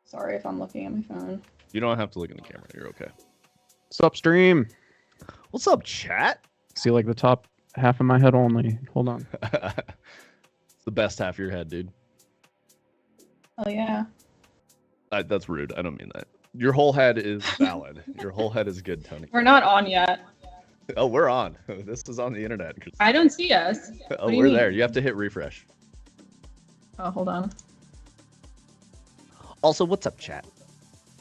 Sorry if I'm looking at my phone. You don't have to look in the camera. You're okay. What's up, stream? What's up, chat? See, like the top half of my head only. Hold on. It's the best half of your head, dude. Oh yeah. That's rude. I don't mean that. Your whole head is valid. Your whole head is good, Tony. We're not on yet. Oh, we're on. This is on the internet. I don't see us. Oh, we're there. You have to hit refresh. Oh, hold on. Also, what's up, chat?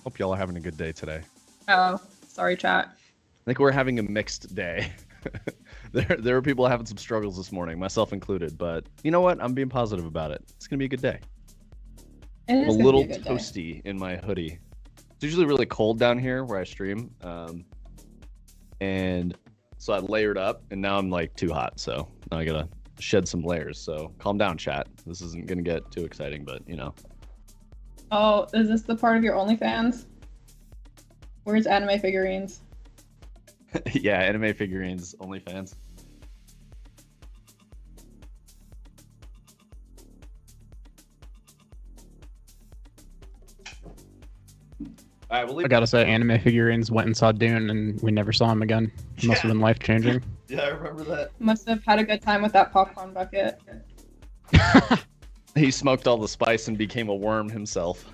Hope y'all are having a good day today. Oh, sorry, chat. I think we're having a mixed day. There were people having some struggles this morning, myself included. But you know what? I'm being positive about it. It's gonna be a good day. I'm a little toasty in my hoodie. It's usually really cold down here where I stream, and so I layered up, and now I'm like too hot. So now I gotta shed some layers. So calm down, chat. This isn't gonna get too exciting, but you know. Oh, is this the part of your OnlyFans? Where's anime figurines? Yeah, anime figurines, OnlyFans. All right, I gotta say, anime figurines went and saw Dune, and we never saw him again. It must have been life changing. Yeah, I remember that. Must have had a good time with that popcorn bucket. He smoked all the spice and became a worm himself.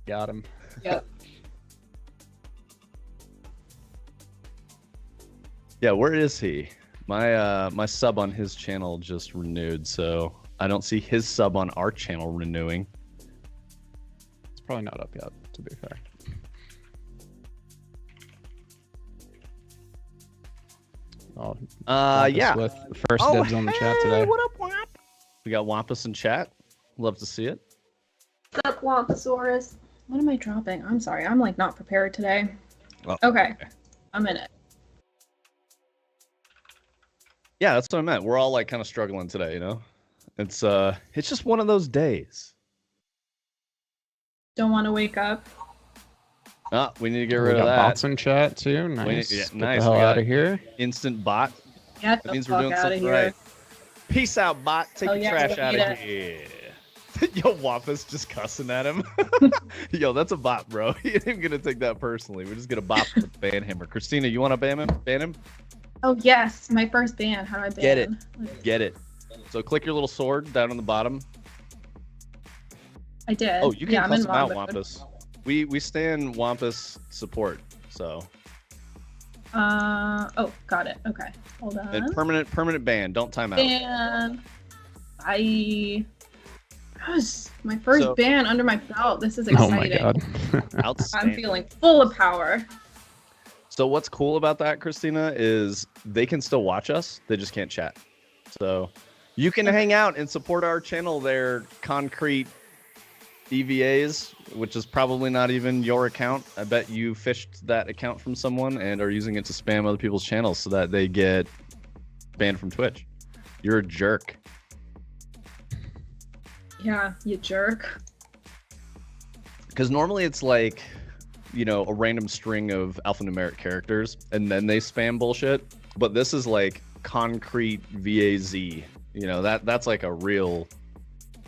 Got him. Yep. Yeah, where is he? My sub on his channel just renewed, so I don't see his sub on our channel renewing. It's probably not up yet, to be fair. Oh, yeah. With first dibs on the chat today. What up, Wamp? We got Wampus in chat. Love to see it. What's up, Wamposaurus? What am I dropping? I'm sorry. I'm like not prepared today. Oh, okay. I'm in it. Yeah, that's what I meant. We're all like kind of struggling today, you know? It's just one of those days. Don't want to wake up. Ah, we need to get We rid of got that. bots in chat too. Nice. Yeah, Get nice. the hell We got out of here. Instant bot. Get That the means we're fuck doing out of something here. right. Peace out, bot. Take Oh, your yeah, trash we out need of it. here. Yo, Wampus just cussing at him. Yo, that's a bot, bro. He ain't even gonna take that personally. We're just gonna bop him with ban him. Or Christina, you wanna ban him? Ban him? Oh yes, my first ban. How do I ban? Get it. Get it. So click your little sword down on the bottom. I did. Oh, you can yeah, cuss him I'm in out, mod mode. Wampus. We stand Wampus support, so. Oh, got it. Okay, hold on. And permanent ban. Don't time out. Ban. Bye. Gosh, my first ban under my belt. This is exciting. Oh my god. Outstanding. I'm feeling full of power. So what's cool about that, Christina, is they can still watch us. They just can't chat. So you can hang out and support our channel there, Concrete EVAs, which is probably not even your account. I bet you fished that account from someone and are using it to spam other people's channels so that they get banned from Twitch. You're a jerk. Yeah, you jerk. Because normally it's like, you know, a random string of alphanumeric characters and then they spam bullshit. But this is like Concrete VAZ. You know, that's like a real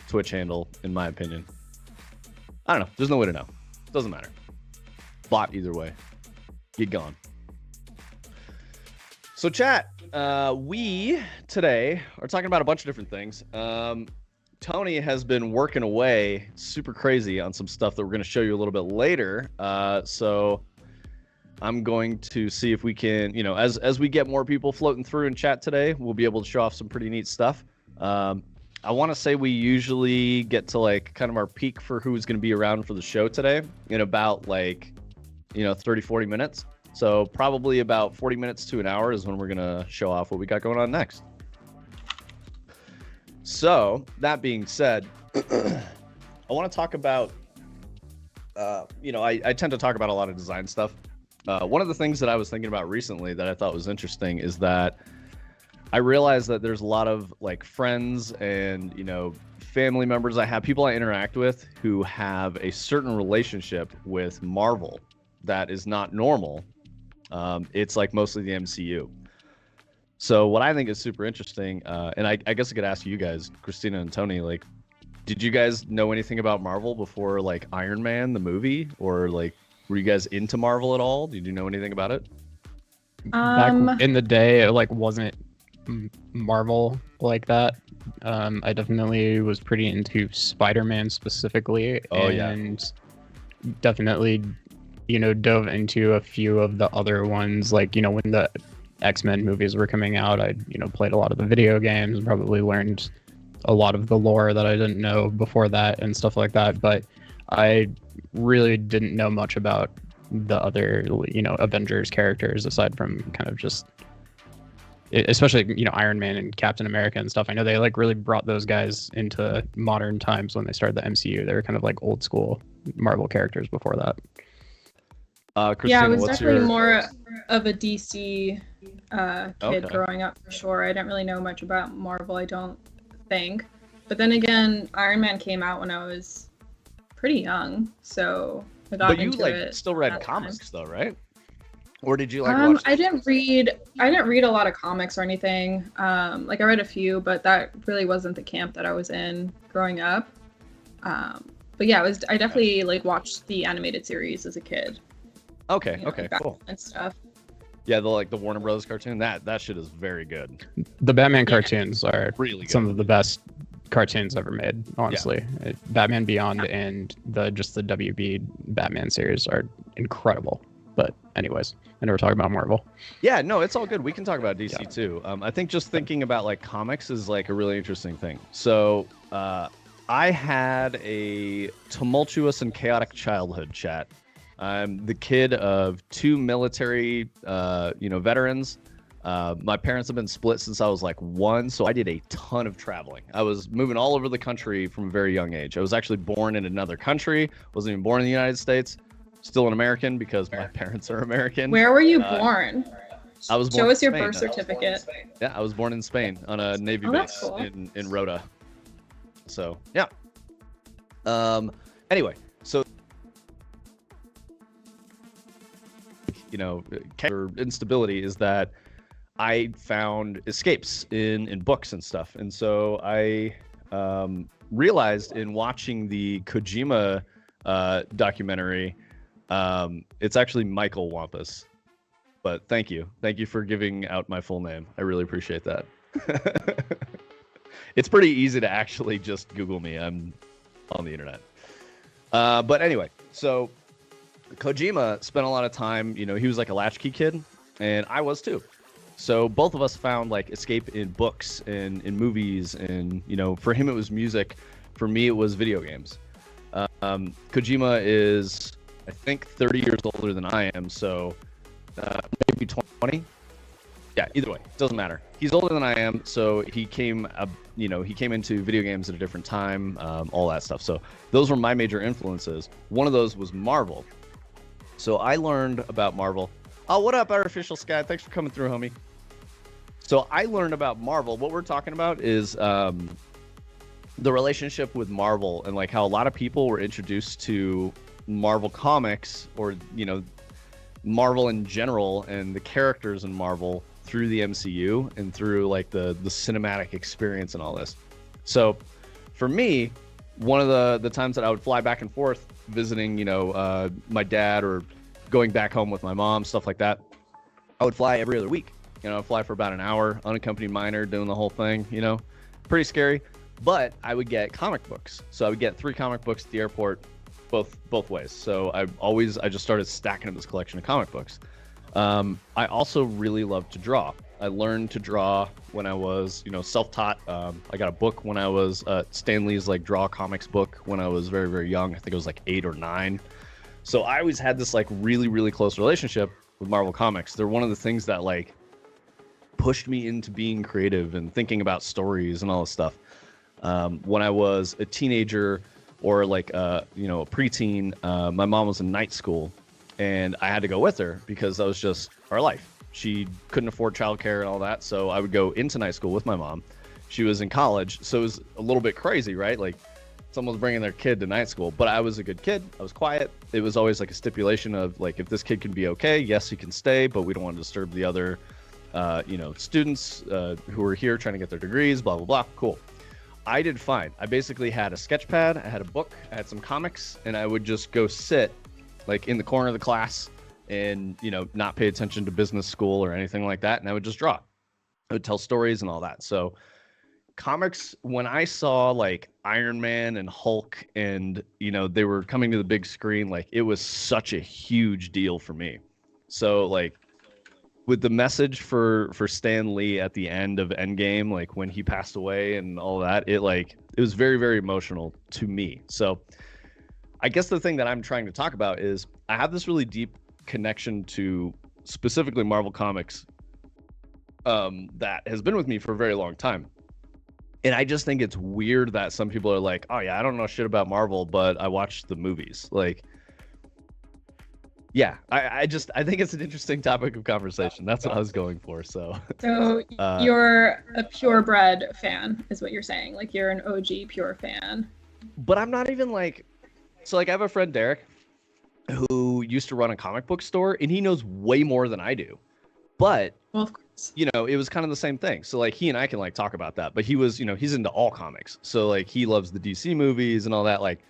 Twitch handle, in my opinion. I don't know. There's no way to know. Doesn't matter. Bot either way. Get gone. So chat, we today are talking about a bunch of different things. Tony has been working away super crazy on some stuff that we're going to show you a little bit later. So I'm going to see if we can, you know, as we get more people floating through in chat today, we'll be able to show off some pretty neat stuff. I want to say we usually get to like kind of our peak for who's going to be around for the show today in about like, you know, 30, 40 minutes. So probably about 40 minutes to an hour is when we're going to show off what we got going on next. So that being said, I want to talk about, you know, I tend to talk about a lot of design stuff. One of the things that I was thinking about recently that I thought was interesting is that I realized that there's a lot of like friends and, you know, family members I have, people I interact with who have a certain relationship with Marvel that is not normal. It's like mostly the MCU. So what I think is super interesting, and I guess I could ask you guys, Christina and Tony, like, did you guys know anything about Marvel before like Iron Man the movie, or like were you guys into Marvel at all? Did you know anything about it? Back in the day, it like wasn't Marvel like that. I definitely was pretty into Spider-Man specifically, and definitely, dove into a few of the other ones. Like, when the X-Men movies were coming out, I played a lot of the video games, probably learned a lot of the lore that I didn't know before that and stuff like that. But I really didn't know much about the other, Avengers characters aside from kind of just, especially, Iron Man and Captain America and stuff. I know they like really brought those guys into modern times when they started the MCU. They were kind of like old school Marvel characters before that. Christina, I was definitely more of a DC kid growing up, for sure. I didn't really know much about Marvel, I don't think. But then again, Iron Man came out when I was pretty young, so I got into it. But you still read comics though, right? Or did you watch? I didn't read a lot of comics or anything. I read a few, but that really wasn't the camp that I was in growing up. But yeah, I definitely watched the animated series as a kid. Okay, cool. And stuff. Yeah, the Warner Brothers cartoon, that shit is very good. The Batman cartoons are really good. Some of the best cartoons ever made, honestly. Batman Beyond and the WB Batman series are incredible. But anyways, I know we're talking about Marvel. Yeah, no, it's all good. We can talk about DC too. I think just thinking about comics is a really interesting thing. So I had a tumultuous and chaotic childhood, chat. I'm the kid of two military, veterans. My parents have been split since I was 1, so I did a ton of traveling. I was moving all over the country from a very young age. I was actually born in another country. Wasn't even born in the United States. Still an American because my parents are American. Where were you born? I was born Show us your Spain. birth certificate. Yeah, I was born in Spain on a Navy base cool. in Rota. So yeah. Anyway, so instability is that I found escapes in books and stuff, and so I realized in watching the Kojima documentary. It's actually Michael Wampus, but thank you for giving out my full name. I really appreciate that. It's pretty easy to actually just Google me. I'm on the internet. But anyway, so Kojima spent a lot of time, he was a latchkey kid, and I was too. So both of us found escape in books and in movies, and for him it was music, for me it was video games. Kojima is, I think, 30 years older than I am, so maybe 20. Yeah, either way, doesn't matter. He's older than I am, so he came into video games at a different time, all that stuff. So those were my major influences. One of those was Marvel. So I learned about Marvel. Oh, what up, Artificial Sky? Thanks for coming through, homie. So I learned about Marvel. What we're talking about is the relationship with Marvel and how a lot of people were introduced to Marvel comics, or Marvel in general, and the characters in Marvel through the MCU and through the cinematic experience and all this. So for me, one of the times that I would fly back and forth visiting my dad, or going back home with my mom, stuff like that, I would fly every other week. I'd fly for about an hour, unaccompanied minor, doing the whole thing, pretty scary. But I would get comic books. So I would get 3 comic books at the airport, both ways. So I just started stacking up this collection of comic books. I also really love to draw. I learned to draw when I was, self-taught. I got a book when I was Stan Lee's draw comics book when I was very, very young. I think it was 8 or 9. So I always had this really, really close relationship with Marvel Comics. They're one of the things that pushed me into being creative and thinking about stories and all this stuff. When I was a teenager, or a preteen, my mom was in night school, and I had to go with her because that was just our life. She couldn't afford childcare and all that, so I would go into night school with my mom. She was in college, so it was a little bit crazy, right? Someone was bringing their kid to night school, but I was a good kid. I was quiet. It was always a stipulation of if this kid can be okay, yes, he can stay, but we don't want to disturb the other, students who are here trying to get their degrees, blah, blah, blah. Cool. I did fine. I basically had a sketch pad, I had a book, I had some comics, and I would just go sit like in the corner of the class and, you know, not pay attention to business school or anything like that. And I would just draw. I would tell stories and all that. So comics, when I saw like Iron Man and Hulk and, you know, they were coming to the big screen, like it was such a huge deal for me. So like with the message for Stan Lee at the end of Endgame, like when he passed away and all that, it was very, very emotional to me. So I guess the thing that I'm trying to talk about is I have this really deep connection to specifically Marvel Comics that has been with me for a very long time. And I just think it's weird that some people are like, oh yeah, I don't know shit about Marvel, but I watched the movies. Like, yeah, I think it's an interesting topic of conversation. That's what I was going for. So you're a purebred fan, is what you're saying. Like you're an OG pure fan. But I'm not even like, so like I have a friend, Derek, who used to run a comic book store, and he knows way more than I do. But, well, of course, you know, it was kind of the same thing. So like he and I can like talk about that, but he was, you know, he's into all comics. So like he loves the DC movies and all that. Like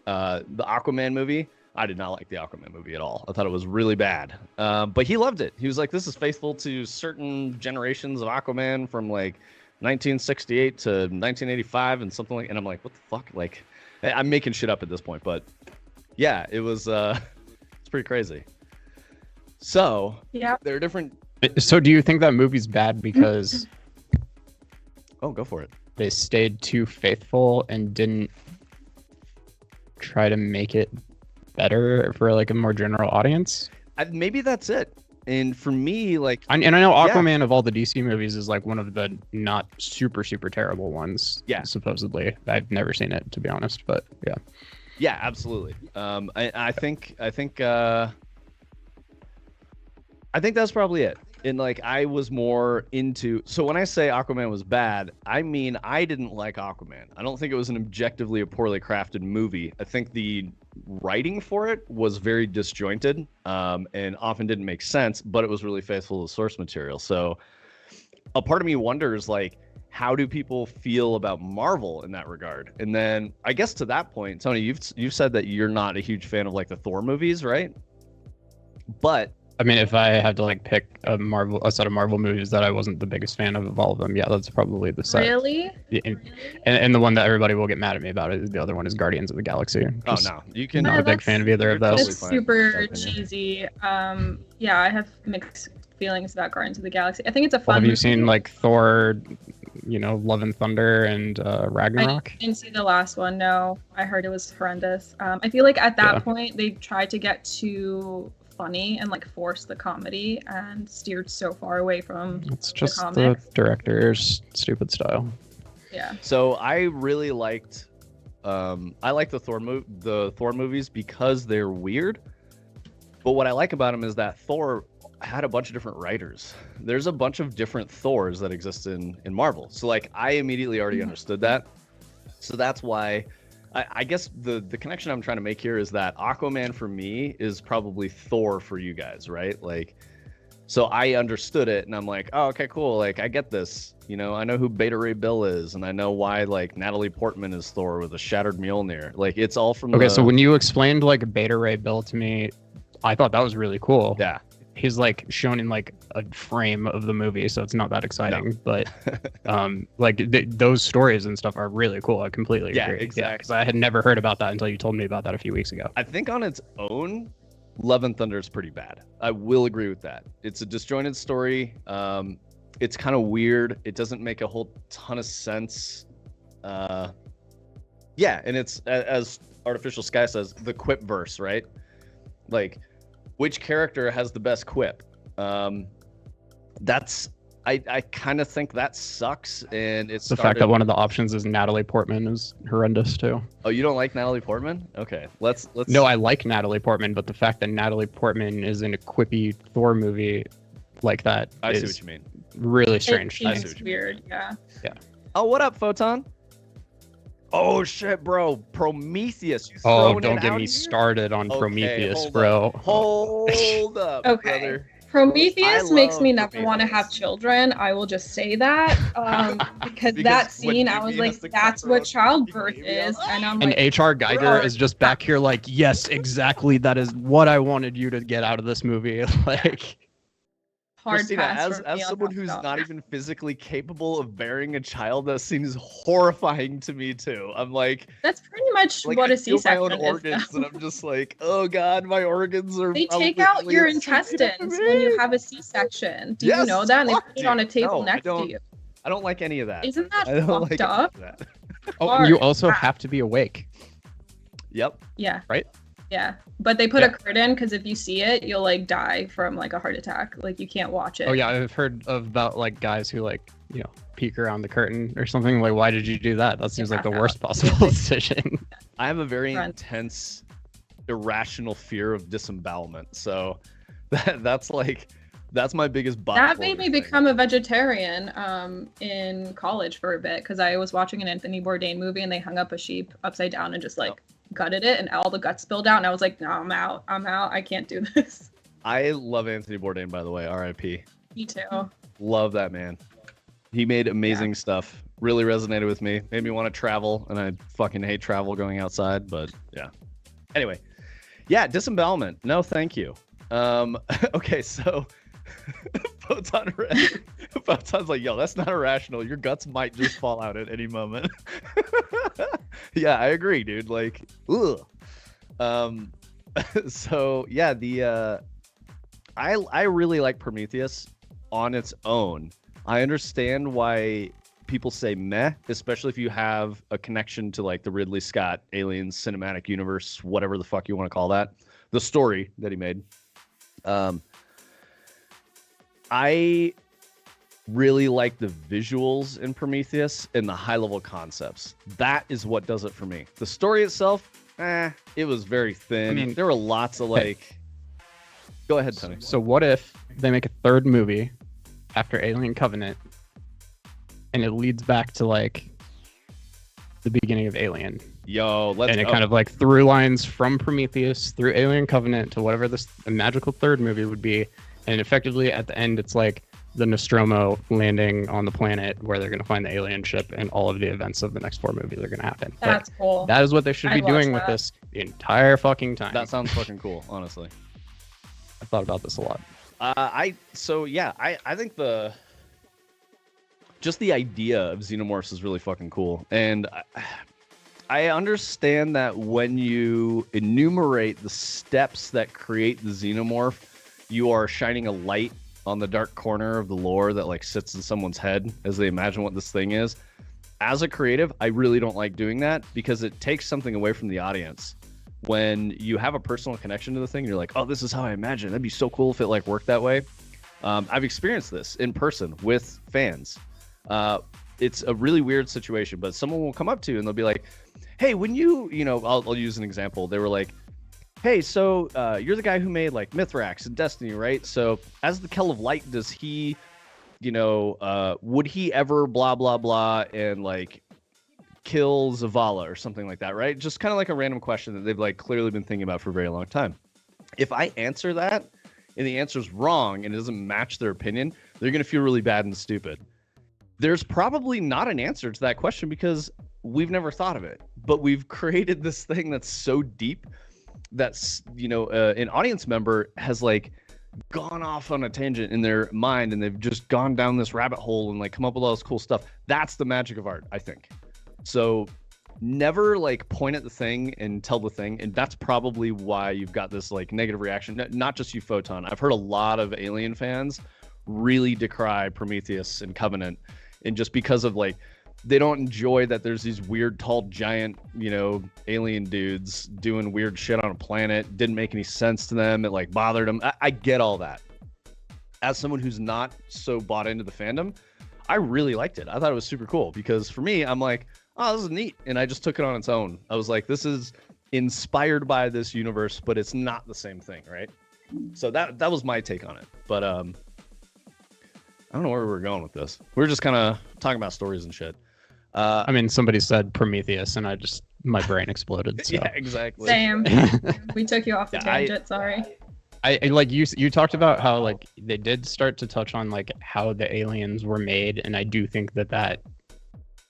the Aquaman movie, I did not like the Aquaman movie at all. I thought it was really bad. But he loved it. He was like, this is faithful to certain generations of Aquaman from like 1968 to 1985 and something like, and I'm like, what the fuck? Like, I'm making shit up at this point, but yeah, it was, it's pretty crazy. So yeah, there are different. So do you think that movie's bad because oh, go for it. They stayed too faithful and didn't try to make it better for like a more general audience? Maybe that's it. And for me, like, and I know Aquaman of all the DC movies is like one of the not super terrible ones. Yeah, supposedly. I've never seen it, to be honest, but yeah. Yeah, absolutely. I think that's probably it. And like I was more into, so when I say Aquaman was bad, I mean I didn't like Aquaman. I don't think it was an objectively a poorly crafted movie. I think the writing for it was very disjointed and often didn't make sense, but it was really faithful to source material. So a part of me wonders, like, how do people feel about Marvel in that regard? And then I guess to that point, Tony, you've said that you're not a huge fan of like the Thor movies, right? But I mean, if I had to like pick a set of Marvel movies that I wasn't the biggest fan of all of them, yeah, that's probably the set. Really? And the one that everybody will get mad at me about it. The other one is Guardians of the Galaxy. Oh no, you can. Not a big fan of either of those. It's super cheesy. Yeah, I have mixed feelings about Guardians of the Galaxy. I think it's a fun. Have you seen like Thor, you know, Love and Thunder and Ragnarok? I didn't see the last one. No, I heard it was horrendous. I feel like at that point they tried to get too funny and like force the comedy and steered so far away from it's just the director's stupid style. Yeah. So I really liked the Thor movies because they're weird. But what I like about them is that Thor had a bunch of different writers. There's a bunch of different Thors that exist in Marvel. So like I immediately already understood that. So that's why I guess the connection I'm trying to make here is that Aquaman for me is probably Thor for you guys, right? Like, so I understood it and I'm like, oh, okay, cool. Like I get this, you know, I know who Beta Ray Bill is and I know why like Natalie Portman is Thor with a shattered Mjolnir. Like it's all from so when you explained like Beta Ray Bill to me, I thought that was really cool. Yeah. He's like shown in like a frame of the movie, so it's not that exciting. No. But like those stories and stuff are really cool. I completely agree. Yeah, exactly. Yeah, because I had never heard about that until you told me about that a few weeks ago. I think on its own, Love and Thunder is pretty bad. I will agree with that. It's a disjointed story. It's kind of weird. It doesn't make a whole ton of sense. Yeah, and it's as Artificial Sky says, the quip verse, right? Like, which character has the best quip? That's I kind of think that sucks, and it's the fact that one of the options is Natalie Portman is horrendous too. Oh, you don't like Natalie Portman? Okay, let's. No, I like Natalie Portman, but the fact that Natalie Portman is in a quippy Thor movie like that, I see what you mean. Really strange. It's weird. Yeah. Yeah. Oh, what up, Photon? Oh shit, bro! Prometheus. Oh, don't get me started on Prometheus, bro. Hold up, okay. brother. Prometheus makes me never want to have children. I will just say that. Because that scene, I was like, that's what childbirth is. And I'm like, HR Geiger is just back here like, yes, exactly. That is what I wanted you to get out of this movie. Like, Christina, as someone who's not even physically capable of bearing a child, that seems horrifying to me too. I'm like, that's pretty much what a C-section my own organs, and I'm just like, oh god, my organs are. They take out your intestines when you have a C-section. Do you know that? And they put it on a table next to you. I don't like any of that. Isn't that fucked up? Oh, you also have to be awake. Yep. Yeah. Right? Yeah. But they put a curtain because if you see it, you'll like die from like a heart attack. Like you can't watch it. Oh yeah, I've heard about like guys who like, you know, peek around the curtain or something. Like, why did you do that? That seems like the worst possible decision. I have a very intense, irrational fear of disembowelment. So that's my biggest bot. That made me become a vegetarian in college for a bit because I was watching an Anthony Bourdain movie and they hung up a sheep upside down and just like gutted it and all the guts spilled out and I was like, no, I'm out. I can't do this. I love Anthony Bourdain, by the way. R.I.P. Me too. Love that man. He made amazing stuff. Really resonated with me. Made me want to travel, and I fucking hate travel going outside, but yeah. Anyway, yeah, disembowelment. No, thank you. Okay, so Photon's like, yo, that's not irrational. Your guts might just fall out at any moment. Yeah, I agree, dude. Like, ugh. So yeah, I really like Prometheus on its own. I understand why people say meh, especially if you have a connection to like the Ridley Scott Aliens cinematic universe, whatever the fuck you want to call that, the story that he made. I really like the visuals in Prometheus and the high level concepts. That is what does it for me. The story itself, it was very thin. I mean, there were lots of like. Go ahead, Tony. So what if they make a third movie after Alien Covenant, and it leads back to like the beginning of Alien? Yo, let's. And it kind of like through lines from Prometheus through Alien Covenant to whatever this magical third movie would be, and effectively at the end, it's like the Nostromo landing on the planet where they're going to find the alien ship, and all of the events of the next 4 movies are going to happen. That's cool. That is what they should be doing with this the entire fucking time. That sounds fucking cool, honestly. I've thought about this a lot. I think the idea of xenomorphs is really fucking cool, and I understand that when you enumerate the steps that create the xenomorph, you are shining a light on the dark corner of the lore that like sits in someone's head as they imagine what this thing is. As a creative, I really don't like doing that because it takes something away from the audience. When you have a personal connection to the thing, you're like, oh, this is how I imagine. That'd be so cool if it like worked that way. I've experienced this in person with fans. It's a really weird situation, but someone will come up to you and they'll be like, hey, when I'll use an example. They were like, hey, so you're the guy who made like Mithrax and Destiny, right? So as the Kell of Light, does he, would he ever blah, blah, blah, and like kill Zavala or something like that, right? Just kind of like a random question that they've like clearly been thinking about for a very long time. If I answer that and the answer's wrong and it doesn't match their opinion, they're going to feel really bad and stupid. There's probably not an answer to that question because we've never thought of it, but we've created this thing that's so deep that's, an audience member has like gone off on a tangent in their mind and they've just gone down this rabbit hole and like come up with all this cool stuff. That's the magic of art, I think. So never like point at the thing and tell the thing. And that's probably why you've got this like negative reaction. Not just you, Photon. I've heard a lot of Alien fans really decry Prometheus and Covenant. And just because of like, they don't enjoy that there's these weird, tall, giant, alien dudes doing weird shit on a planet. Didn't make any sense to them. It like bothered them. I get all that. As someone who's not so bought into the fandom, I really liked it. I thought it was super cool because for me, I'm like, oh, this is neat. And I just took it on its own. I was like, this is inspired by this universe, but it's not the same thing, right? So that was my take on it. But I don't know where we're going with this. We're just kind of talking about stories and shit. I mean, somebody said Prometheus, and my brain exploded. So. Yeah, exactly. Same. We took you off the tangent. Sorry. I like you talked about how like they did start to touch on like how the aliens were made, and I do think that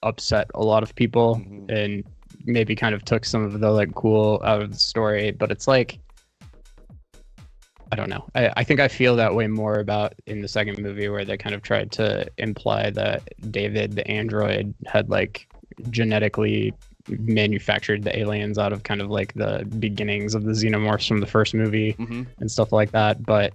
upset a lot of people and maybe kind of took some of the like cool out of the story. But it's like, I don't know. I think I feel that way more about in the second movie, where they kind of tried to imply that David the android had like genetically manufactured the aliens out of kind of like the beginnings of the xenomorphs from the first movie and stuff like that. But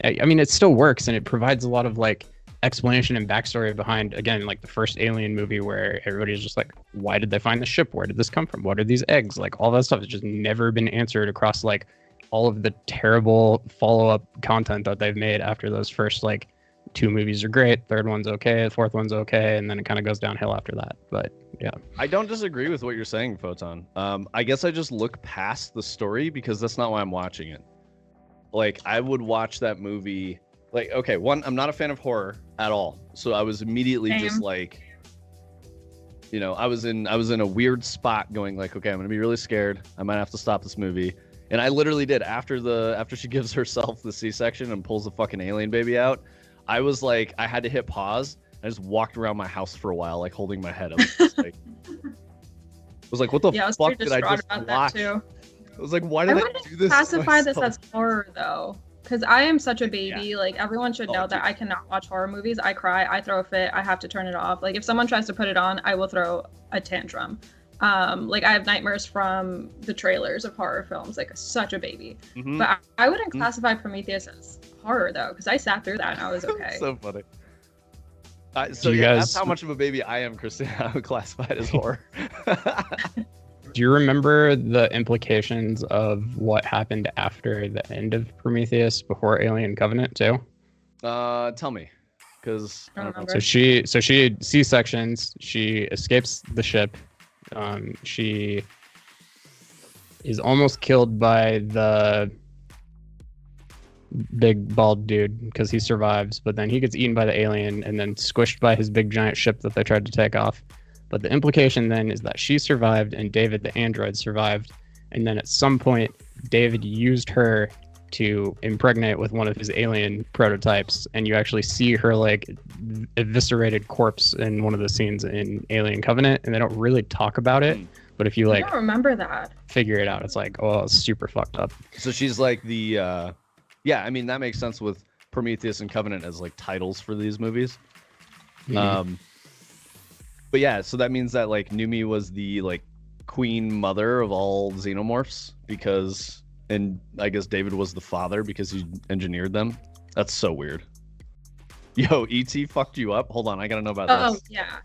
I mean, it still works, and it provides a lot of like explanation and backstory behind, again, like the first Alien movie, where everybody's just like, why did they find the ship? Where did this come from? What are these eggs? Like all that stuff has just never been answered across like all of the terrible follow-up content that they've made after those first like 2 movies are great, third one's okay, the fourth one's okay, and then it kind of goes downhill after that. But yeah, I don't disagree with what you're saying, Photon. I guess I just look past the story because that's not why I'm watching it. Like, I would watch that movie like, okay, one, I'm not a fan of horror at all, so I was immediately just like, you know, I was in a weird spot going like, okay, I'm gonna be really scared, I might have to stop this movie. And I literally did. After she gives herself the C-section and pulls the fucking alien baby out, I was like, I had to hit pause. I just walked around my house for a while, like holding my head up. I was like, what the fuck did I just watch? I was like, why did I do this? Classify this as horror though, because I am such a baby. Yeah. Like everyone should know that I cannot watch horror movies. I cry, I throw a fit, I have to turn it off. Like if someone tries to put it on, I will throw a tantrum. Like I have nightmares from the trailers of horror films, like such a baby. But I wouldn't classify Prometheus as horror though, because I sat through that and I was okay. So funny. So yeah, that's how much of a baby I am, Christina. I would classify it as horror. Do you remember the implications of what happened after the end of Prometheus before Alien Covenant too? Tell me, because so she had C-sections. She escapes the ship. She is almost killed by the big bald dude because he survives, but then he gets eaten by the alien and then squished by his big giant ship that they tried to take off. But the implication then is that she survived and David the android survived, and then at some point David used her to impregnate with one of his alien prototypes, and you actually see her like eviscerated corpse in one of the scenes in Alien Covenant, and they don't really talk about it, but if you like, I don't remember that, figure it out, it's like, oh, it's super fucked up. So she's like the yeah, I mean that makes sense with Prometheus and Covenant as like titles for these movies. But yeah, so that means that like Numi was the like queen mother of all xenomorphs, because, and I guess David was the father because he engineered them. That's so weird. Yo, E.T. fucked you up? Hold on, I gotta know about this. Oh, yeah.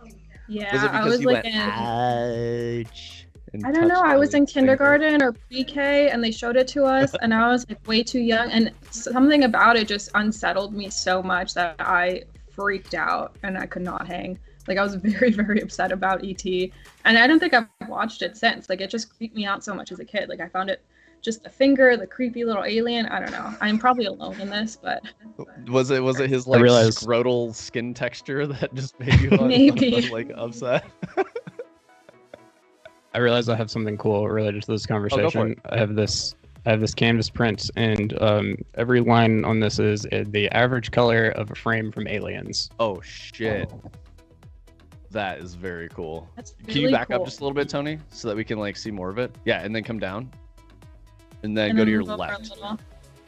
Yeah, was it because I was he like went, ouch, I don't know, I was in kindergarten or pre-K and they showed it to us and I was like way too young, and something about it just unsettled me so much that I freaked out and I could not hang. Like I was very, very upset about E.T. and I don't think I've watched it since. Like it just creeped me out so much as a kid. Like I found it just the finger, the creepy little alien. I don't know. I'm probably alone in this, but was it his like scrotal skin texture that just made you maybe like upset? I realize I have something cool related to this conversation. I have this canvas print, and every line on this is the average color of a frame from Aliens. Oh shit. That is very cool. That's really can you back cool. up just a little bit, Tony, so that we can like see more of it? Yeah, and then come down. And then go to your left.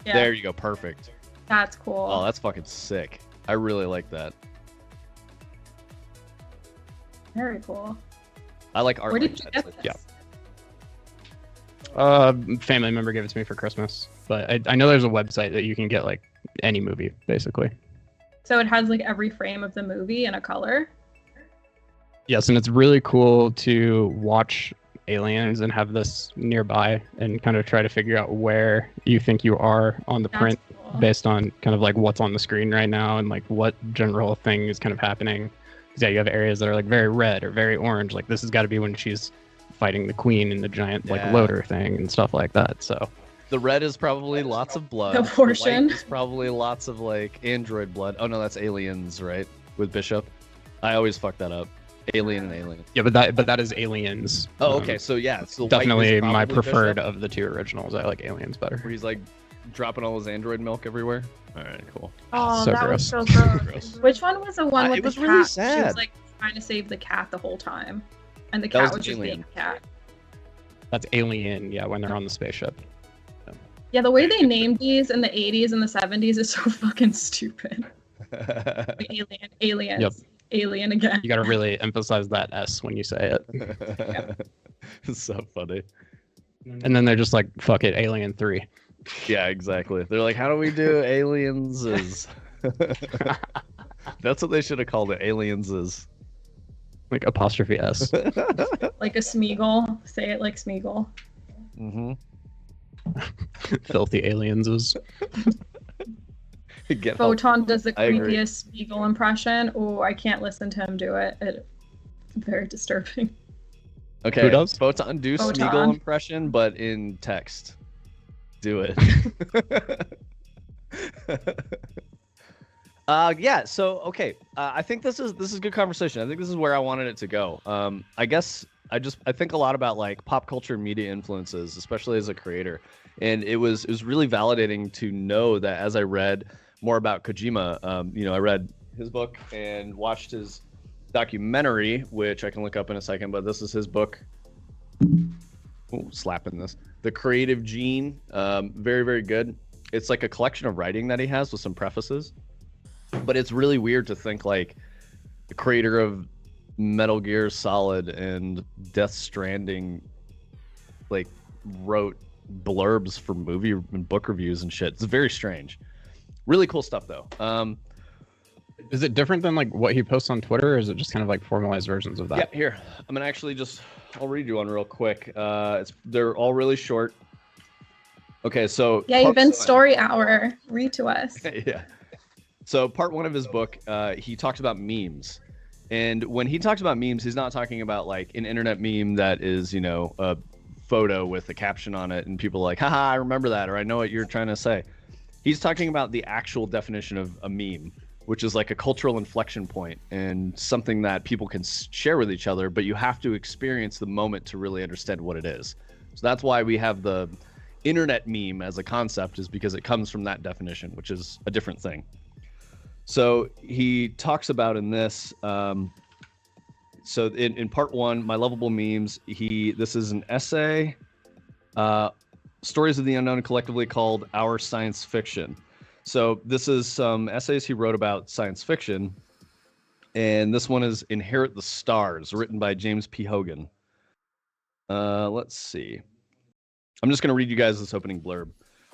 Yeah. There you go. Perfect. That's cool. Oh, that's fucking sick. I really like that. Very cool. I like art. Where like did you that. get Yeah. this? Family member gave it to me for Christmas, but I know there's a website that you can get like any movie basically. So it has like every frame of the movie in a color? Yes, and it's really cool to watch Aliens and have this nearby and kind of try to figure out where you think you are on the print cool. based on kind of like what's on the screen right now and like what general thing is kind of happening. Because yeah, you have areas that are like very red or very orange. Like this has got to be when she's fighting the queen in the giant like loader thing and stuff like that. So the red is probably lots of blood. The portion. The white is probably lots of like android blood. Oh no, that's Aliens, right? With Bishop. I always fuck that up. Alien and Alien. Yeah, but that is Aliens. Oh, okay. So yeah, so definitely my preferred Bishop of the two originals. I like Aliens better. Where he's like dropping all his android milk everywhere. All right, cool. Oh, So that gross. was so gross. Which one was the one with it the was cat? really She sad. was like trying to save the cat the whole time, and the That cat was was just being Alien. a cat. That's Alien, yeah, when they're on the spaceship. Yeah, the way they named these in the 80s and the 70s is so fucking stupid. Aliens. Yep. Alien again. You gotta really emphasize that S when you say it. It's so funny. And then they're just like, fuck it, Alien 3. Yeah, exactly. They're like, how do we do aliens? That's what they should have called it. Aliens is. Like apostrophe S. Like a Smeagol. Say it like Smeagol. Mm-hmm. Filthy aliens is. Get Photon does the I agree. creepiest Smeagol impression. Oh, I can't listen to him do it. It's very disturbing. Okay. Who does? Photon do Photon. Smeagol impression, but in text. Do it. Yeah. So okay. I think this is good conversation. I think this is where I wanted it to go. I guess I think a lot about like pop culture and media influences, especially as a creator, and it was really validating to know that as I read more about Kojima, I read his book and watched his documentary, which I can look up in a second, but this is his book. Ooh, slapping this. The Creative Gene. Very, very good. It's like a collection of writing that he has with some prefaces. But it's really weird to think like the creator of Metal Gear Solid and Death Stranding like wrote blurbs for movie and book reviews and shit. It's very strange. Really cool stuff though. Is it different than like what he posts on Twitter, or is it just kind of like formalized versions of that? Yeah, here. I'm gonna actually I'll read you one real quick. They're all really short. Okay, so Yeah, even Story Hour. Read to us. Yeah. So part one of his book, he talks about memes. And when he talks about memes, he's not talking about like an internet meme that is, a photo with a caption on it and people are like, haha, I remember that, or I know what you're trying to say. He's talking about the actual definition of a meme, which is like a cultural inflection point and something that people can share with each other, but you have to experience the moment to really understand what it is. So that's why we have the internet meme as a concept, is because it comes from that definition, which is a different thing. So he talks about in this, so in part one, My Lovable Memes, this is an essay, Stories of the Unknown, collectively called Our Science Fiction. So this is some essays he wrote about science fiction, and this one is Inherit the Stars, written by James P. Hogan. Let's see. I'm just going to read you guys this opening blurb.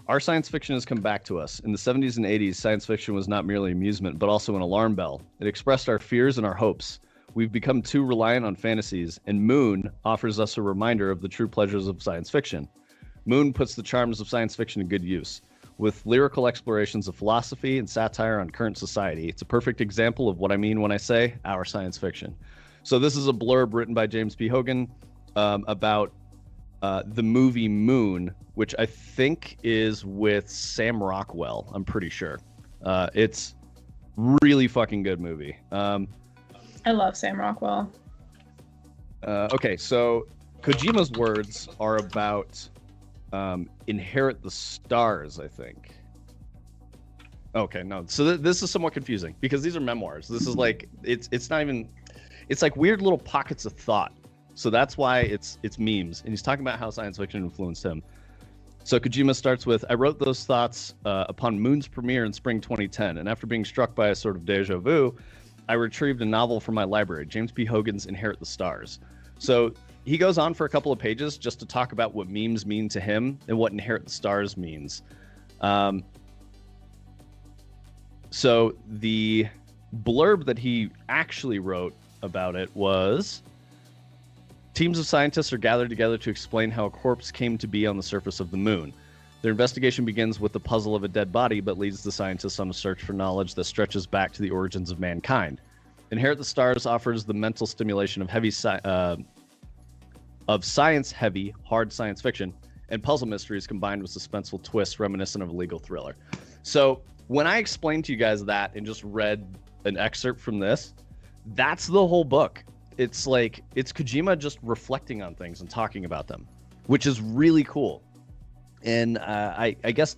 Our science fiction has come back to us. In the 70s and 80s, science fiction was not merely amusement, but also an alarm bell. It expressed our fears and our hopes. We've become too reliant on fantasies, and Moon offers us a reminder of the true pleasures of science fiction. Moon puts the charms of science fiction to good use. With lyrical explorations of philosophy and satire on current society, it's a perfect example of what I mean when I say our science fiction. So this is a blurb written by James P. Hogan about the movie Moon, which I think is with Sam Rockwell. I'm pretty sure. It's really fucking good movie. I love Sam Rockwell. Okay, so Kojima's words are about Inherit the Stars, I think. Okay, no. So this is somewhat confusing because these are memoirs. This is like it's not even. It's like weird little pockets of thought. So that's why it's memes. And he's talking about how science fiction influenced him. So Kojima starts with, I wrote those thoughts upon Moon's premiere in spring 2010. And after being struck by a sort of deja vu, I retrieved a novel from my library, James P. Hogan's Inherit the Stars. So he goes on for a couple of pages just to talk about what memes mean to him and what Inherit the Stars means. So the blurb that he actually wrote about it was, teams of scientists are gathered together to explain how a corpse came to be on the surface of the moon. Their investigation begins with the puzzle of a dead body, but leads the scientists on a search for knowledge that stretches back to the origins of mankind. Inherit the Stars offers the mental stimulation of science-heavy, hard science fiction, and puzzle mysteries combined with suspenseful twists reminiscent of a legal thriller. So when I explained to you guys that and just read an excerpt from this, that's the whole book. It's like, it's Kojima just reflecting on things and talking about them, which is really cool. And I guess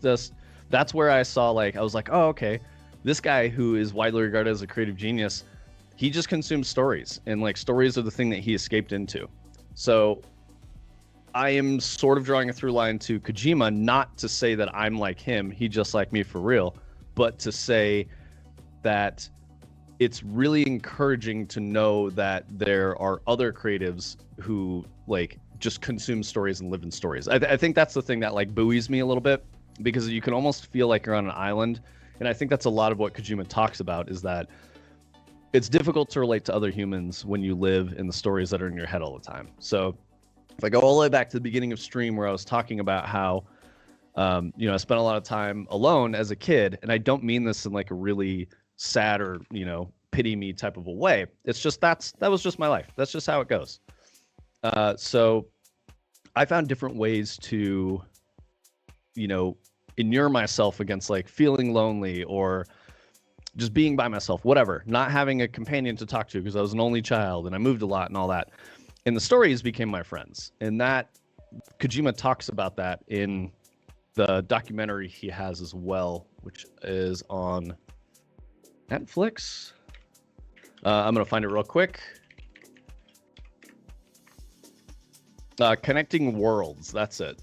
that's where I saw, like, I was like, oh, okay, this guy who is widely regarded as a creative genius, he just consumes stories, and like stories are the thing that he escaped into. So I am sort of drawing a through line to Kojima, not to say that I'm like him, he just like me for real, but to say that it's really encouraging to know that there are other creatives who like just consume stories and live in stories. I think that's the thing that like buoys me a little bit, because you can almost feel like you're on an island. And I think that's a lot of what Kojima talks about, is that it's difficult to relate to other humans when you live in the stories that are in your head all the time. So if I go all the way back to the beginning of stream where I was talking about how, you know, I spent a lot of time alone as a kid, and I don't mean this in like a really sad or, you know, pity me type of a way. It's just that was just my life. That's just how it goes. So I found different ways to, you know, inure myself against like feeling lonely or just being by myself, whatever, not having a companion to talk to because I was an only child and I moved a lot and all that. And the stories became my friends. And that Kojima talks about that in the documentary he has as well, which is on Netflix. I'm going to find it real quick. Connecting Worlds, that's it.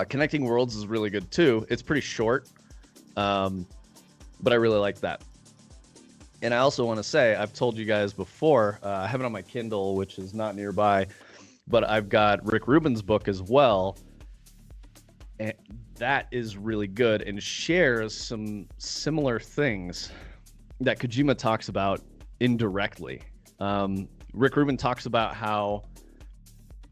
Connecting Worlds is really good too. It's pretty short, but I really like that. And I also want to say, I've told you guys before, I have it on my Kindle, which is not nearby, but I've got Rick Rubin's book as well. And that is really good and shares some similar things that Kojima talks about indirectly. Rick Rubin talks about how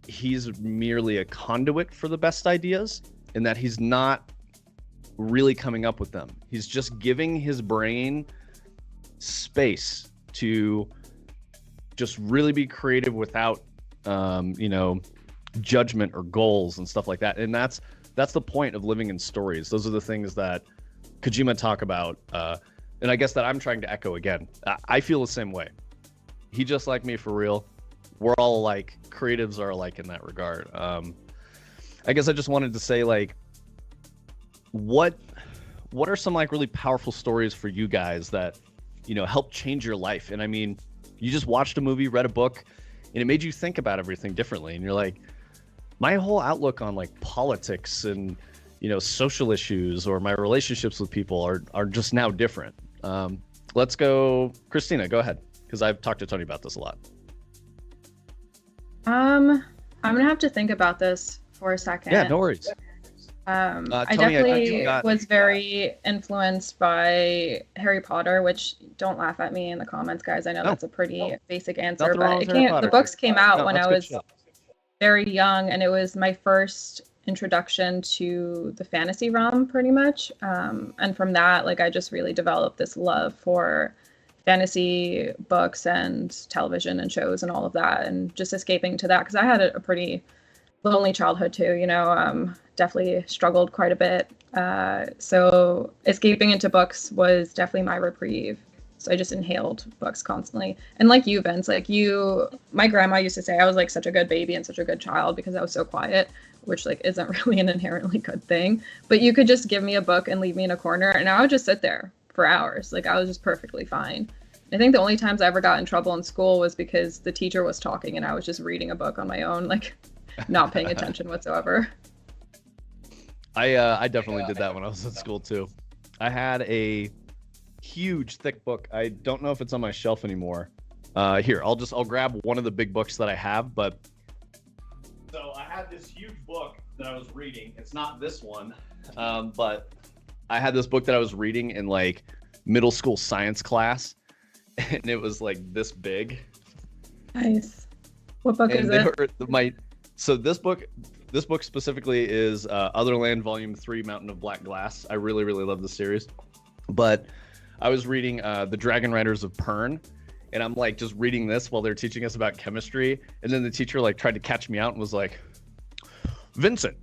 he's merely a conduit for the best ideas, and that he's not really coming up with them. He's just giving his brain space to just really be creative without, you know, judgment or goals and stuff like that. And that's the point of living in stories. Those are the things that Kojima talk about, and I guess that I'm trying to echo again. I feel the same way. He just like me for real. We're all like, creatives are alike in that regard. I guess I just wanted to say, like, what are some like really powerful stories for you guys that, you know, help change your life? And I mean, you just watched a movie, read a book, and it made you think about everything differently. And you're like, my whole outlook on like politics and, you know, social issues or my relationships with people are just now different. Let's go, Christina, go ahead, because I've talked to Tony about this a lot. I'm gonna have to think about this for a second. Yeah, no worries. I Tony, definitely was very influenced by Harry Potter, which, don't laugh at me in the comments, guys. I know that's a pretty basic answer, but the books came out when I was very young, and it was my first introduction to the fantasy realm, pretty much. And from that, like, I just really developed this love for fantasy books and television and shows and all of that, and just escaping to that, because I had a pretty lonely childhood too, you know. Definitely struggled quite a bit, so escaping into books was definitely my reprieve. So I just inhaled books constantly. And like you, Vince, like you, my grandma used to say I was like such a good baby and such a good child because I was so quiet, which like isn't really an inherently good thing, but you could just give me a book and leave me in a corner and I would just sit there for hours. Like, I was just perfectly fine. I think the only times I ever got in trouble in school was because the teacher was talking and I was just reading a book on my own, like not paying attention whatsoever. I definitely did that when I was in school too. I had a huge thick book. I don't know if it's on my shelf anymore. Here, I'll grab one of the big books that I have, but so I had this huge book that I was reading. It's not this one, but I had this book that I was reading in like middle school science class, and it was like this big. Nice. What book is it? So this book specifically is Otherland Volume 3, Mountain of Black Glass. I really, really love this series. But I was reading The Dragon Riders of Pern, and I'm like just reading this while they're teaching us about chemistry. And then the teacher like tried to catch me out and was like, Vincent,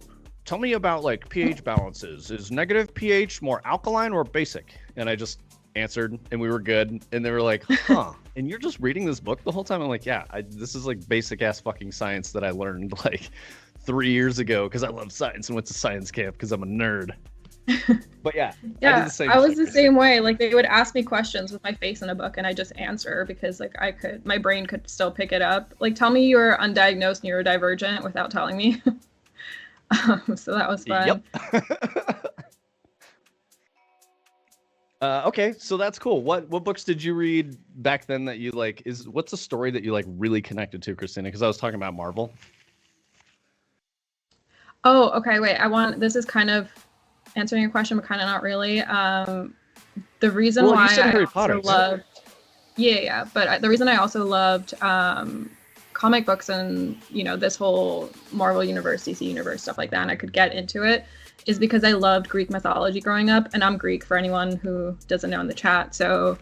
tell me about like pH balances. Is negative pH more alkaline or basic? And I just answered and we were good. And they were like, huh, and you're just reading this book the whole time? I'm like, yeah, this is like basic ass fucking science that I learned like 3 years ago because I love science and went to science camp because I'm a nerd. But yeah, yeah, I did the same I was shit, the Christina. same way. Like they would ask me questions with my face in a book, and I just answer because like my brain could still pick it up. Like tell me you're undiagnosed neurodivergent without telling me. So that was fun. Yep. Okay, so that's cool. What books did you read back then that you like? What's a story that you like really connected to, Christina? Because I was talking about Marvel. Oh, okay. Wait, this is kind of answering your question, but kind of not really. The reason Well, why you said I Harry also Potter. loved, yeah, but the reason I also loved comic books and this whole Marvel universe, DC universe, stuff like that, and I could get into it, is because I loved Greek mythology growing up, and I'm Greek for anyone who doesn't know in the chat. So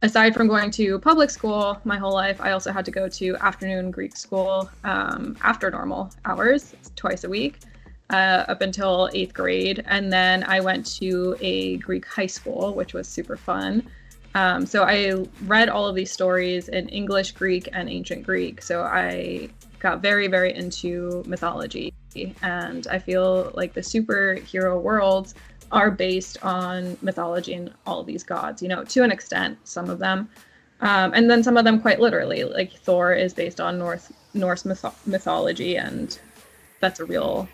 aside from going to public school my whole life, I also had to go to afternoon Greek school after normal hours, twice a week, up until 8th grade. And then I went to a Greek high school, which was super fun. So I read all of these stories in English, Greek, and ancient Greek. So I got very, very into mythology. And I feel like the superhero worlds are based on mythology and all of these gods, to an extent, some of them. And then some of them quite literally, like Thor is based on Norse mythology, and that's a real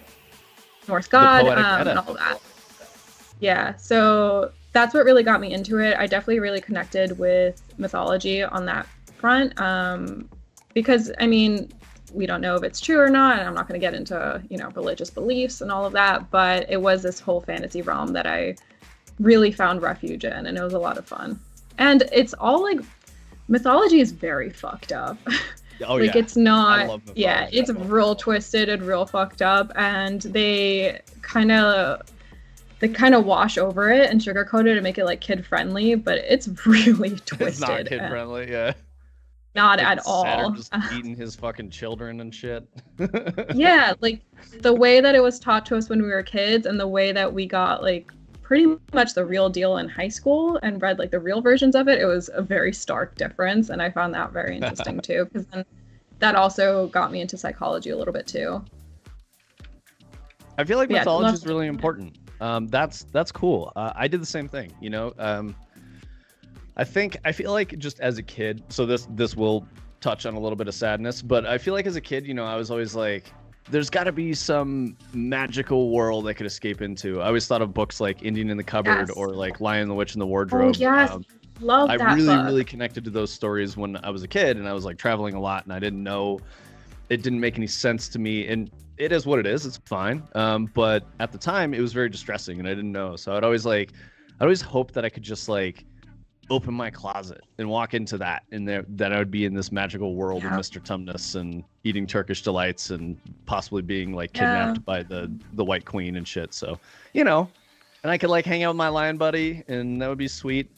Norse god, and all that. Yeah, so that's what really got me into it. I definitely really connected with mythology on that front, because, I mean, we don't know if it's true or not, and I'm not going to get into, religious beliefs and all of that, but it was this whole fantasy realm that I really found refuge in, and it was a lot of fun. And it's all like, mythology is very fucked up. Oh, like yeah. it's not, yeah, it's real twisted and real fucked up, and they kind of wash over it and sugarcoat it and make it like kid friendly, but it's really twisted. It's not kid friendly, yeah. Not like at all. Saturn just eating his fucking children and shit. Yeah, like the way that it was taught to us when we were kids, and the way that we got like pretty much the real deal in high school and read like the real versions of it, it was a very stark difference, and I found that very interesting too, because then that also got me into psychology a little bit too. I feel like mythology is really important. That's cool. I did the same thing, I feel like just as a kid, so this will touch on a little bit of sadness, but I feel like as a kid, I was always like, there's got to be some magical world I could escape into. I always thought of books like Indian in the Cupboard, or like Lion, the Witch, and the Wardrobe. Oh, yes. Love that I book. really connected to those stories when I was a kid, and I was like traveling a lot, and I didn't know, it didn't make any sense to me, and it is what it is. It's fine. But at the time, it was very distressing, and I didn't know. So I'd always hope that I could just like open my closet and walk into that, and that I would be in this magical world of Mr. Tumnus and eating Turkish delights and possibly being like kidnapped by the White Queen and shit. So, and I could like hang out with my lion buddy, and that would be sweet.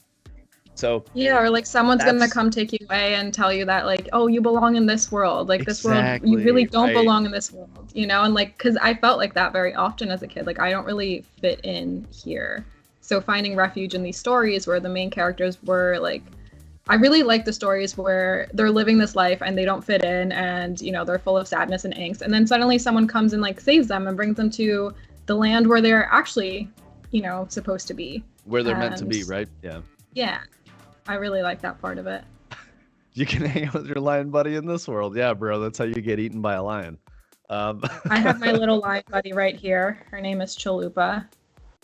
So or like someone's gonna come take you away and tell you that like, oh, you belong in this world, like this world, you really don't belong in this world, and like, because I felt like that very often as a kid, like I don't really fit in here. So finding refuge in these stories where the main characters were like, I really like the stories where they're living this life and they don't fit in, and they're full of sadness and angst, and then suddenly someone comes and like saves them and brings them to the land where they're actually supposed to be, where they're meant to be, right? Yeah, I really like that part of it. You can hang out with your lion buddy in this world. Yeah, bro, that's how you get eaten by a lion. I have my little lion buddy right here. Her name is Chalupa.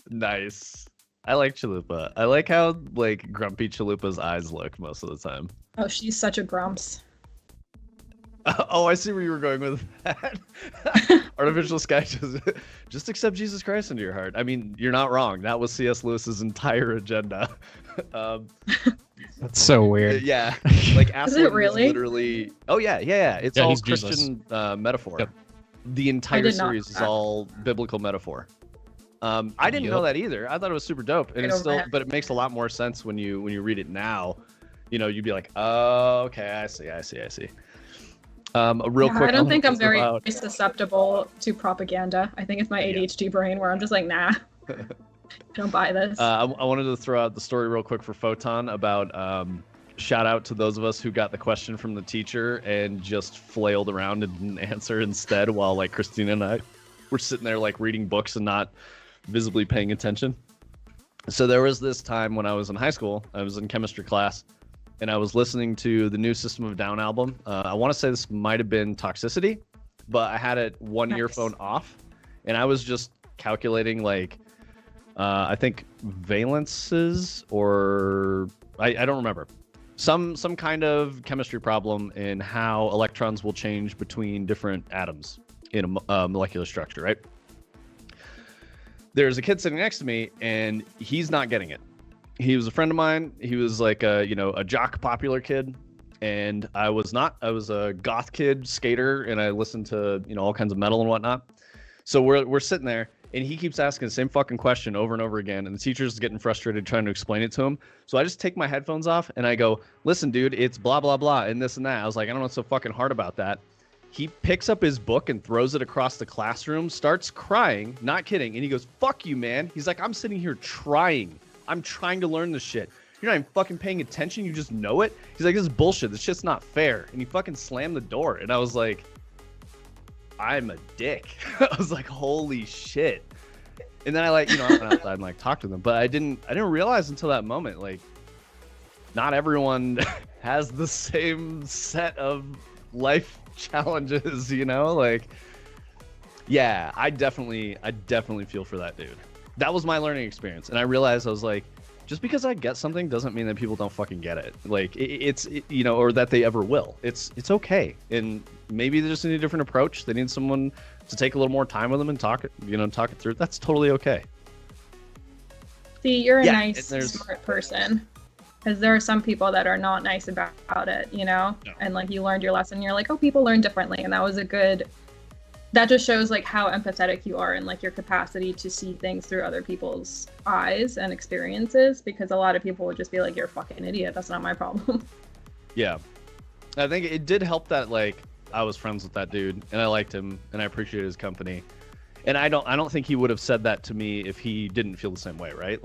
Nice. I like Chalupa. I like how like grumpy Chalupa's eyes look most of the time. Oh, she's such a grumps. Oh, I see where you were going with that. Artificial sky, just accept Jesus Christ into your heart. I mean, you're not wrong. That was C.S. Lewis's entire agenda. That's so weird. Yeah, like is it really? Literally. Oh yeah. It's all Christian metaphor. Yep. The entire series is all biblical metaphor. I didn't know that either. I thought it was super dope, and but it makes a lot more sense when you read it now. You'd be like, oh, okay, I see. Real quick. I don't think I'm very susceptible to propaganda. I think it's my ADHD brain where I'm just like, nah, don't buy this. I wanted to throw out the story real quick for Photon about shout out to those of us who got the question from the teacher and just flailed around and didn't answer instead, while like Christina and I were sitting there like reading books and not visibly paying attention. So there was this time when I was in high school, I was in chemistry class, and I was listening to the new System of a Down album. I want to say this might have been Toxicity, but I had it one earphone off, and I was just calculating like, I think valences, or I don't remember. Some kind of chemistry problem in how electrons will change between different atoms in a molecular structure, right? There's a kid sitting next to me, and he's not getting it. He was a friend of mine. He was like a jock popular kid, and I was not. I was a goth kid, skater, and I listened to all kinds of metal and whatnot. So we're sitting there, and he keeps asking the same fucking question over and over again, and the teacher's getting frustrated trying to explain it to him. So I just take my headphones off, and I go, "Listen, dude, it's blah blah blah and this and that." I was like, I don't know what's so fucking hard about that. He picks up his book and throws it across the classroom, starts crying, not kidding, and he goes, "Fuck you, man." He's like, "I'm sitting here trying. I'm trying to learn this shit. You're not even fucking paying attention. You just know it." He's like, "This is bullshit. This shit's not fair." And he fucking slammed the door. And I was like, I'm a dick. I was like, holy shit. And then I went outside and talked to them. But I didn't realize until that moment, like, not everyone has the same set of life challenges, yeah, I definitely feel for that dude. That was my learning experience, and I realized, I was like, just because I get something doesn't mean that people don't fucking get it. Like, or that they ever will. It's okay, and maybe they just need a different approach. They need someone to take a little more time with them and talk it through. That's totally okay. See, you're a nice, smart person. Because there are some people that are not nice about it, No. And you learned your lesson. You're like, oh, people learn differently, and that just shows how empathetic you are and your capacity to see things through other people's eyes and experiences. Because a lot of people would just be like, "You're a fucking idiot. That's not my problem." Yeah, I think it did help that I was friends with that dude, and I liked him, and I appreciated his company. And I don't think he would have said that to me if he didn't feel the same way, right?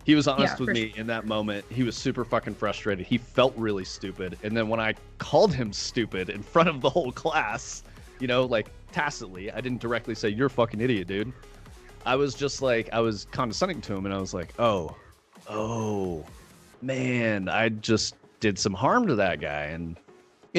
He was honest with me in that moment. He was super fucking frustrated. He felt really stupid. And then when I called him stupid in front of the whole class, tacitly, I didn't directly say, "You're a fucking idiot, dude." I was just I was condescending to him, and I was like, oh, man, I just did some harm to that guy. And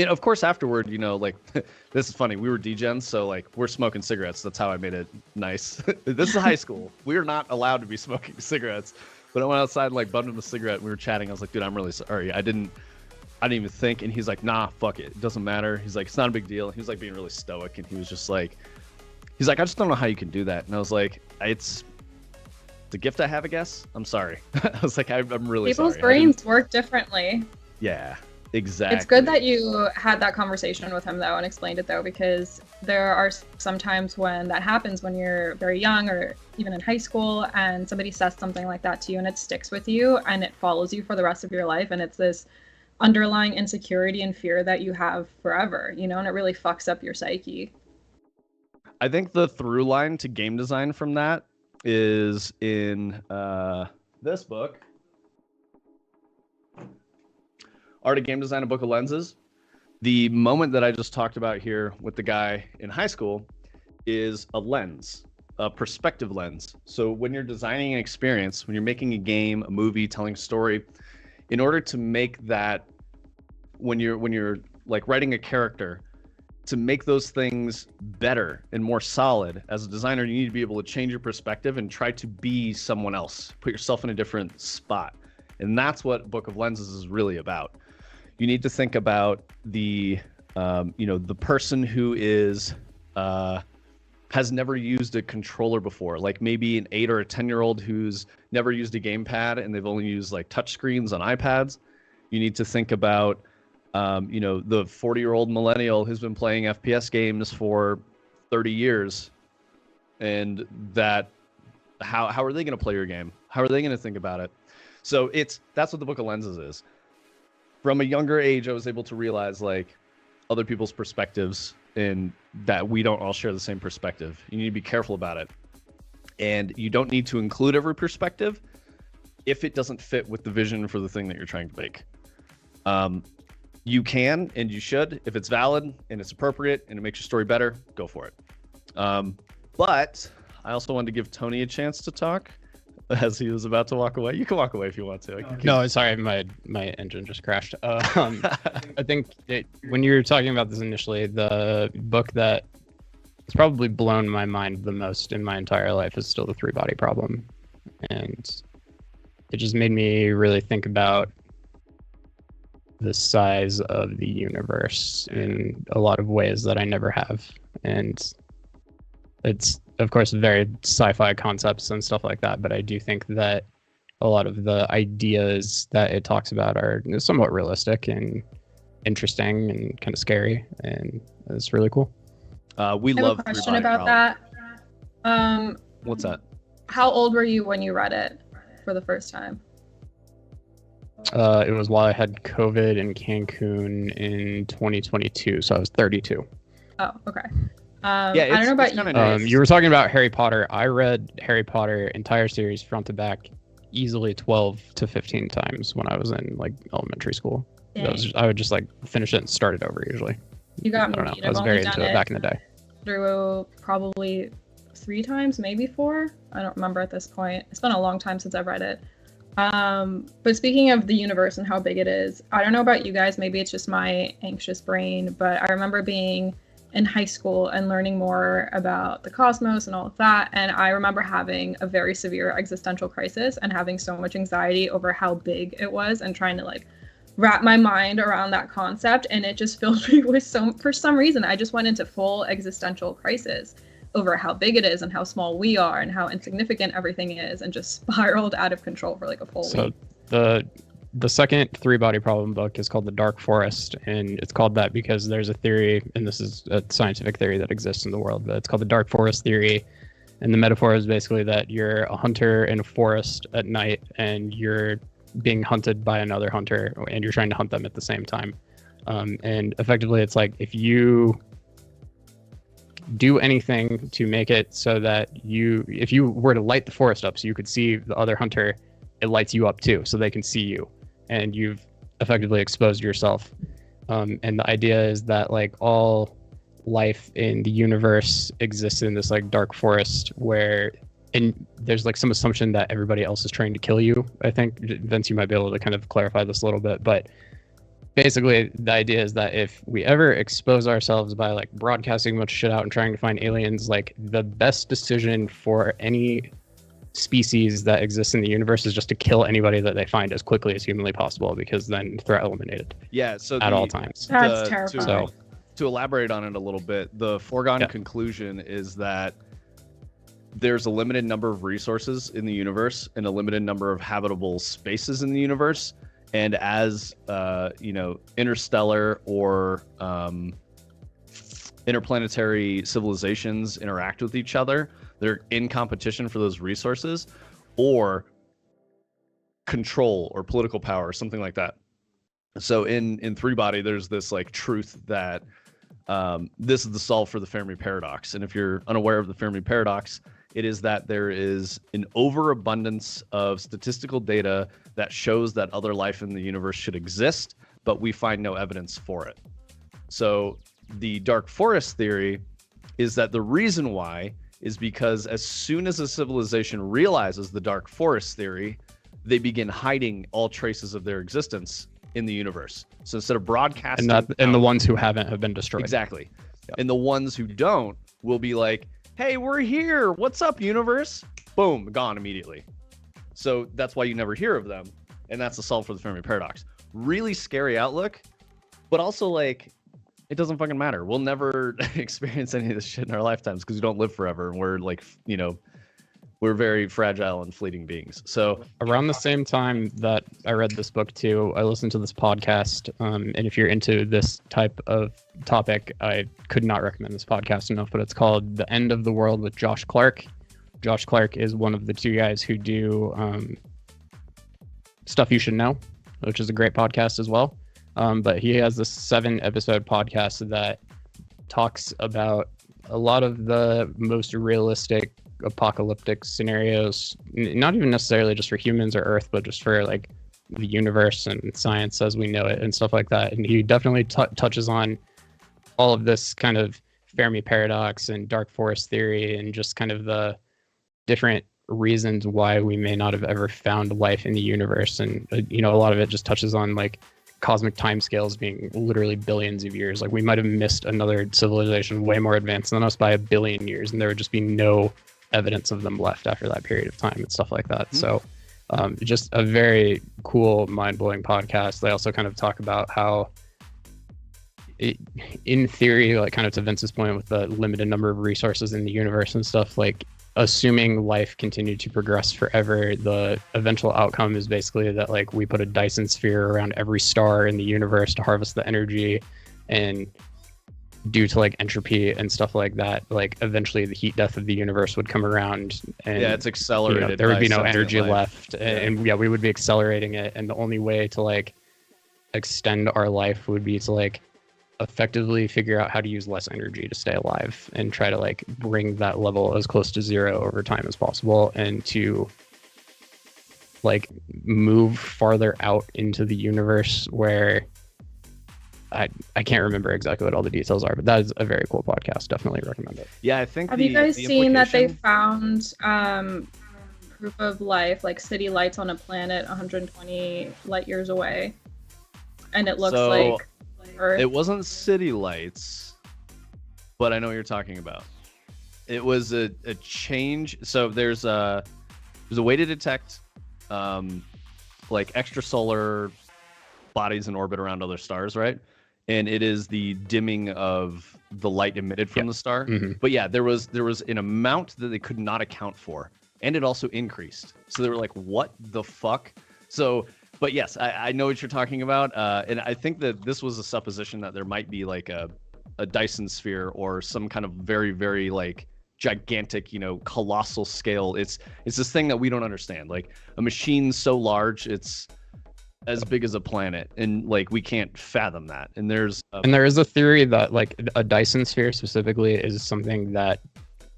of course, afterward, this is funny. We were degens, so we're smoking cigarettes. That's how I made it nice. This is high school. We are not allowed to be smoking cigarettes. But I went outside and bummed him a cigarette. And we were chatting. I was like, "Dude, I'm really sorry. I didn't even think." And he's like, "Nah, fuck it. It doesn't matter." He's like, "It's not a big deal." He was being really stoic, and he was just he's like, "I just don't know how you can do that." And I was like, "It's the gift I have, I guess. I'm sorry." I was like, I'm really sorry. People's brains work differently. Yeah, exactly. It's good that you had that conversation with him, though, and explained it, though, because there are some times when that happens when you're very young or even in high school, and somebody says something like that to you, and it sticks with you, and it follows you for the rest of your life, and it's this underlying insecurity and fear that you have forever, and it really fucks up your psyche. I think the through line to game design from that is in this book, Art of Game Design, A Book of Lenses. The moment that I just talked about here with the guy in high school is a lens, a perspective lens. So when you're designing an experience, when you're making a game, a movie, telling a story, in order to make that, when you're writing a character, to make those things better and more solid, as a designer, you need to be able to change your perspective and try to be someone else, put yourself in a different spot. And that's what Book of Lenses is really about. You need to think about the person who has never used a controller before, maybe an 8 or a 10-year-old who's never used a gamepad and they've only used touch screens on iPads. You need to think about the 40-year-old millennial who's been playing FPS games for 30 years, and that how are they going to play your game? How are they going to think about it? So that's what the Book of Lenses is. From a younger age, I was able to realize other people's perspectives, and that we don't all share the same perspective. You need to be careful about it. And you don't need to include every perspective if it doesn't fit with the vision for the thing that you're trying to make. You can, and you should, if it's valid and it's appropriate and it makes your story better, go for it. But I also wanted to give Tony a chance to talk. as he was about to walk away. You can walk away if you want to. No, sorry, my engine just crashed. I think when you were talking about this initially, the book that has probably blown my mind the most in my entire life is still The Three-Body Problem. And it just made me really think about the size of the universe in a lot of ways that I never have. And it's, of course, very sci-fi concepts and stuff like that, but I do think that a lot of the ideas that it talks about are somewhat realistic and interesting and kind of scary, and it's really cool. We love a question about that. What's that? How old were you when you read it for the first time? It was while I had COVID in Cancun in 2022, so I was 32. Oh, okay. Yeah, I don't know about you. Nice. You were talking about Harry Potter. I read Harry Potter entire series front to back easily 12 to 15 times when I was in like elementary school. I would just like finish it and start it over usually. You got me. I don't know. I was very into it back in the day. Through probably 3 times, maybe 4. I don't remember at this point. It's been a long time since I've read it. But speaking of the universe and how big it is, I don't know about you guys, maybe it's just my anxious brain, but I remember being in high school and learning more about the cosmos and all of that. And I remember having a very severe existential crisis and having so much anxiety over how big it was and trying to like wrap my mind around that concept. And it just filled me with for some reason, I just went into full existential crisis over how big it is and how small we are and how insignificant everything is, and just spiraled out of control for like a full week. The second Three-Body Problem book is called The Dark Forest, and it's called that because there's a theory, and this is a scientific theory that exists in the world, but it's called the Dark Forest theory. And the metaphor is basically that you're a hunter in a forest at night and you're being hunted by another hunter and you're trying to hunt them at the same time. And effectively it's like if you do anything to make it so that if you were to light the forest up so you could see the other hunter, it lights you up too so they can see you, and you've effectively exposed yourself. And the idea is that like all life in the universe exists in this like dark forest and there's like some assumption that everybody else is trying to kill you. I think Vince, you might be able to kind of clarify this a little bit, but basically the idea is that if we ever expose ourselves by like broadcasting much shit out and trying to find aliens, like the best decision for any species that exists in the universe is just to kill anybody that they find as quickly as humanly possible, because then threat eliminated. Yeah, so at all times. That's terrifying. To elaborate on it a little bit, the foregone conclusion is that there's a limited number of resources in the universe and a limited number of habitable spaces in the universe. And as interstellar or interplanetary civilizations interact with each other, they're in competition for those resources or control or political power or something like that. So in Three-Body, there's this like truth that this is the solve for the Fermi paradox. And if you're unaware of the Fermi paradox, it is that there is an overabundance of statistical data that shows that other life in the universe should exist, but we find no evidence for it. So the dark forest theory is that the reason why is because as soon as a civilization realizes the dark forest theory, they begin hiding all traces of their existence in the universe. So instead of broadcasting, and the ones who haven't have been destroyed. Exactly. Yep. And the ones who don't will be like, hey, we're here. What's up, universe? Boom, gone immediately. So that's why you never hear of them. And that's the solve for the Fermi paradox. Really scary outlook, but also like, it doesn't fucking matter. We'll never experience any of this shit in our lifetimes because we don't live forever. And we're like, we're very fragile and fleeting beings. So around the same time that I read this book too, I listened to this podcast. And if you're into this type of topic, I could not recommend this podcast enough, but it's called The End of the World with Josh Clark. Josh Clark is one of the 2 guys who do Stuff You Should Know, which is a great podcast as well. But he has this 7-episode podcast that talks about a lot of the most realistic apocalyptic scenarios, not even necessarily just for humans or Earth, but just for like the universe and science as we know it and stuff like that. And he definitely touches on all of this kind of Fermi paradox and dark forest theory and just kind of the different reasons why we may not have ever found life in the universe. And, a lot of it just touches on like cosmic timescales being literally billions of years. Like we might have missed another civilization way more advanced than us by a billion years, and there would just be no evidence of them left after that period of time and stuff like that. So just a very cool, mind-blowing podcast. They also kind of talk about how in theory, like kind of to Vince's point with the limited number of resources in the universe and stuff, like assuming life continued to progress forever, the eventual outcome is basically that like we put a Dyson sphere around every star in the universe to harvest the energy, and due to like entropy and stuff like that, like eventually the heat death of the universe would come around, and it's accelerated. There would be no energy left, and we would be accelerating it, and the only way to like extend our life would be to like effectively figure out how to use less energy to stay alive and try to like bring that level as close to zero over time as possible, and to like move farther out into the universe where I can't remember exactly what all the details are, but that is a very cool podcast. Definitely recommend it. Yeah, I think. Have you guys seen that they found proof of life, like city lights on a planet 120 light years away, and it looks like Earth? It wasn't city lights, but I know what you're talking about. It was a change. So there's a way to detect like extrasolar bodies in orbit around other stars, right? And it is the dimming of the light emitted from the star. But yeah, there was an amount that they could not account for, and it also increased. So they were like, "What the fuck?" So. But yes, I know what you're talking about, and I think that this was a supposition that there might be like a Dyson sphere or some kind of very, very like gigantic, colossal scale. It's this thing that we don't understand. Like a machine so large, it's as big as a planet, and like we can't fathom that. And there is a theory that like a Dyson sphere specifically is something that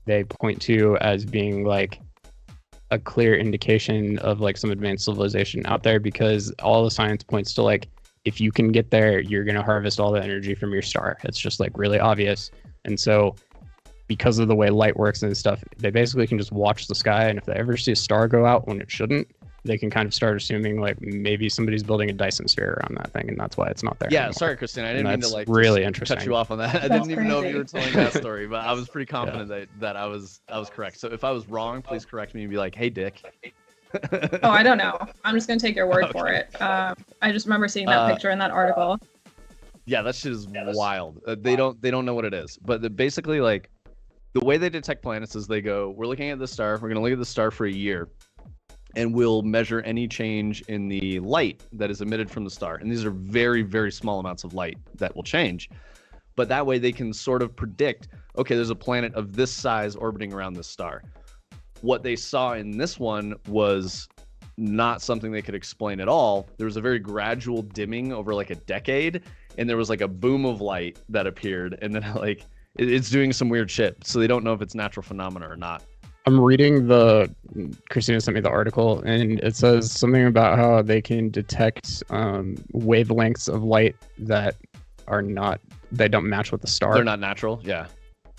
they point to as being like a clear indication of like some advanced civilization out there, because all the science points to like if you can get there, you're going to harvest all the energy from your star. It's just like really obvious. And so because of the way light works and stuff, they basically can just watch the sky, and if they ever see a star go out when it shouldn't, they can kind of start assuming like maybe somebody's building a Dyson sphere around that thing, and that's why it's not there anymore. Sorry, Christine, I didn't mean to like really interesting. cut you off on that. I didn't even know if you were telling that story, but I was pretty confident that I was correct. So if I was wrong, please correct me and be like, "Hey, Dick." Oh, I don't know. I'm just gonna take your word for it. I just remember seeing that picture in that article. Yeah, that shit is wild. They don't know what it is, but basically like the way they detect planets is they go, "We're looking at the star. We're gonna look at the star for a year, and we'll measure any change in the light that is emitted from the star." And these are very, very small amounts of light that will change. But that way they can sort of predict, okay, there's a planet of this size orbiting around this star. What they saw in this one was not something they could explain at all. There was a very gradual dimming over like a decade, and there was like a boom of light that appeared, and then like it's doing some weird shit. So they don't know if it's natural phenomena or not. I'm reading Christina sent me the article, and it says something about how they can detect wavelengths of light that they don't match with the star. They're not natural. Yeah.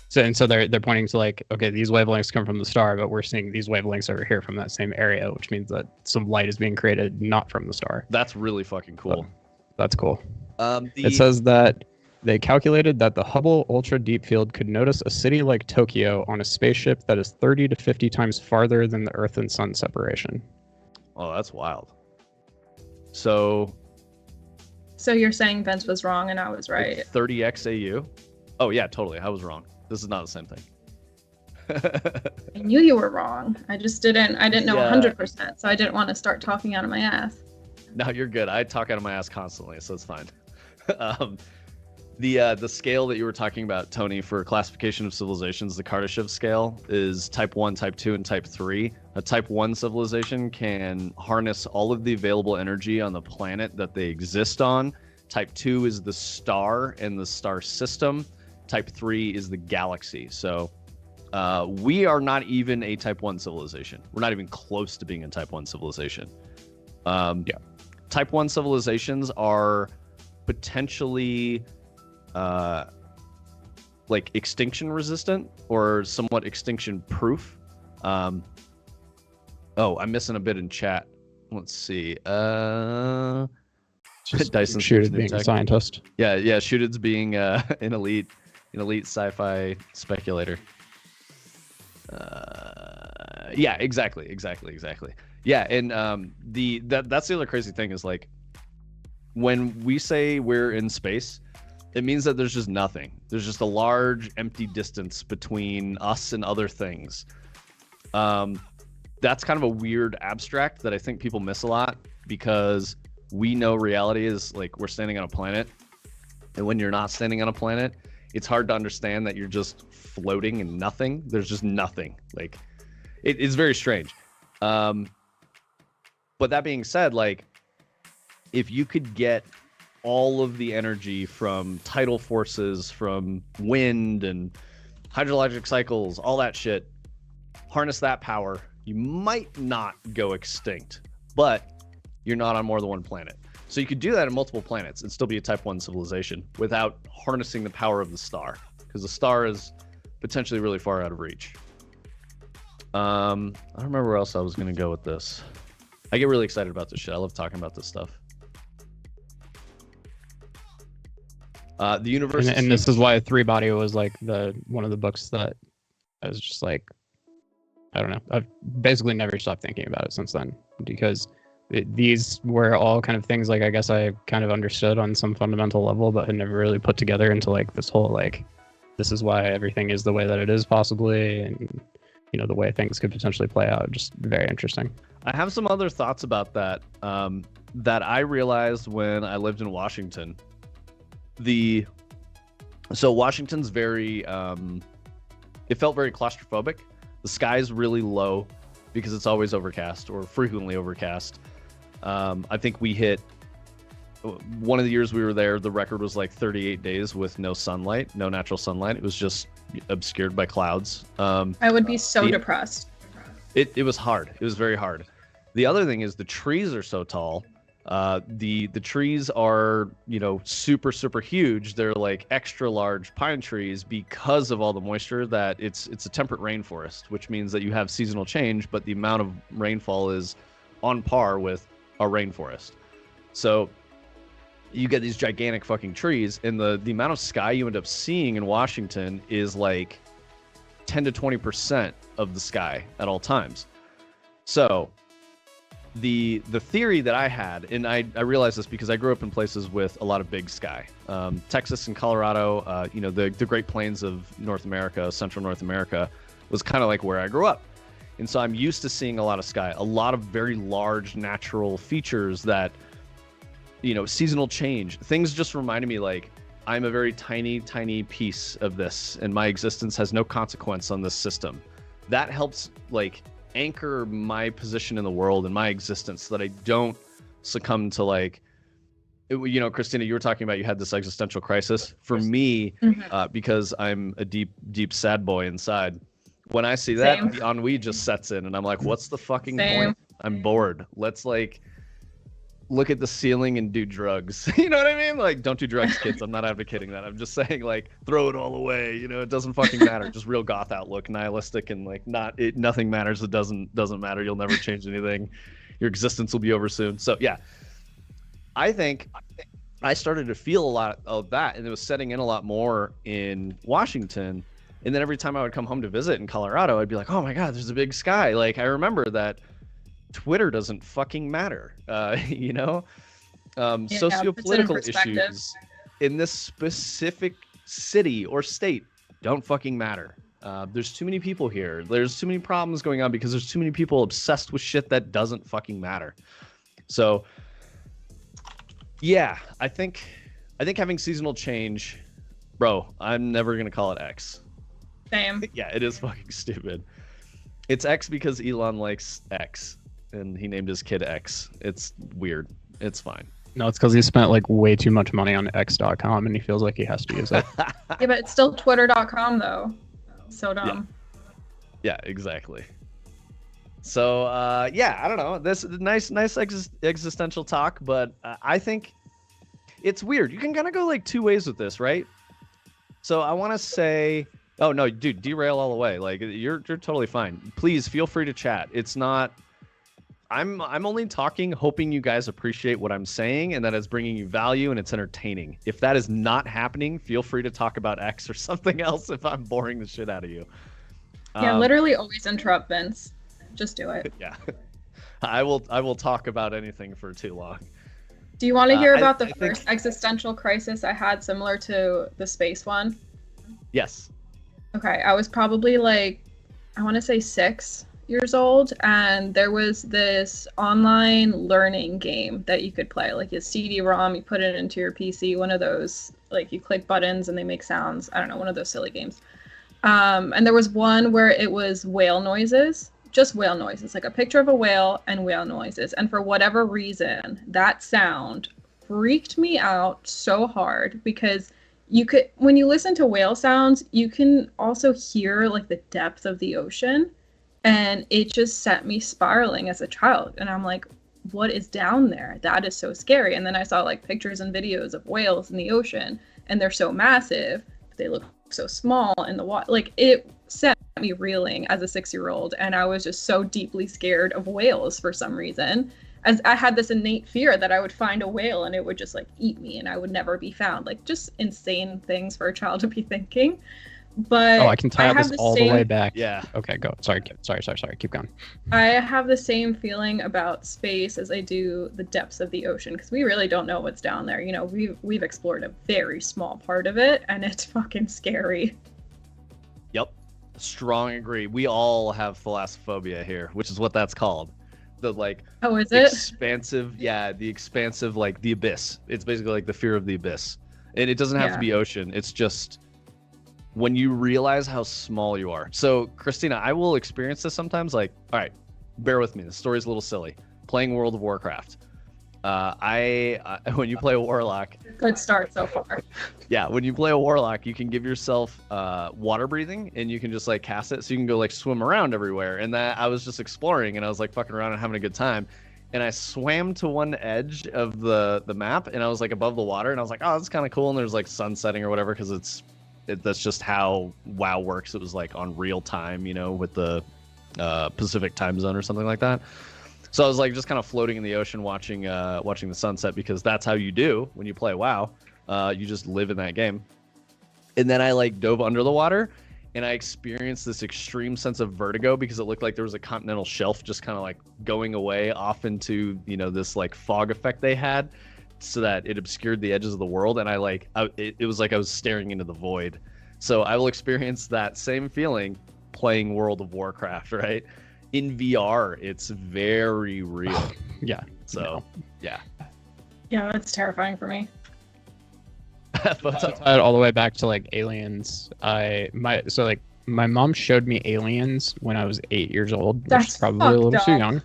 So they're pointing to like, okay, these wavelengths come from the star, but we're seeing these wavelengths over here from that same area, which means that some light is being created not from the star. That's really fucking cool. So, that's cool. It says that they calculated that the Hubble Ultra Deep Field could notice a city like Tokyo on a spaceship that is 30 to 50 times farther than the Earth and Sun separation. Oh, that's wild. So you're saying Vince was wrong and I was right. 30x AU? Oh yeah, totally. I was wrong. This is not the same thing. I knew you were wrong. I didn't know 100%, so I didn't want to start talking out of my ass. No, you're good. I talk out of my ass constantly, so it's fine. The scale that you were talking about, Tony, for classification of civilizations, the Kardashev scale, is type 1, type 2, and type 3. A type 1 civilization can harness all of the available energy on the planet that they exist on. Type 2 is the star and the star system. Type 3 is the galaxy. So we are not even a type 1 civilization. We're not even close to being a type 1 civilization. Type 1 civilizations are potentially like extinction resistant or somewhat extinction proof. Oh, I'm missing a bit in chat. Let's see. Dyson Shooted's being a scientist. Yeah, Shooted's being an elite sci-fi speculator. Yeah, exactly. Yeah, and that's the other crazy thing is like when we say we're in space, it means that there's just nothing. There's just a large empty distance between us and other things. That's kind of a weird abstract that I think people miss a lot, because we know reality is like we're standing on a planet, and when you're not standing on a planet, it's hard to understand that you're just floating and nothing. There's just nothing. Like it's very strange. But that being said, like if you could get all of the energy from tidal forces, from wind and hydrologic cycles, all that shit, harness that power, you might not go extinct, but you're not on more than one planet. So you could do that on multiple planets and still be a type 1 civilization without harnessing the power of the star, because the star is potentially really far out of reach. I don't remember where else I was going to go with this. I get really excited about this shit. I love talking about this stuff. The universe, and this is why Three Body was like one of the books that I was just like, I don't know. I've basically never stopped thinking about it since then, because these were all kind of things like I guess I kind of understood on some fundamental level, but had never really put together into like this whole like, this is why everything is the way that it is possibly, and you know the way things could potentially play out. Just very interesting. I have some other thoughts about that that I realized when I lived in Washington. So Washington's very it felt very claustrophobic. The sky's really low because it's always overcast or frequently overcast. I think we hit one of the years we were there, the record was like 38 days with no sunlight, no natural sunlight. It was just obscured by clouds. I would be so depressed. It was hard. It was very hard. The other thing is the trees are so tall. The trees are, you know, super huge. They're like extra large pine trees because of all the moisture, that it's a temperate rainforest, which means that you have seasonal change, but the amount of rainfall is on par with a rainforest. So you get these gigantic fucking trees, and the amount of sky you end up seeing in Washington is like 10 to 20% of the sky at all times. So the theory that I had, and I realized this because I grew up in places with a lot of big sky. Texas and Colorado, you know, the Great Plains of North America, Central North America, was kind of like where I grew up. And so I'm used to seeing a lot of sky, a lot of very large natural features that, you know, seasonal change. Things just reminded me like I'm a very tiny piece of this, and my existence has no consequence on this system. That helps like anchor my position in the world and my existence, so that I don't succumb to like, you know, Christina, you were talking about you had this existential crisis. For me, because I'm a deep sad boy inside, when I see that, the ennui just sets in, and I'm like, what's the fucking point? I'm bored. Let's like look at the ceiling and do drugs. You know what I mean? Like, don't do drugs, kids. I'm not advocating that. I'm just saying, like, throw it all away. You know, it doesn't fucking matter. Just real goth outlook, nihilistic, and like nothing matters. It doesn't matter. You'll never change anything. Your existence will be over soon. So yeah, I think I started to feel a lot of that, and it was setting in a lot more in Washington. And then every time I would come home to visit in Colorado, I'd be like, oh my God, there's a big sky. Like, I remember that Twitter doesn't fucking matter, you know? Sociopolitical issues in this specific city or state don't fucking matter. There's too many people here. There's too many problems going on because there's too many people obsessed with shit that doesn't fucking matter. So, yeah, I think having seasonal change, bro, I'm never going to call it X. Same. Yeah, it is fucking stupid. It's X because Elon likes X, and he named his kid X. It's weird. It's fine. No, it's because he spent like way too much money on X.com, and he feels like he has to use it. Yeah, but it's still Twitter.com though. So dumb. Yeah, exactly. So yeah, I don't know. This nice existential talk, but I think it's weird. You can kind of go like two ways with this, right? So I want to say, oh no, dude, derail all the way. Like you're totally fine. Please feel free to chat. It's not I'm only talking, hoping you guys appreciate what I'm saying and that it's bringing you value and it's entertaining. If that is not happening, feel free to talk about X or something else if I'm boring the shit out of you. Yeah, literally always interrupt Vince. Just do it. Yeah. I will talk about anything for too long. Do you want to hear about the first existential crisis I had similar to the space one? Yes. Okay, I was probably like, I want to say 6 years old, and there was this online learning game that you could play, like a CD-ROM, you put it into your PC, one of those, like you click buttons and they make sounds. I don't know, one of those silly games. And there was one where it was whale noises, just whale noises, like a picture of a whale and whale noises. And for whatever reason, that sound freaked me out so hard because you could, when you listen to whale sounds, you can also hear like the depth of the ocean. And it just set me spiraling as a child. And I'm like, what is down there? That is so scary. And then I saw like pictures and videos of whales in the ocean, and they're so massive, but they look so small in the water. Like, it set me reeling as a 6-year-old. And I was just so deeply scared of whales for some reason. As I had this innate fear that I would find a whale and it would just like eat me and I would never be found. Like, just insane things for a child to be thinking. But I can tie this all the way back. Yeah. Okay, go. Sorry. Keep going. I have the same feeling about space as I do the depths of the ocean, because we really don't know what's down there. You know, we've explored a very small part of it, and it's fucking scary. Yep. Strong agree. We all have thalassophobia here, which is what that's called. The like is it? Expansive, the expansive, like the abyss. It's basically like the fear of the abyss. And it doesn't have to be ocean. It's just when you realize how small you are. So, Christina, I will experience this sometimes. Like, all right, bear with me. The story's a little silly. Playing World of Warcraft. When you play a warlock. Good start so far. Yeah, when you play a warlock, you can give yourself water breathing, and you can just like cast it, so you can go like swim around everywhere. And that I was just exploring, and I was like fucking around and having a good time. And I swam to one edge of the map, and I was like above the water, and I was like, oh, that's kind of cool. And there's like sun setting or whatever, because that's just how WoW works. It was like on real time, you know, with the Pacific time zone or something like that. So I was like just kind of floating in the ocean, watching the sunset, because that's how you do when you play WoW. You just live in that game. And then I like dove under the water, and I experienced this extreme sense of vertigo, because it looked like there was a continental shelf just kind of like going away off into, you know, this like fog effect they had, so that it obscured the edges of the world. And it was like I was staring into the void. So I will experience that same feeling playing World of Warcraft, right? In VR, it's very real. Yeah. So, yeah, that's terrifying for me. All the way back to like Aliens. My mom showed me Aliens when I was 8 years old, which is probably a little too young.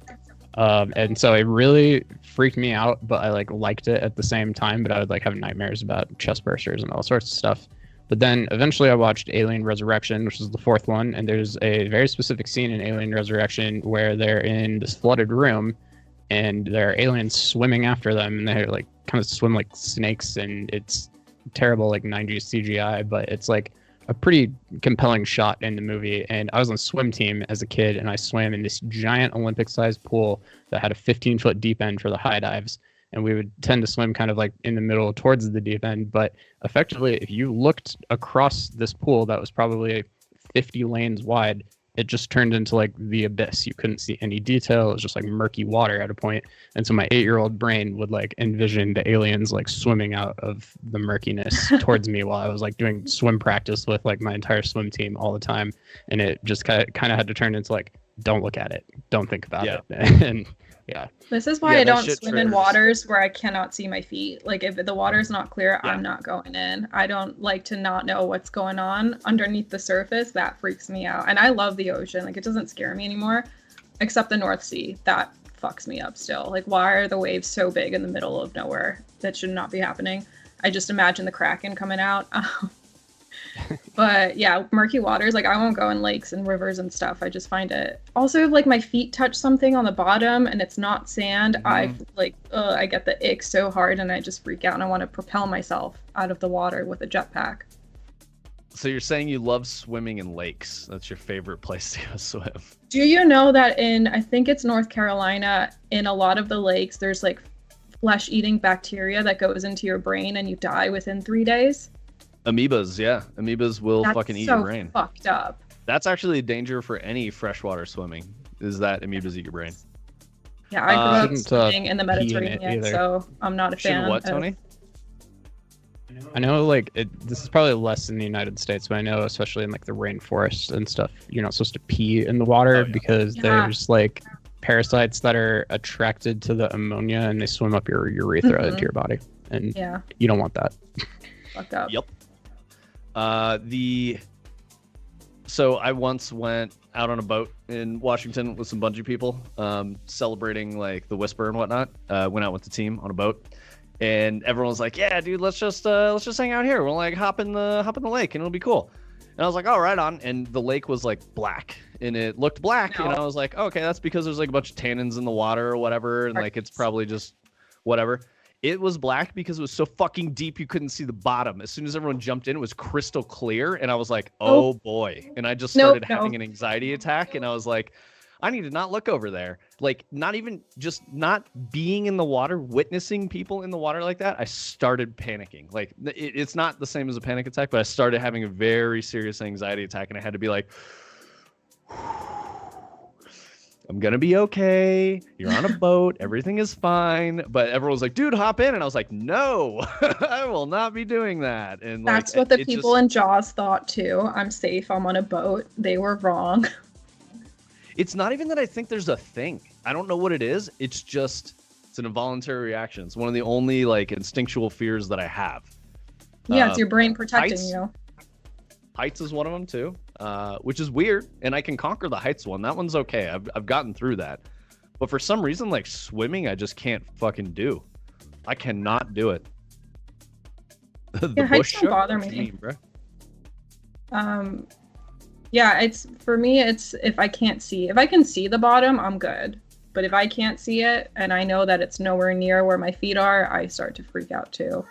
And so it really freaked me out, but I like liked it at the same time. But I would like have nightmares about chest bursters and all sorts of stuff. But then eventually I watched Alien Resurrection, which is the 4th one, and there's a very specific scene in Alien Resurrection where they're in this flooded room, and there are aliens swimming after them, and they like kind of swim like snakes, and it's terrible like 90s CGI, but it's like a pretty compelling shot in the movie. And I was on swim team as a kid, and I swam in this giant Olympic-sized pool that had a 15-foot deep end for the high dives. And we would tend to swim kind of like in the middle towards the deep end. But effectively, if you looked across this pool that was probably 50 lanes wide, it just turned into like the abyss. You couldn't see any detail. It was just like murky water at a point. And so my 8-year-old brain would like envision the aliens like swimming out of the murkiness towards me while I was like doing swim practice with like my entire swim team all the time. And it just kind of had to turn into like, don't look at it. Don't think about it. And yeah. This is why I don't swim in waters where I cannot see my feet. Like, if the water is not clear, I'm not going in. I don't like to not know what's going on underneath the surface. That freaks me out. And I love the ocean. Like, it doesn't scare me anymore, except the North Sea. That fucks me up still. Like, why are the waves so big in the middle of nowhere? That should not be happening. I just imagine the Kraken coming out. But yeah, murky waters, like I won't go in lakes and rivers and stuff. I just find it. Also, if like my feet touch something on the bottom and it's not sand, I get the ick so hard, and I just freak out, and I want to propel myself out of the water with a jetpack. So you're saying you love swimming in lakes. That's your favorite place to go swim. Do you know that I think it's North Carolina, in a lot of the lakes, there's like flesh-eating bacteria that goes into your brain and you die within 3 days? Amoebas, yeah. Amoebas will fucking eat your brain. That's so fucked up. That's actually a danger for any freshwater swimming, is that amoebas eat your brain. Yeah, I grew up swimming in the Mediterranean, so I'm not a fan. What, Tony? I know, like, this is probably less in the United States, but I know, especially in like the rainforest and stuff, you're not supposed to pee in the water because there's like parasites that are attracted to the ammonia and they swim up your urethra into your body, and you don't want that. Fucked up. Yep. So I once went out on a boat in Washington with some Bungie people, celebrating like the Whisper and whatnot. Went out with the team on a boat. And everyone was like, "Yeah, dude, let's just hang out here. We'll like hop in the lake, and it'll be cool." And I was like, "Oh, right on." And the lake was like black, and it looked black, and I was like, "Okay, that's because there's like a bunch of tannins in the water or whatever, and like it's probably just whatever." It was black because it was so fucking deep you couldn't see the bottom. As soon as everyone jumped in, it was crystal clear, and I was like, "Oh boy!" And I just started having an anxiety attack, and I was like, I need to not look over there. Like, not even just not being in the water, witnessing people in the water like that, I started panicking. Like, it's not the same as a panic attack, but I started having a very serious anxiety attack, and I had to be like, I'm going to be okay. You're on a boat. Everything is fine. But everyone was like, dude, hop in. And I was like, no, I will not be doing that. And that's what the people in Jaws thought, too. I'm safe. I'm on a boat. They were wrong. It's not even that I think there's a thing. I don't know what it is. It's an involuntary reaction. It's one of the only like instinctual fears that I have. Yeah, it's your brain protecting you. Heights is one of them too, which is weird. And I can conquer the heights one. That one's okay. I've gotten through that. But for some reason, like swimming, I just can't fucking do. I cannot do it. The heights don't bother me. Bro. Yeah, for me, it's if I can see the bottom, I'm good. But if I can't see it and I know that it's nowhere near where my feet are, I start to freak out too.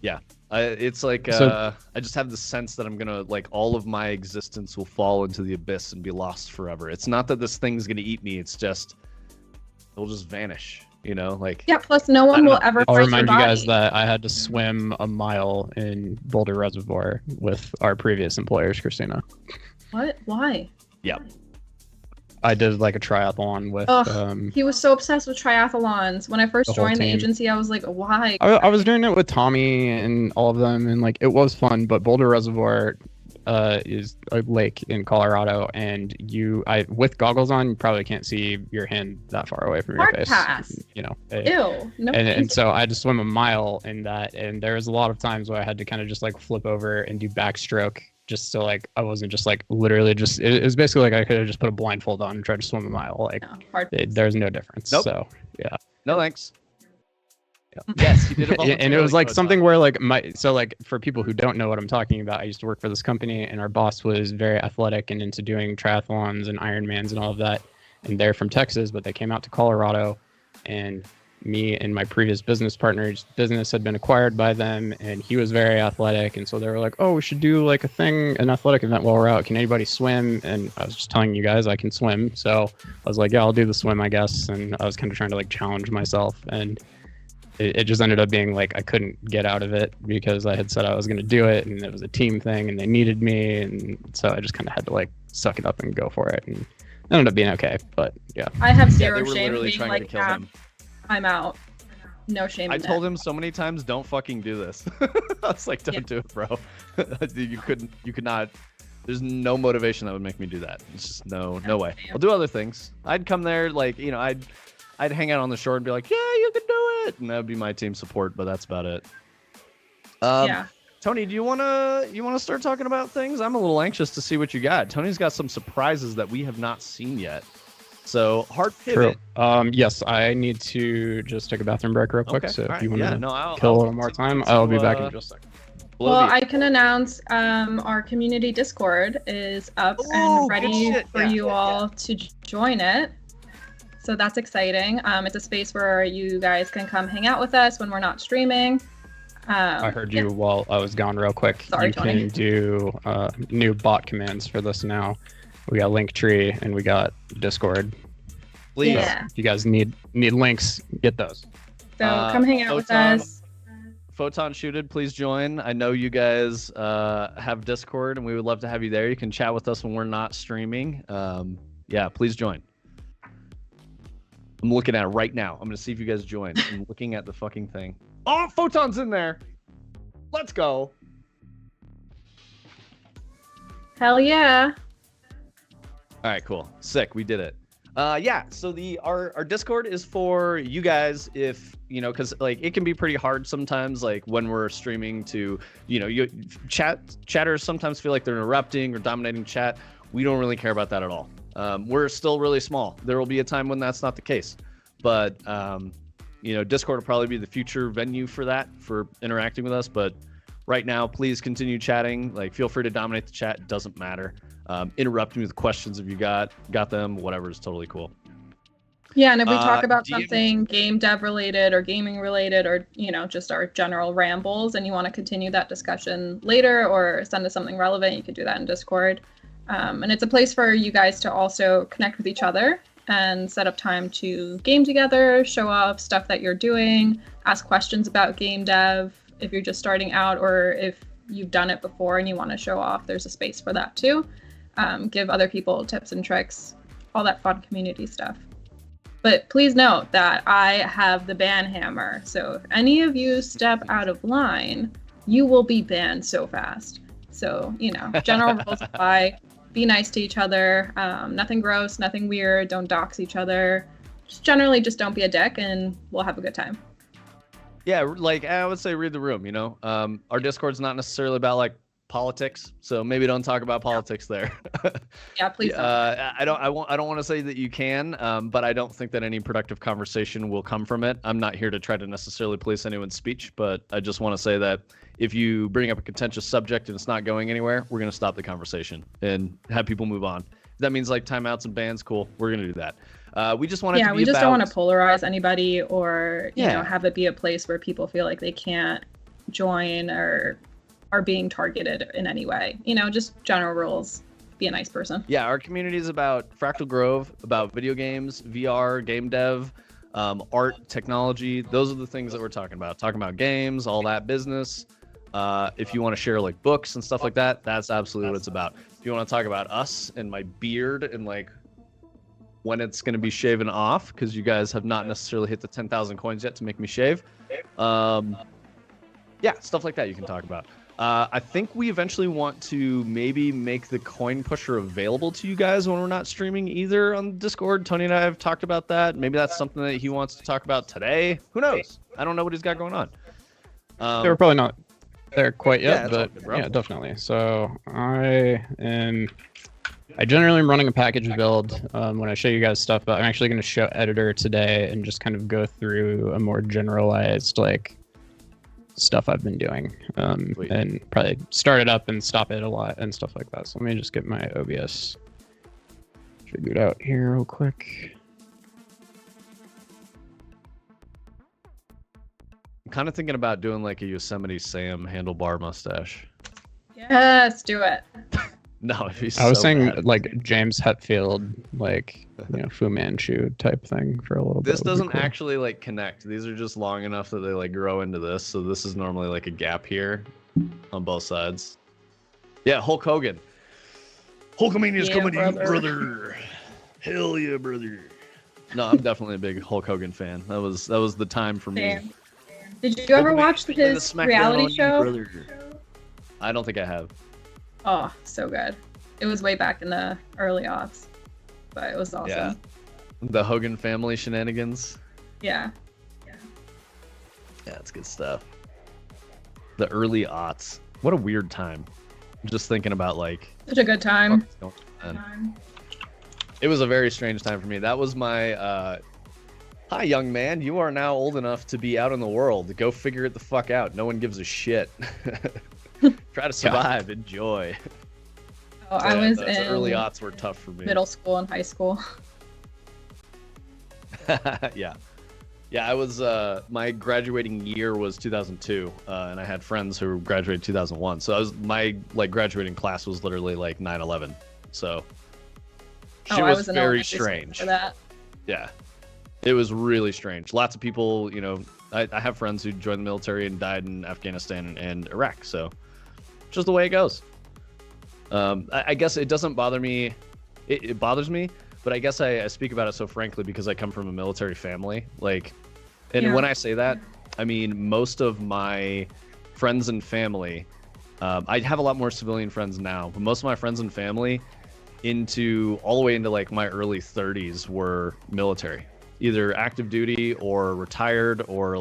Yeah, it's like I just have the sense that I'm gonna like all of my existence will fall into the abyss and be lost forever. It's not that this thing's gonna eat me. It's just it'll just vanish. You know, like Plus, no one will ever. I'll remind you guys that I had to swim a mile in Boulder Reservoir with our previous employers, Christina. What? Why? Yeah. I did like a triathlon with. He was so obsessed with triathlons. When I first joined the agency, I was like, why? I was doing it with Tommy and all of them, and like it was fun. But Boulder Reservoir is a lake in Colorado, and with goggles on, you probably can't see your hand that far away from your face. You know. Ew. No. And so I had to swim a mile in that, and there was a lot of times where I had to kind of just like flip over and do backstroke. Just so like I wasn't just like literally just it was basically like I could have just put a blindfold on and tried to swim a mile. Like there's no difference. Nope. So yeah. No thanks. Yeah. Yes, you did it. And it was like something where like for people who don't know what I'm talking about, I used to work for this company and our boss was very athletic and into doing triathlons and Ironmans and all of that. And they're from Texas, but they came out to Colorado, and me and my previous business partner's business had been acquired by them, and he was very athletic, and so they were like, oh, we should do like an athletic event while we're out. Can anybody swim? And I was just telling you guys I can swim, so I was like, yeah, I'll do the swim, I guess. And I was kind of trying to like challenge myself, and it just ended up being like I couldn't get out of it because I had said I was going to do it, and it was a team thing and they needed me, and so I just kind of had to like suck it up and go for it, and it ended up being okay. But yeah, I have zero shame being like, I'm out. No shame. I told him so many times, don't fucking do this. I was like, don't do it, bro. You could not. There's no motivation that would make me do that. It's just no way. I'll do other things. I'd come there, like, you know, I'd hang out on the shore and be like, yeah, you can do it, and that would be my team support. But that's about it. Yeah. Tony, do you wanna start talking about things? I'm a little anxious to see what you got. Tony's got some surprises that we have not seen yet. So hard pivot. True. Yes, I need to just take a bathroom break real quick. Okay, so if you want to kill a little more time, I'll be back in just a second. Well, I can announce our community Discord is up and ready for you all to join it. So that's exciting. It's a space where you guys can come hang out with us when we're not streaming. I heard you while I was gone real quick. Sorry, you Tony. can do new bot commands for this now. We got Linktree and we got Discord. Please. Yeah. If you guys need links, get those. So come hang out with us. Photon Shooted, please join. I know you guys have Discord, and we would love to have you there. You can chat with us when we're not streaming. Yeah, please join. I'm looking at it right now. I'm going to see if you guys join. I'm looking at the fucking thing. Oh, Photon's in there. Let's go. Hell yeah. All right, cool. Sick. We did it. Yeah, so our Discord is for you guys if, you know, because like it can be pretty hard sometimes, like when we're streaming to, you know, chatters sometimes feel like they're interrupting or dominating chat. We don't really care about that at all. We're still really small. There will be a time when that's not the case, but you know, Discord will probably be the future venue for that, for interacting with us. But right now, please continue chatting. Like, feel free to dominate the chat. It doesn't matter. Interrupt me with questions if you got them. Whatever is totally cool. Yeah, and if we talk about something game dev related or gaming related, or you know, just our general rambles, and you want to continue that discussion later or send us something relevant, you could do that in Discord. And it's a place for you guys to also connect with each other and set up time to game together, show off stuff that you're doing, ask questions about game dev if you're just starting out, or if you've done it before and you want to show off, there's a space for that too. Give other people tips and tricks, all that fun community stuff. But please note that I have the ban hammer, so if any of you step out of line, you will be banned so fast. So, you know, general rules apply. Be nice to each other. Nothing gross, nothing weird. Don't dox each other. Just don't be a dick, and we'll have a good time. Yeah, like I would say, read the room. You know, our Discord's not necessarily about like politics, so maybe don't talk about politics there. Yeah, please don't. I don't want to say that you can, but I don't think that any productive conversation will come from it. I'm not here to try to necessarily police anyone's speech, but I just want to say that if you bring up a contentious subject and it's not going anywhere, we're going to stop the conversation and have people move on. If that means like timeouts and bans, cool. We're going to do that. We just want it to be we just don't want to polarize anybody or you know, have it be a place where people feel like they can't join or are being targeted in any way. You know, just general rules. Be a nice person. Yeah, our community is about Fractal Grove, about video games, VR, game dev, art, technology. Those are the things that we're talking about. Talking about games, all that business. If you want to share like books and stuff like that, that's absolutely what it's about. If you want to talk about us and my beard and like when it's going to be shaven off, because you guys have not necessarily hit the 10,000 coins yet to make me shave. Yeah, stuff like that you can talk about. I think we eventually want to maybe make the coin pusher available to you guys when we're not streaming either on Discord. Tony and I have talked about that. Maybe that's something that he wants to talk about today. Who knows? I don't know what he's got going on. They're probably not there quite yet, yeah, but yeah, definitely. So I generally am running a package build. When I show you guys stuff, but I'm actually going to show editor today and just kind of go through a more generalized like stuff I've been doing, and probably start it up and stop it a lot and stuff like that. So let me just get my OBS figured out here real quick. I'm kind of thinking about doing like a Yosemite Sam handlebar mustache. Yes, do it. No, I was saying bad. Like James Hetfield, like, you know, Fu Manchu type thing for a little bit. This doesn't actually like connect. These are just long enough that they like grow into this. So this is normally like a gap here on both sides. Yeah, Hulk Hogan. Hulkamania's coming to you, brother. Hell yeah, brother. No, I'm definitely a big Hulk Hogan fan. That was the time for me. Did you ever watch his reality show? I don't think I have. Oh, so good. It was way back in the early aughts, but it was awesome. Yeah. The Hogan family shenanigans. Yeah. Yeah, it's good stuff. The early aughts. What a weird time. I'm just thinking about like... Such a good time. It was a very strange time for me. That was my... Hi, young man. You are now old enough to be out in the world. Go figure it the fuck out. No one gives a shit. Try to survive. Yeah. Enjoy. Oh, I was in early aughts were tough for me. Middle school and high school. Yeah, Yeah, I was, my graduating year was 2002, and I had friends who graduated 2001. So my graduating class was literally like 9/11. So she was very strange. For that. Yeah, it was really strange. Lots of people, I have friends who joined the military and died in Afghanistan and Iraq. So just the way it goes. I guess it doesn't bother me. It bothers me, but I guess I speak about it so frankly because I come from a military family. When I say that, I mean most of my friends and family. I have a lot more civilian friends now, but most of my friends and family, all the way into like my early 30s, were military, either active duty or retired or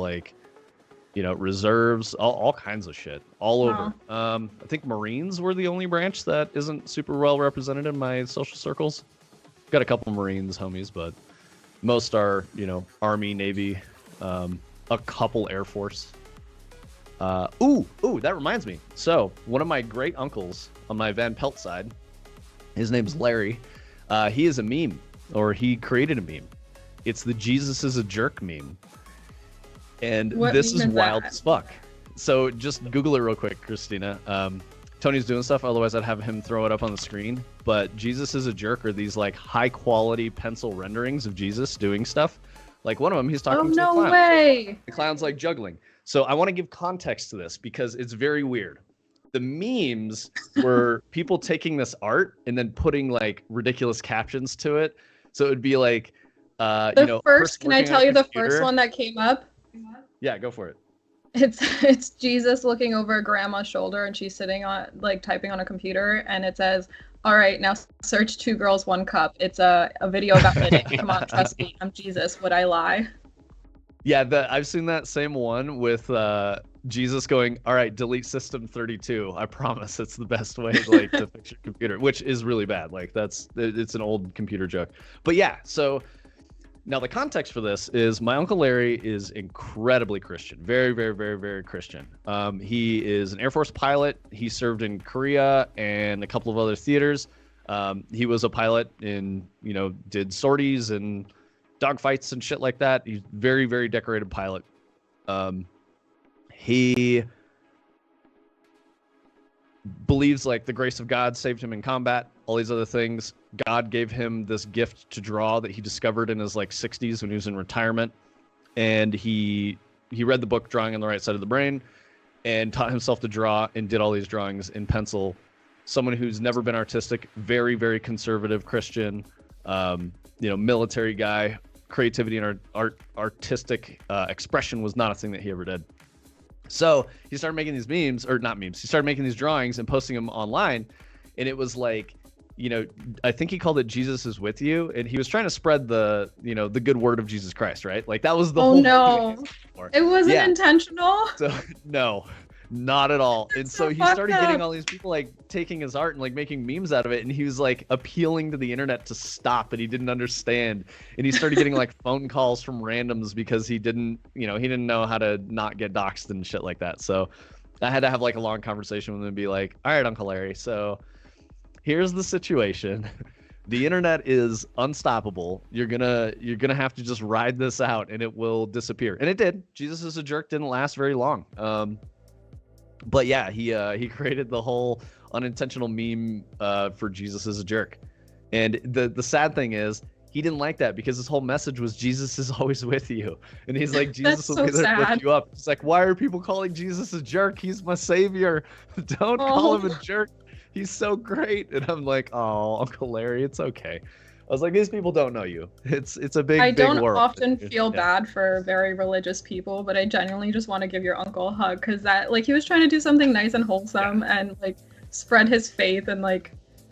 reserves, all kinds of shit, all over. I think Marines were the only branch that isn't super well represented in my social circles. Got a couple Marines homies, but most are, Army, Navy, a couple Air Force. Ooh, that reminds me. So one of my great uncles on my Van Pelt side, his name's Larry. He is a meme, or he created a meme. It's the Jesus is a jerk meme. And this is wild as fuck. So just Google it real quick, Christina. Tony's doing stuff, otherwise I'd have him throw it up on the screen. But Jesus is a jerk are these like high quality pencil renderings of Jesus doing stuff. Like one of them, he's talking to a clown. No way. The clown's like juggling. So I want to give context to this because it's very weird. The memes were people taking this art and then putting like ridiculous captions to it. So it would be like, can I tell you the first one that came up? Yeah, go for it. It's Jesus looking over grandma's shoulder and she's sitting on typing on a computer, and it says, "All right, now search 2 girls 1 cup." It's a video about knitting. Come on, trust me, I'm Jesus. Would I lie? Yeah, I've seen that same one with Jesus going, "All right, delete system 32. I promise it's the best way to fix your computer," which is really bad. It's an old computer joke. But yeah, so now the context for this is my Uncle Larry is incredibly Christian, very, very, very, very Christian. He is an Air Force pilot. He served in Korea and a couple of other theaters. He was a pilot did sorties and dogfights and shit like that. He's very, very decorated pilot. He believes the grace of God saved him in combat, all these other things. God gave him this gift to draw that he discovered in his 60s when he was in retirement. And he read the book Drawing on the Right Side of the Brain and taught himself to draw and did all these drawings in pencil. Someone who's never been artistic, very, very conservative Christian, military guy. Creativity and artistic expression was not a thing that he ever did. So he started making these memes, or not memes. He started making these drawings and posting them online. And it was I think he called it Jesus is with you. And he was trying to spread the good word of Jesus Christ, right? That was the whole thing. Oh no, it wasn't intentional. So no, not at all. And so he started getting all these people taking his art and making memes out of it. And he was appealing to the internet to stop, and he didn't understand. And he started getting phone calls from randoms because he didn't know how to not get doxxed and shit like that. So I had to have a long conversation with him and be like, "All right, Uncle Larry, so here's the situation. The internet is unstoppable. You're gonna have to just ride this out and it will disappear." And it did. Jesus is a jerk didn't last very long. But yeah, he created the whole unintentional meme for Jesus is a jerk. And the sad thing is he didn't like that because his whole message was Jesus is always with you. And he's like, Jesus will be there to lift you up. It's why are people calling Jesus a jerk? He's my savior. Don't call him a jerk. He's so great. And I'm like, oh, Uncle Larry, it's okay. I was like, these people don't know you. It's a big, big world. I don't often feel bad for very religious people, but I genuinely just want to give your uncle a hug because that, he was trying to do something nice and wholesome and spread his faith in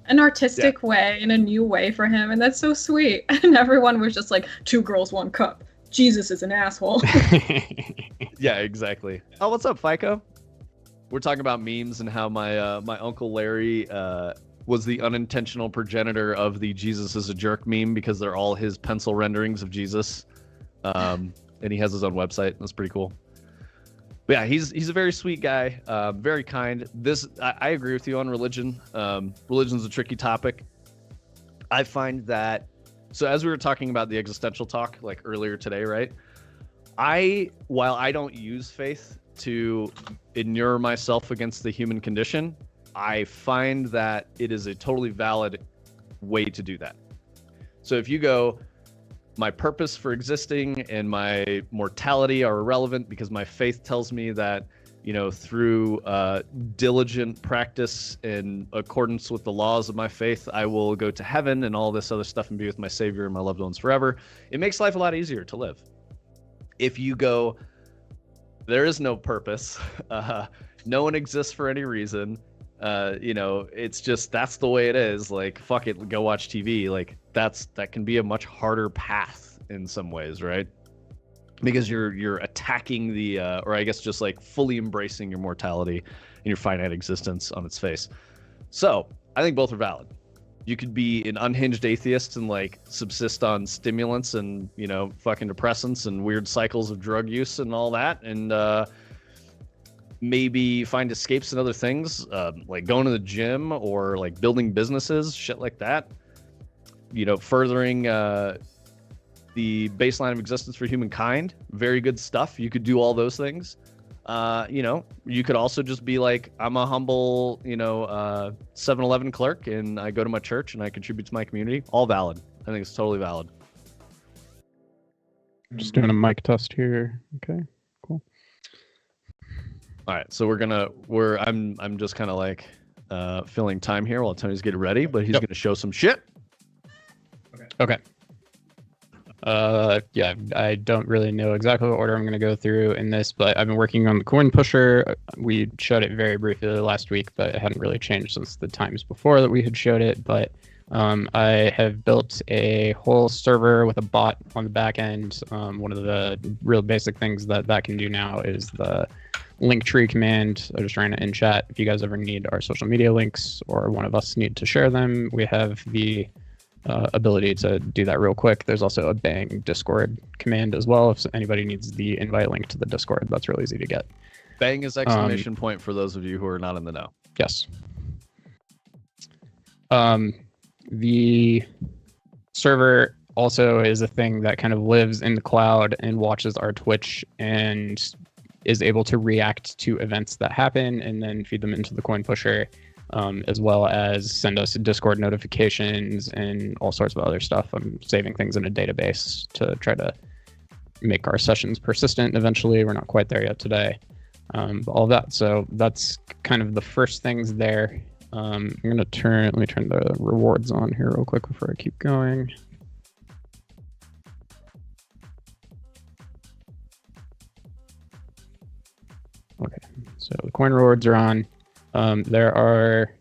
an artistic way, in a new way for him, and that's so sweet. And everyone was just 2 girls 1 cup. Jesus is an asshole. Yeah, exactly. Oh, what's up, FICO? We're talking about memes and how my Uncle Larry was the unintentional progenitor of the Jesus is a jerk meme because they're all his pencil renderings of Jesus. And he has his own website. That's pretty cool. But yeah, he's a very sweet guy, very kind. I agree with you on religion. Religion's a tricky topic. I find that, so as we were talking about the existential talk earlier today, right? while I don't use faith to inure myself against the human condition, I find that it is a totally valid way to do that. So if you go, my purpose for existing and my mortality are irrelevant because my faith tells me that, you know, through diligent practice in accordance with the laws of my faith, I will go to heaven and all this other stuff and be with my Savior and my loved ones forever. It makes life a lot easier to live. If you go, there is no purpose, no one exists for any reason, you know, it's just, that's the way it is, like, fuck it, go watch TV, like, that can be a much harder path in some ways, right? Because you're attacking the or I guess just like fully embracing your mortality and your finite existence on its face. So I think both are valid. You could be an unhinged atheist and like subsist on stimulants and, you know, fucking depressants and weird cycles of drug use and all that, and maybe find escapes in other things, like going to the gym or like building businesses, shit like that, you know, furthering the baseline of existence for humankind. Very good stuff. You could do all those things. You know, you could also just be like, I'm a humble, you know, 7-Eleven clerk and I go to my church and I contribute to my community. All valid. I think it's totally valid. Just doing a mic test here. Okay, cool. All right, so I'm just kind of like filling time here while Tony's getting ready, but he's going to show some shit. Okay. Yeah, I don't really know exactly what order I'm going to go through in this, but I've been working on the coin pusher. We showed it very briefly last week, but it hadn't really changed since the times before that we had showed it. But I have built a whole server with a bot on the back end. One of the real basic things that can do now is the link tree command. I just ran it in chat. If you guys ever need our social media links or one of us need to share them, we have the ability to do that real quick. There's also a bang Discord command as well. If anybody needs the invite link to the Discord, that's real easy to get. Bang is exclamation point for those of you who are not in the know. Yes. The server also is a thing that kind of lives in the cloud and watches our Twitch and is able to react to events that happen and then feed them into the coin pusher. As well as send us Discord notifications and all sorts of other stuff. I'm saving things in a database to try to make our sessions persistent eventually. We're not quite there yet today. But all of that. So that's kind of the first things there. Let me turn the rewards on here real quick before I keep going. Okay, so the coin rewards are on. There are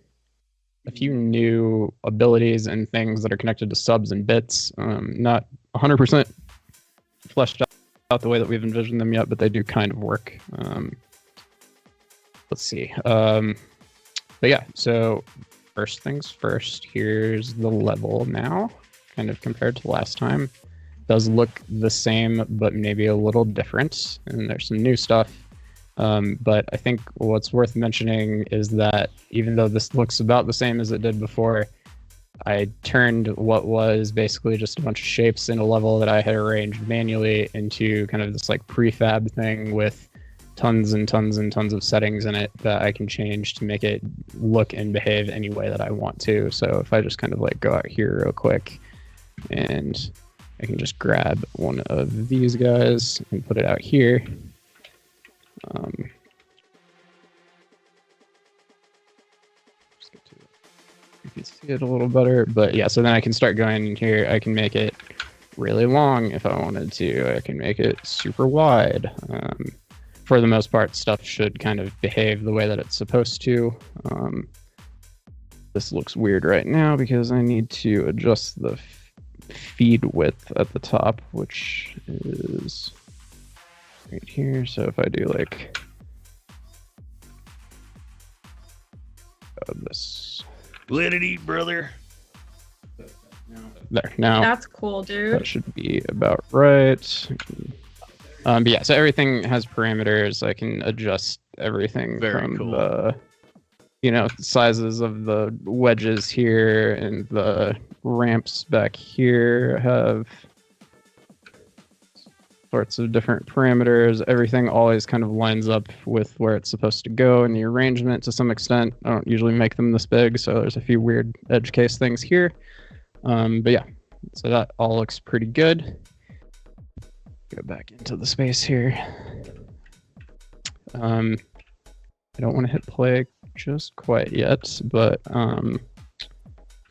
a few new abilities and things that are connected to subs and bits. Not 100% fleshed out the way that we've envisioned them yet, but they do kind of work. Let's see. But yeah, so first things first, here's the level now, kind of compared to last time. Does look the same, but maybe a little different, and there's some new stuff. But I think what's worth mentioning is that even though this looks about the same as it did before, I turned what was basically just a bunch of shapes in a level that I had arranged manually into kind of this like prefab thing with tons and tons and tons of settings in it that I can change to make it look and behave any way that I want to. So if I just kind of like go out here real quick and I can just grab one of these guys and put it out here. Just get to it. You can see it a little better, but yeah, so then I can start going in here. I can make it really long if I wanted to. I can make it super wide. For the most part, stuff should kind of behave the way that it's supposed to. This looks weird right now because I need to adjust the feed width at the top, which is right here. So if I do like this, let it eat, brother. There now. That's cool, dude. That should be about right. But yeah, so everything has parameters. I can adjust everything from the, you know, sizes of the wedges here and the ramps back here have sorts of different parameters. Everything always kind of lines up with where it's supposed to go in the arrangement to some extent. I don't usually make them this big, so there's a few weird edge case things here. But yeah, so that all looks pretty good. Go back into the space here. I don't want to hit play just quite yet, but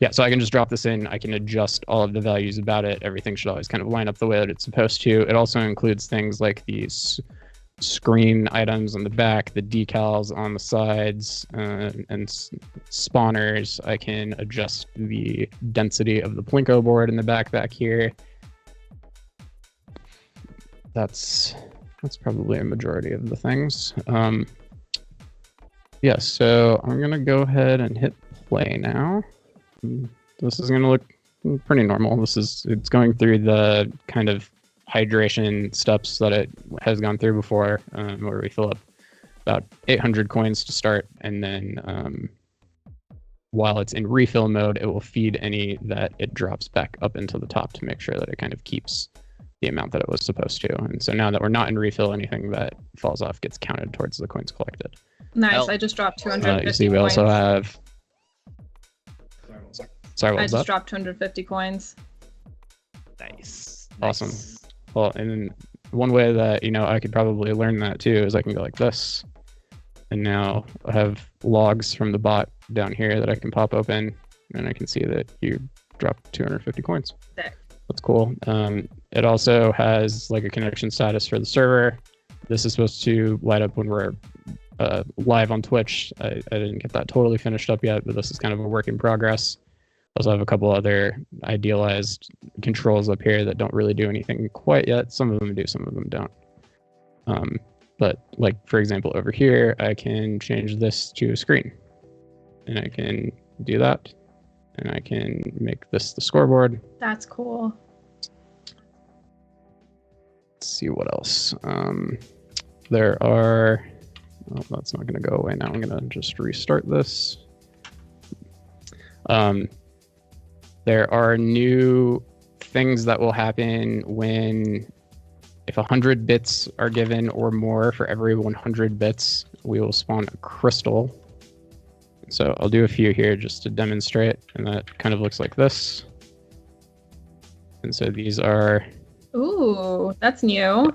yeah, so I can just drop this in. I can adjust all of the values about it. Everything should always kind of line up the way that it's supposed to. It also includes things like these screen items on the back, the decals on the sides, and spawners. I can adjust the density of the Plinko board in the back here. That's probably a majority of the things. Yeah, so I'm gonna go ahead and hit play now. This is going to look pretty normal. It's going through the kind of hydration steps that it has gone through before, where we fill up about 800 coins to start, and then while it's in refill mode, it will feed any that it drops back up into the top to make sure that it kind of keeps the amount that it was supposed to. And so now that we're not in refill, anything that falls off gets counted towards the coins collected. Nice. I just dropped 250 you see, we coins. also have... Sorry, what I was just that? dropped 250 coins. Nice. Awesome. Well, and one way that, I could probably learn that too is I can go like this. And now I have logs from the bot down here that I can pop open, and I can see that you dropped 250 coins. Sick. That's cool. It also has like a connection status for the server. This is supposed to light up when we're live on Twitch. I didn't get that totally finished up yet, but this is kind of a work in progress. Also have a couple other idealized controls up here that don't really do anything quite yet. Some of them do, some of them don't. But like, for example, over here, I can change this to a screen. And I can do that. And I can make this the scoreboard. That's cool. Let's see what else. There are... Oh, that's not going to go away now. I'm going to just restart this. There are new things that will happen if 100 bits are given or more. For every 100 bits, we will spawn a crystal. So I'll do a few here just to demonstrate, and that kind of looks like this. And so these are... Ooh, that's new.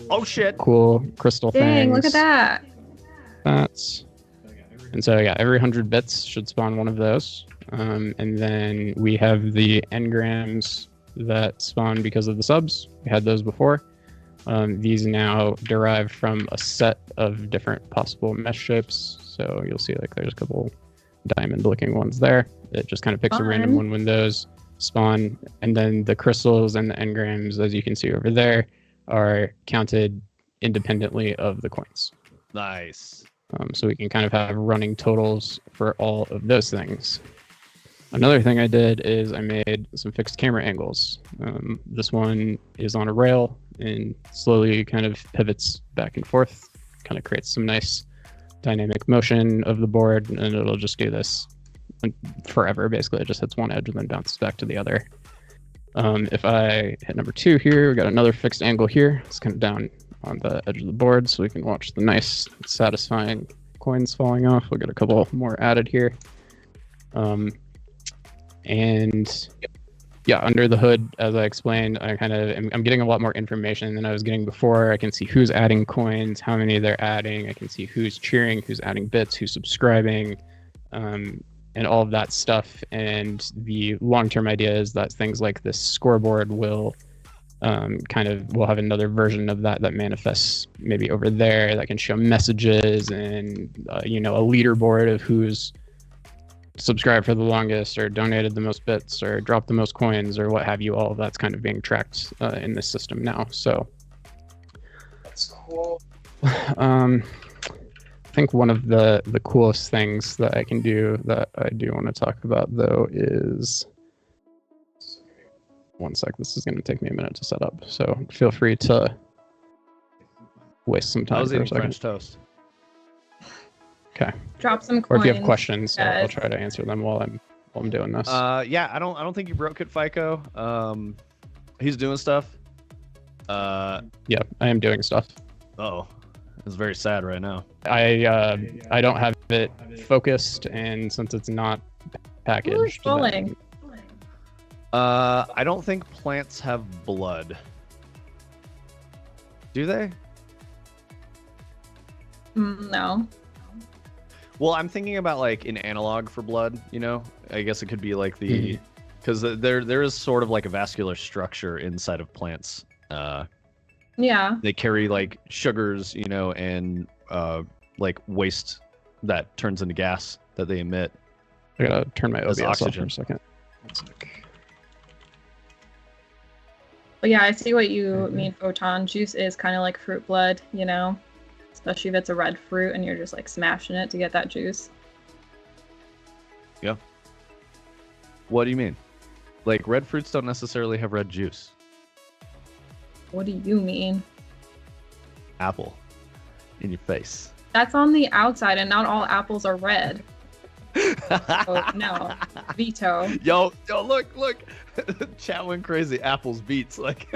Oh shit! Cool crystal things. Dang, look at that. And so yeah, every 100 bits should spawn one of those. And then we have the engrams that spawn because of the subs. We had those before. These now derive from a set of different possible mesh shapes. So you'll see like there's a couple diamond-looking ones there. It just kind of picks a random one when those spawn. And then the crystals and the engrams, as you can see over there, are counted independently of the coins. Nice. So we can kind of have running totals for all of those things. Another thing I did is I made some fixed camera angles. This one is on a rail and slowly kind of pivots back and forth, kind of creates some nice dynamic motion of the board, and it'll just do this forever. Basically, it just hits one edge and then bounces back to the other. If I hit number 2 here, we got another fixed angle here. It's kind of down on the edge of the board, so we can watch the nice, satisfying coins falling off. We'll get a couple more added here. And yeah, under the hood, as I explained, I'm getting a lot more information than I was getting before. I can see who's adding coins, how many they're adding. I can see who's cheering, who's adding bits, who's subscribing, and all of that stuff. And the long-term idea is that things like this scoreboard will we'll have another version of that manifests maybe over there that can show messages and a leaderboard of who's subscribed for the longest or donated the most bits or dropped the most coins or what have you. All of that's kind of being tracked in this system now. So that's cool. I think one of the coolest things that I can do that I do want to talk about though is, one sec, this is going to take me a minute to set up, so feel free to waste some time. I was eating French toast. Okay. Drop some coins. Or if you have questions, I'll try to answer them while I'm doing this. Yeah, I don't think you broke it, FICO. He's doing stuff. Yeah, I am doing stuff. Oh, it's very sad right now. I don't have it focused, and since it's not packaged, falling. I don't think plants have blood. Do they? No. Well, I'm thinking about like an analog for blood, you know? I guess it could be like the, because there is sort of like a vascular structure inside of plants. Yeah. They carry like sugars, you know, and like waste that turns into gas that they emit. I gotta turn my OBS off oxygen. for a second. But yeah, I see what you mean, Photon. Juice is kind of like fruit blood, you know? Especially if it's a red fruit and you're just like smashing it to get that juice. Yeah. What do you mean? Like red fruits don't necessarily have red juice. What do you mean? Apple. In your face. That's on the outside and not all apples are red. Oh, no. Veto. Yo, look. Chat went crazy. Apples, beets, like.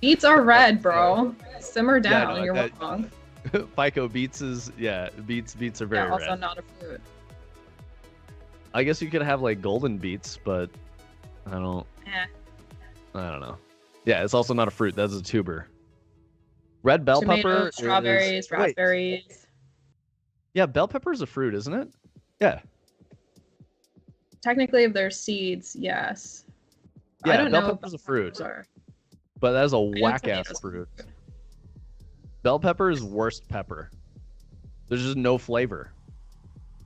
Beets are red, bro. Simmer down. Yeah, no, you're wrong. FICO beets is beets are very also red. not a fruit. I guess you could have like golden beets, but I don't know. Yeah, it's also not a fruit. That's a tuber. Red bell Tomatoes, pepper. strawberries, raspberries. Wait. Yeah, bell pepper is a fruit, isn't it? Yeah. Technically, if there's seeds, yes. Yeah, I don't bell know pepper's a fruit. Are. But that is a know whack ass tomatoes. fruit. Bell pepper is worst pepper. There's just no flavor.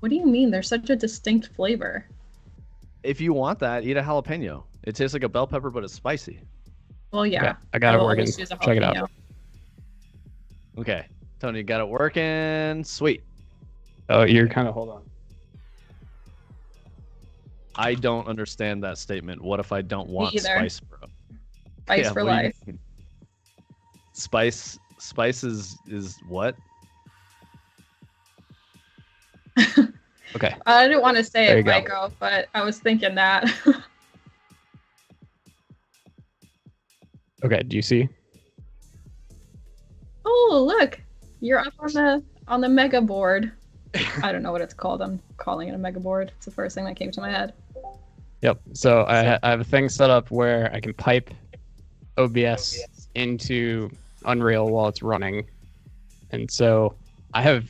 What do you mean? There's such a distinct flavor. If you want that, eat a jalapeno. It tastes like a bell pepper, but it's spicy. Well, yeah. Okay, I got it will working. always use a Check it out. jalapeno. Okay, Tony, got it working. Sweet. Oh, you're kind of hold on. I don't understand that statement. What if I don't want either. spice, bro? Spice for what do you life. mean? Spice is what? Okay. I didn't want to say There it, you go. Michael, but I was thinking that. Okay. Do you see? Oh, look. You're up on the mega board. I don't know what it's called. I'm calling it a mega board. It's the first thing that came to my head. Yep. So I have a thing set up where I can pipe OBS into Unreal while it's running. And so I have,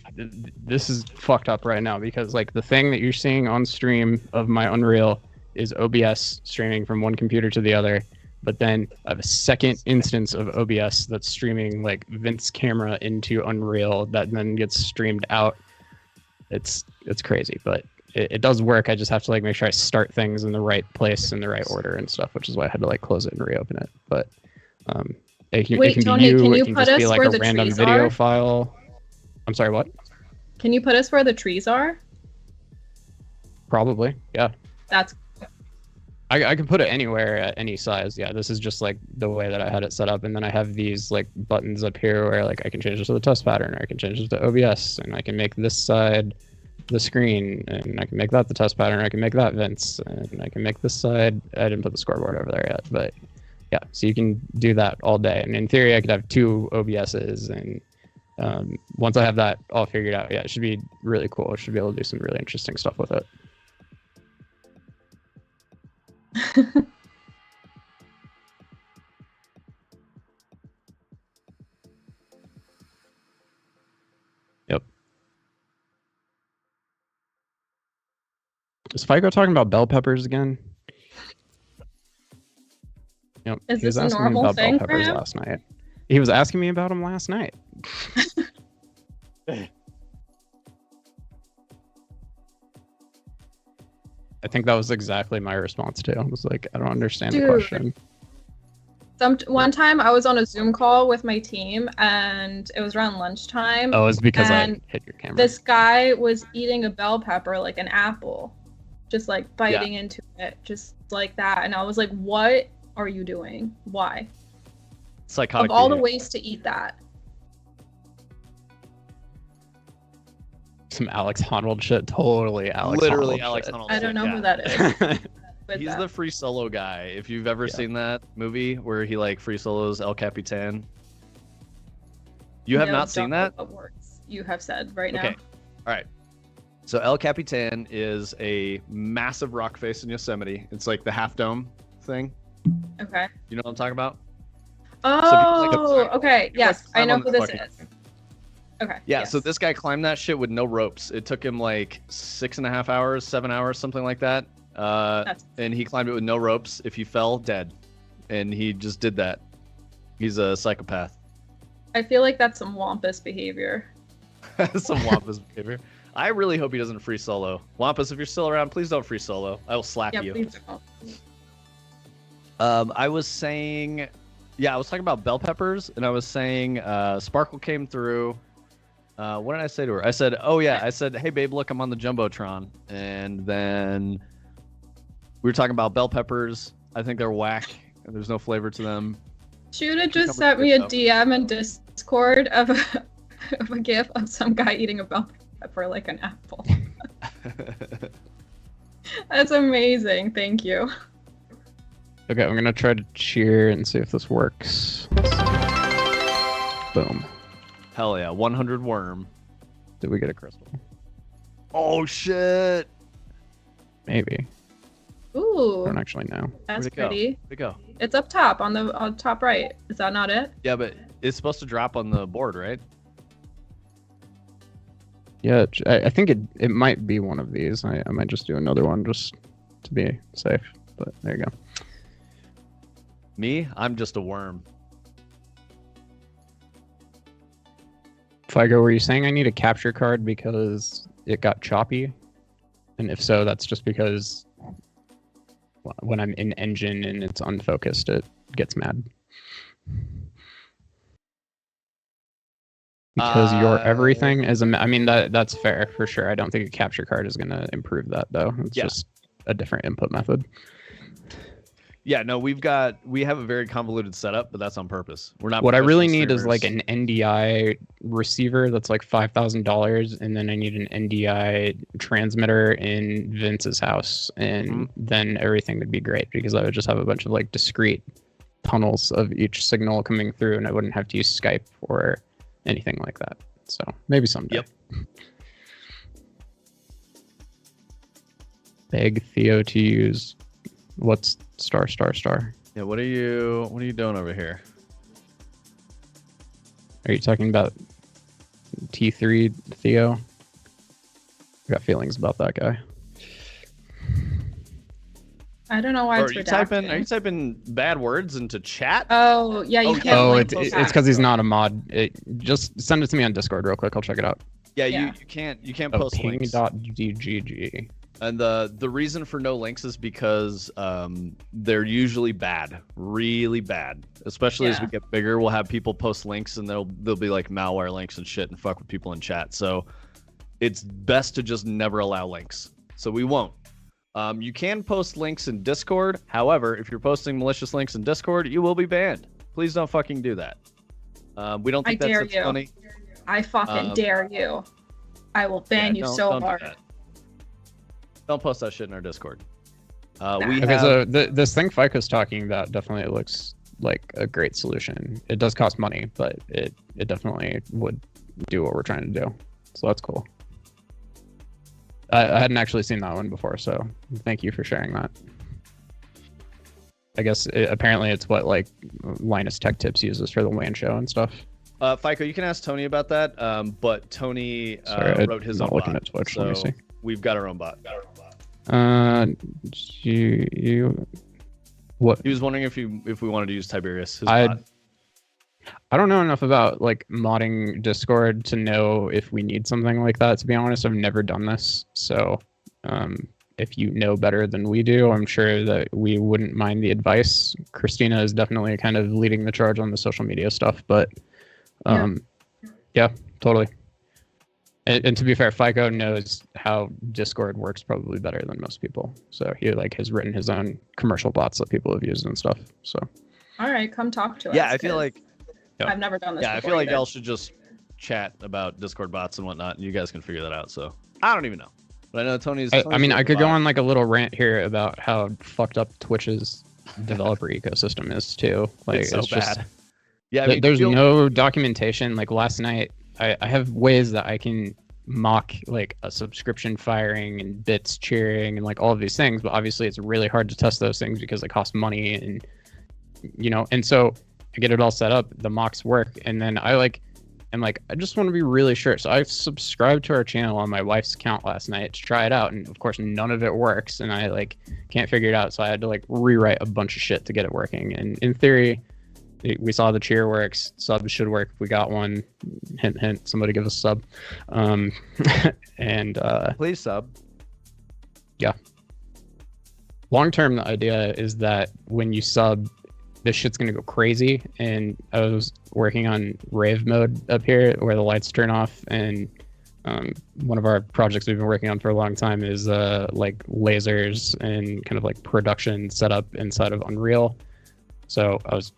this is fucked up right now because like the thing that you're seeing on stream of my Unreal is OBS streaming from one computer to the other. But then I have a second instance of OBS that's streaming like Vince's camera into Unreal that then gets streamed out. It's crazy, but it does work. I just have to like make sure I start things in the right place in the right order and stuff, which is why I had to like close it and reopen it. But it can Tony, be can you. you It can put just us be like where a the random trees video are? file. I'm sorry, what? Can you put us where the trees are? Probably, yeah. That's I can put it anywhere at any size. Yeah, this is just like the way that I had it set up, and then I have these like buttons up here where like I can change it to the test pattern, or I can change it to OBS, and I can make this side the screen, and I can make that the test pattern, or I can make that Vince, and I can make this side. I didn't put the scoreboard over there yet, but yeah, so you can do that all day. And in theory, I could have 2 OBSs, and once I have that all figured out, yeah, it should be really cool. I should be able to do some really interesting stuff with it. Yep. Is FICO talking about bell peppers again? Yep. Is He was this a asking me normal about thing bell for peppers him? last night. He was asking me about them last night. I think that was exactly my response too. I was like, I don't understand the Dude. question. one time I was on a Zoom call with my team and it was around lunchtime. Oh, it's because I And hit your camera. This guy was eating a bell pepper like an apple, just like biting into it, just like that. And I was like, what are you doing? Why? Psychotic. Of all the behavior. ways to eat that. Some Alex Honnold shit. Totally Alex Literally Honnold Alex shit. Honnold. I don't know yeah. who that is. He's the free solo guy. If you've ever seen that movie where he like free solos El Capitan. You have not seen that? What words you have said right now. Okay. All right. So El Capitan is a massive rock face in Yosemite. It's like the Half Dome thing. Okay. You know what I'm talking about? Oh, so okay. Yes, I know who this is. Thing. Okay. Yeah, so this guy climbed that shit with no ropes. It took him like 6.5 hours, 7 hours, something like that. And he climbed it with no ropes. If he fell, dead. And he just did that. He's a psychopath. I feel like that's some wampus behavior. Some wampus behavior. I really hope he doesn't free solo. Wampus, if you're still around, please don't free solo. I will slap you. Please don't. I was saying, I was talking about bell peppers, and I was saying Sparkle came through. What did I say to her? I said, I said, hey, babe, look, I'm on the Jumbotron. And then we were talking about bell peppers. I think they're whack, and there's no flavor to them. Shuda just sent me a DM in Discord of a gif of some guy eating a bell pepper like an apple. That's amazing. Thank you. Okay, I'm gonna try to cheer and see if this works. Boom. Hell yeah, 100 worm. Did we get a crystal? Oh shit. Maybe. Ooh. I don't actually know. That's pretty. Where'd it go? It's up top on the top right. Is that not it? Yeah, but it's supposed to drop on the board, right? Yeah, I think it might be one of these. I might just do another one just to be safe. But there you go. Me? I'm just a worm. Figo, were you saying I need a capture card because it got choppy? And if so, that's just because when I'm in engine and it's unfocused, it gets mad. Because your everything is I mean, that's fair for sure. I don't think a capture card is going to improve that, though. It's just a different input method. Yeah, no, we have a very convoluted setup, but that's on purpose. We're not. What I really need is like an NDI receiver that's like $5,000, and then I need an NDI transmitter in Vince's house, and then everything would be great because I would just have a bunch of like discrete tunnels of each signal coming through, and I wouldn't have to use Skype or anything like that. So maybe someday. Yep. Beg Theo to use. What's ****? Yeah, what are you doing over here? Are you talking about T3 Theo? I got feelings about that guy. I don't know why it's redacted. Are you typing bad words into chat? Oh, yeah, you can't. Oh, it's because he's not a mod. Just send it to me on Discord real quick. I'll check it out. Yeah, you can't post links. Ping.dgg. And the reason for no links is because they're usually bad, really bad. Especially as we get bigger, we'll have people post links and they'll be like malware links and shit and fuck with people in chat. So it's best to just never allow links. So we won't. You can post links in Discord. However, if you're posting malicious links in Discord, you will be banned. Please don't fucking do that. We don't think that's funny. I fucking dare you. I will ban you so hard. Don't post that shit in our Discord. So this thing FICO's talking about definitely looks like a great solution. It does cost money, but it definitely would do what we're trying to do. So that's cool. I hadn't actually seen that one before, so thank you for sharing that. I guess apparently it's what like Linus Tech Tips uses for the LAN show and stuff. FICO, you can ask Tony about that, but Tony wrote his own bot. Looking at Twitch. So let me see. We've got our own bot. What? He was wondering if we wanted to use Tiberius. His bot. I don't know enough about like modding Discord to know if we need something like that. To be honest, I've never done this, so if you know better than we do, I'm sure that we wouldn't mind the advice. Christina is definitely kind of leading the charge on the social media stuff, but yeah, totally. And to be fair, FICO knows how Discord works probably better than most people. So he like has written his own commercial bots that people have used and stuff. So. All right, come talk to us. Yeah, I feel like. I've never done this. Yeah, I feel like y'all should just chat about Discord bots and whatnot, and you guys can figure that out. So I don't even know. But I know Tony's. I mean, I could go on like a little rant here about how fucked up Twitch's developer ecosystem is too. Like it's so it's bad. just, yeah, I mean, there's no documentation. Like last night, I have ways that I can mock like a subscription firing and bits cheering and like all of these things, but obviously it's really hard to test those things because they cost money and and so I get it all set up, the mocks work, and then I just want to be really sure. So I subscribed to our channel on my wife's account last night to try it out, and of course none of it works, and I can't figure it out, so I had to rewrite a bunch of shit to get it working. And in theory, we saw the cheer works, sub should work if we got one. Hint hint, somebody give us a sub. And please sub. Yeah, long term the idea is that when you sub, this shit's gonna go crazy. And I was working on rave mode up here where the lights turn off, and one of our projects we've been working on for a long time is like lasers and kind of like production setup inside of Unreal. So I was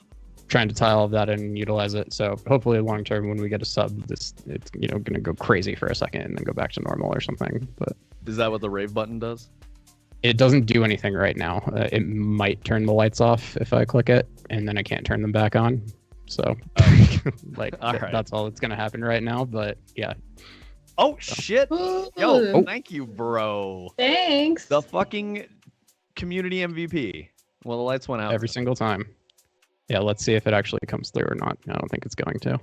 trying to tie all of that in and utilize it. So hopefully long term when we get a sub, it's gonna go crazy for a second and then go back to normal or something. But is that what the rave button does? It doesn't do anything right now. It might turn the lights off if I click it, and then I can't turn them back on. So that's all that's gonna happen right now. But yeah. Oh shit! Yo, thank you, bro. Thanks. The fucking community MVP. Well, the lights went out every single time. Yeah, let's see if it actually comes through or not. I don't think it's going to.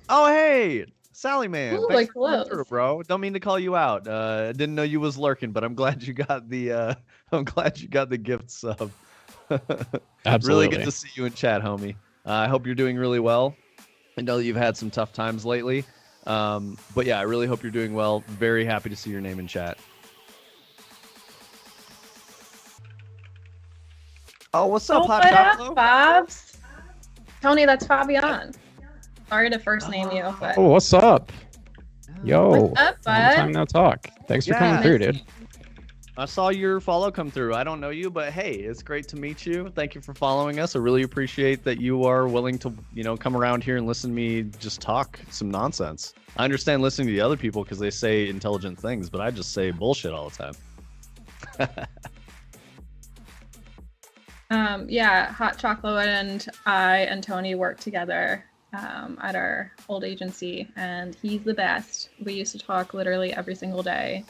Oh hey, Sally man, ooh, thanks for coming through, bro. Don't mean to call you out. Didn't know you was lurking, but I'm glad you got the gift sub. Absolutely. Really good to see you in chat, homie. I hope you're doing really well. I know that you've had some tough times lately. But yeah, I really hope you're doing well. Very happy to see your name in chat. Oh, what's up, Hot Chocolate? Bobs? Tony, that's Fabian. Sorry to first name you, but... Oh, what's up? Yo. What's up, bud? Long time no talk. Thanks for coming through, dude. I saw your follow come through. I don't know you, but hey, it's great to meet you. Thank you for following us. I really appreciate that you are willing to, come around here and listen to me just talk some nonsense. I understand listening to the other people because they say intelligent things, but I just say bullshit all the time. Yeah, Hot Chocolate and I and Tony worked together at our old agency, and he's the best. We used to talk literally every single day,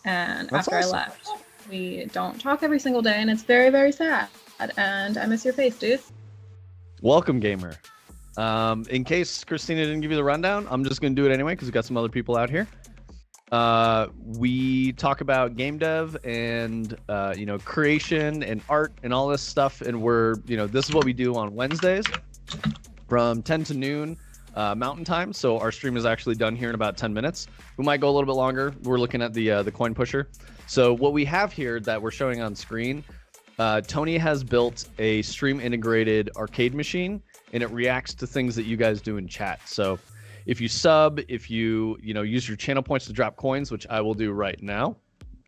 and That's after awesome. I left, we don't talk every single day, and it's very, very sad, and I miss your face, dude. Welcome, gamer. In case Christina didn't give you the rundown, I'm just going to do it anyway because we've got some other people out here. We talk about game dev and creation and art and all this stuff, and we're this is what we do on Wednesdays from 10 to noon Mountain Time. So our stream is actually done here in about 10 minutes. We might go a little bit longer. We're looking at the coin pusher. So what we have here that we're showing on screen, Tony has built a stream integrated arcade machine, and it reacts to things that you guys do in chat. So if you sub, if you use your channel points to drop coins, which I will do right now.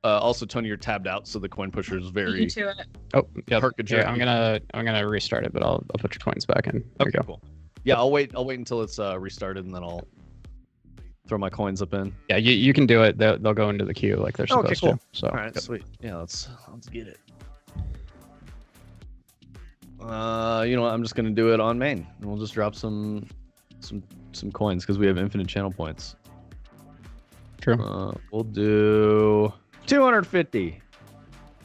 Also, Tony, you're tabbed out, so the coin pusher is very. To it. Oh, yeah. I'm gonna restart it, but I'll put your coins back in. There Okay, you go. cool. Yeah, I'll wait until it's restarted, and then I'll throw my coins up in. Yeah, you can do it. They'll go into the queue like they're supposed cool. to. So. All right, yep. sweet. Yeah, let's get it. You know what? I'm just gonna do it on main, and we'll just drop some coins because we have infinite channel points. True. We'll do 250.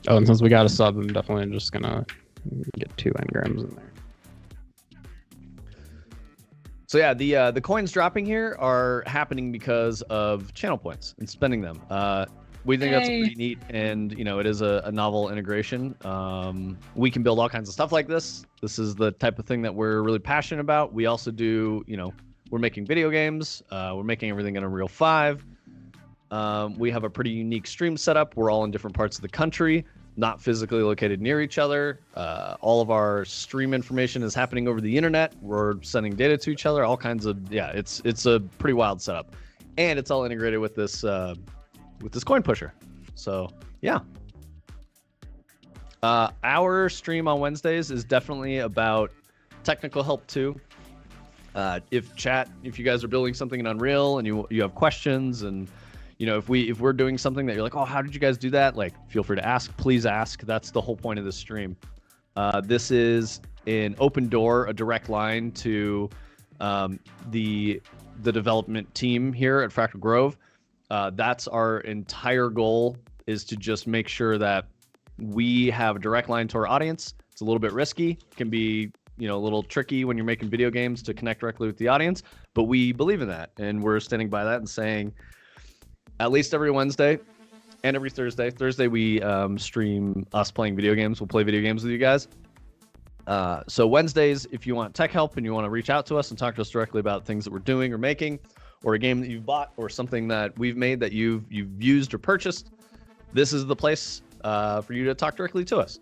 Oh, and since we got a sub, I'm definitely just gonna get 2 engrams in there. So yeah, the coins dropping here are happening because of channel points and spending them. We think that's pretty neat, and it is a novel integration. We can build all kinds of stuff like this. This is the type of thing that we're really passionate about. We also do, we're making video games. We're making everything in Unreal 5. We have a pretty unique stream setup. We're all in different parts of the country, not physically located near each other. All of our stream information is happening over the internet. We're sending data to each other. All kinds of it's a pretty wild setup, and it's all integrated with this coin pusher. So yeah. Our stream on Wednesdays is definitely about technical help too. If you guys are building something in Unreal and you have questions and if we're doing something that you're like, oh, how did you guys do that? Like, feel free to ask. Please ask. That's the whole point of this stream. This is an open door, a direct line to the development team here at Fractal Grove. That's our entire goal, is to just make sure that we have a direct line to our audience. It's a little bit risky. It can be, a little tricky when you're making video games to connect directly with the audience, but we believe in that, and we're standing by that and saying at least every Wednesday and every Thursday. Thursday we stream us playing video games. We'll play video games with you guys. So Wednesdays, if you want tech help and you want to reach out to us and talk to us directly about things that we're doing or making, or a game that you've bought, or something that we've made that you've used or purchased, this is the place for you to talk directly to us.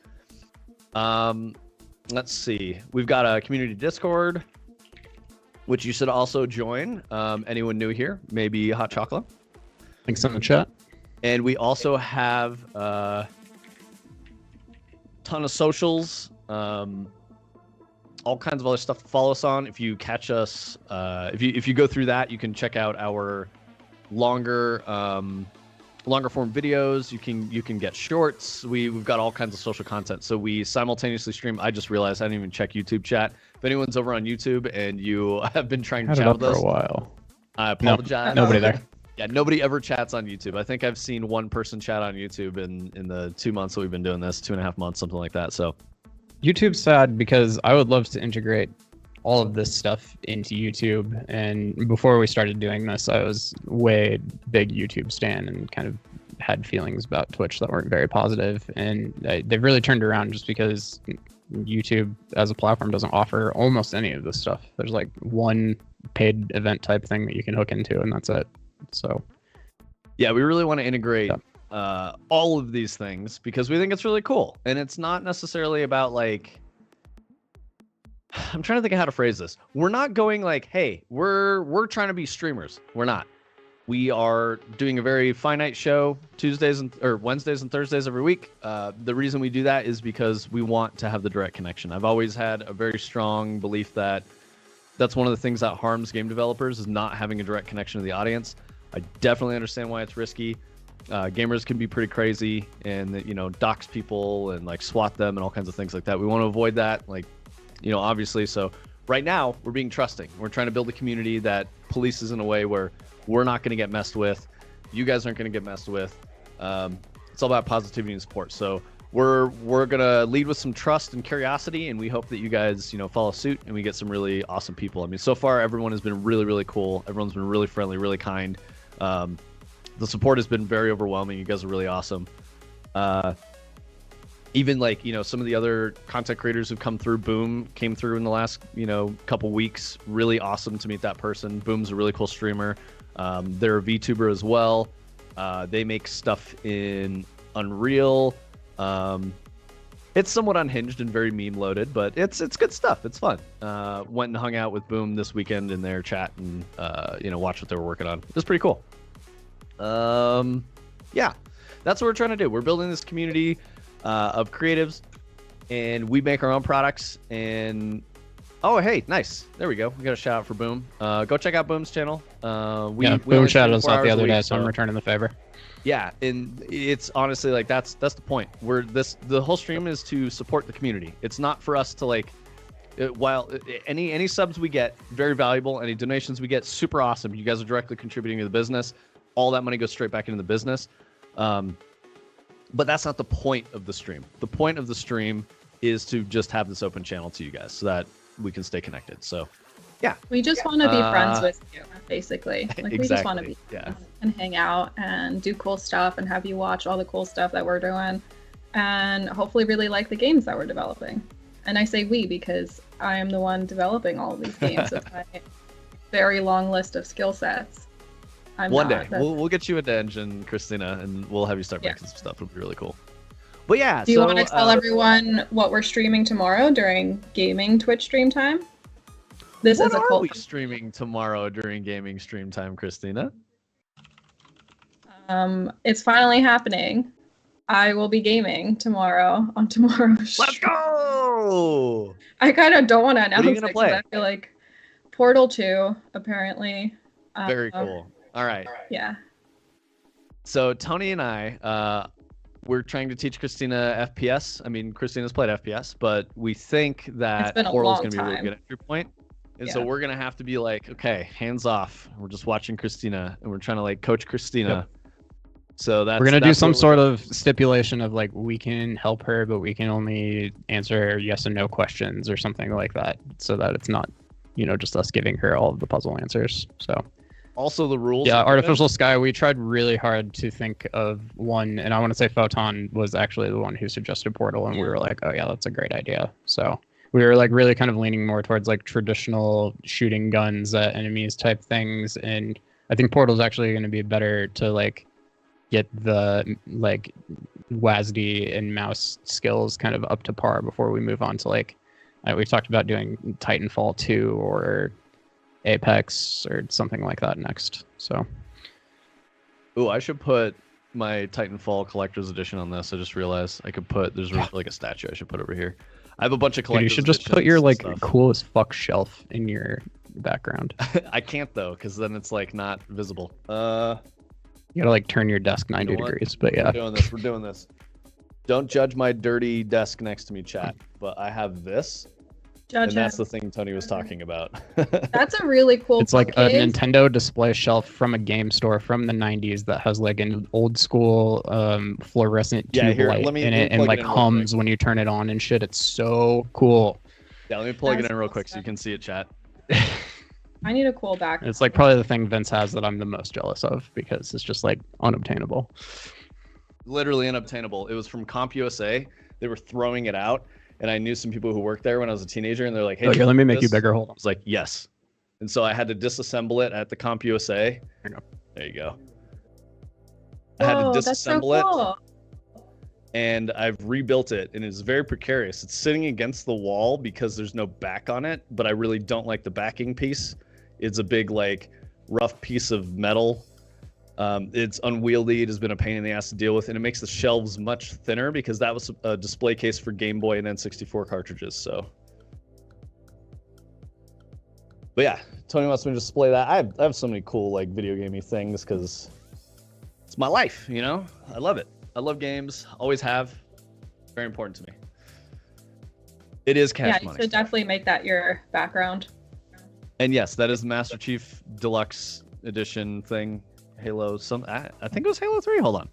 Let's see. We've got a community Discord, which you should also join. Anyone new here? Maybe Hot Chocolate. Thanks in the chat. And we also have a ton of socials, all kinds of other stuff to follow us on. If you catch us, if you go through that, you can check out our longer form videos. You can get shorts. We've got all kinds of social content. So we simultaneously stream. I just realized I didn't even check YouTube chat. If anyone's over on YouTube and you have been trying to chat with us for a while, I apologize. Nobody there. Yeah, nobody ever chats on YouTube. I think I've seen one person chat on YouTube in the 2 months that we've been doing this, 2.5 months, something like that. So YouTube's sad because I would love to integrate all of this stuff into YouTube. And before we started doing this, I was way big YouTube stan and kind of had feelings about Twitch that weren't very positive. And they've really turned around just because YouTube as a platform doesn't offer almost any of this stuff. There's like one paid event type thing that you can hook into, and that's it. So yeah, we really want to integrate all of these things because we think it's really cool. And it's not necessarily about like, I'm trying to think of how to phrase this. We're not going like, hey, we're trying to be streamers. We're not. We are doing a very finite show Wednesdays and Thursdays every week. The reason we do that is because we want to have the direct connection. I've always had a very strong belief that that's one of the things that harms game developers, is not having a direct connection to the audience. I definitely understand why it's risky. Gamers can be pretty crazy and, dox people and like swat them and all kinds of things like that. We want to avoid that, obviously. So right now we're being trusting. We're trying to build a community that polices in a way where we're not going to get messed with. You guys aren't going to get messed with. It's all about positivity and support. So we're going to lead with some trust and curiosity, and we hope that you guys, follow suit and we get some really awesome people. I mean, so far everyone has been really, really cool. Everyone's been really friendly, really kind. The support has been very overwhelming. You guys are really awesome. Even some of the other content creators who've come through, Boom came through in the last, couple weeks. Really awesome to meet that person. Boom's a really cool streamer. They're a VTuber as well. They make stuff in Unreal. It's somewhat unhinged and very meme loaded, but it's good stuff. It's fun. Went and hung out with Boom this weekend in their chat and watched what they were working on. It was pretty cool. Yeah, that's what we're trying to do. We're building this community of creatives, and we make our own products. And oh, hey, nice. There we go. We got a shout out for Boom. Go check out Boom's channel. Boom shouted us out the other day, so I'm returning the favor. Yeah, and it's honestly like that's the point. The whole stream is to support the community. It's not for us to while any subs we get, very valuable. Any donations we get, super awesome. You guys are directly contributing to the business. All that money goes straight back into the business. But that's not the point of the stream. The point of the stream is to just have this open channel to you guys so that we can stay connected. So yeah, we just want to be friends with you, basically. Exactly. We just want to be friends and hang out and do cool stuff and have you watch all the cool stuff that we're doing, and hopefully really like the games that we're developing. And I say we because I am the one developing all of these games with my very long list of skill sets. One day we'll get you into Engine, Christina, and we'll have you start making some stuff. It'll be really cool. But yeah, do you want to tell everyone what we're streaming tomorrow during gaming Twitch stream time? What are we streaming tomorrow during gaming stream time, Christina? It's finally happening. I will be gaming tomorrow on tomorrow's Let's go! I kind of don't want to announce it because I feel like Portal 2, apparently. Very cool. All right. Yeah. So Tony and I, we're trying to teach Christina FPS. I mean, Christina's played FPS, but we think that Portal is going to be a really good entry point. And so we're going to have to be like, okay, hands off. We're just watching Christina, and we're trying to like coach Christina. Yep. So we're gonna do some sort of stipulation of like we can help her, but we can only answer yes and no questions or something like that, so that it's not, just us giving her all of the puzzle answers. So also the rules. Yeah, Artificial Sky. We tried really hard to think of one, and I want to say Photon was actually the one who suggested Portal, and we were like, oh yeah, that's a great idea. So we were like really kind of leaning more towards like traditional shooting guns at enemies type things, and I think Portal's actually going to be better to like get the like WASD and mouse skills kind of up to par before we move on to like we've talked about doing Titanfall 2 or Apex or something like that next. So ooh, I should put my Titanfall collector's edition on this. I just realized I could put there's like a statue I should put over here. I have a bunch of collector's editions. You should just put your like cool as fuck shelf in your background. I can't though, because then it's like not visible. You gotta like turn your desk 90 degrees, but yeah. We're doing this. Don't judge my dirty desk next to me, chat. But I have this. That's the thing Tony was talking about. That's a really cool It's like a Nintendo display shelf from a game store from the 90s that has like an old school fluorescent tube light in it and like hums when you turn it on and shit. It's so cool. Yeah, let me plug it in real quick so you can see it, chat. I need a cool back. It's like probably the thing Vince has that I'm the most jealous of because it's just like unobtainable. Literally unobtainable. It was from CompUSA. They were throwing it out, and I knew some people who worked there when I was a teenager, and they're like, "Hey, here, let me make you bigger." Hold on. I was like, "Yes," and so I had to disassemble it at the CompUSA. There you go. I had to disassemble it, and I've rebuilt it, and it's very precarious. It's sitting against the wall because there's no back on it, but I really don't like the backing piece. It's a big, like, rough piece of metal. It's unwieldy. It has been a pain in the ass to deal with, and it makes the shelves much thinner because that was a display case for Game Boy and N64 cartridges. So, but yeah, Tony wants me to display that. I have so many cool like video gamey things because it's my life. I love it. I love games. Always have. Very important to me. It is cash money. Yeah, you should definitely make that your background. And yes, that is the Master Chief Deluxe Edition thing. Halo, I think it was Halo 3. Hold on.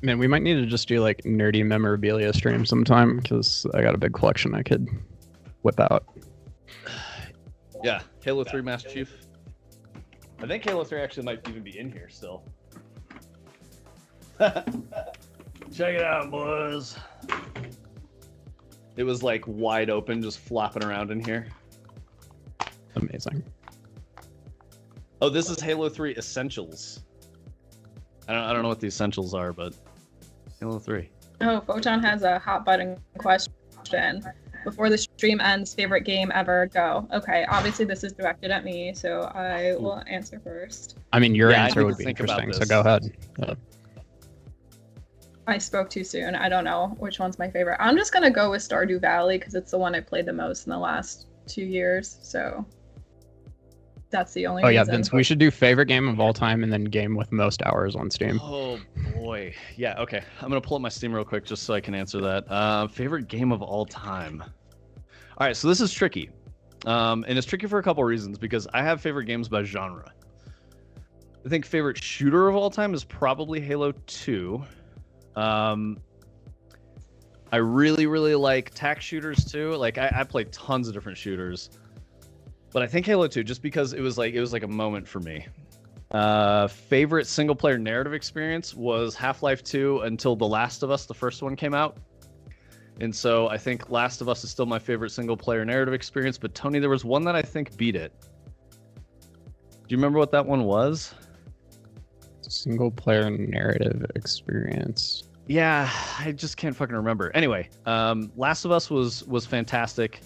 Man, we might need to just do like nerdy memorabilia stream sometime because I got a big collection I could whip out. Yeah, Halo 3 Master Chief. I think Halo 3 actually might even be in here still. Check it out, boys. It was like wide open, just flopping around in here. Amazing. Oh, this is Halo 3 Essentials. I don't know what the essentials are, but Halo 3. Oh, Photon has a hot button question. Before the stream ends, favorite game ever? Go. Okay, obviously this is directed at me, so I will answer first. I mean, your answer would be interesting, so go ahead. I spoke too soon. I don't know which one's my favorite. I'm just gonna go with Stardew Valley because it's the one I played the most in the last 2 years, so that's the only reason. Yeah, Vince, we should do favorite game of all time and then game with most hours on Steam. Oh boy. Yeah, okay. I'm gonna pull up my Steam real quick just so I can answer that. Favorite game of all time. All right, so this is tricky. And it's tricky for a couple reasons because I have favorite games by genre. I think favorite shooter of all time is probably Halo 2. I really, really like tac shooters too. Like I play tons of different shooters. But I think Halo 2, just because it was like a moment for me. Favorite single player narrative experience was Half-Life 2 until The Last of Us, the first one, came out. And so I think Last of Us is still my favorite single player narrative experience. But Tony, there was one that I think beat it. Do you remember what that one was? Single player narrative experience. Yeah, I just can't fucking remember. Anyway, Last of Us was fantastic.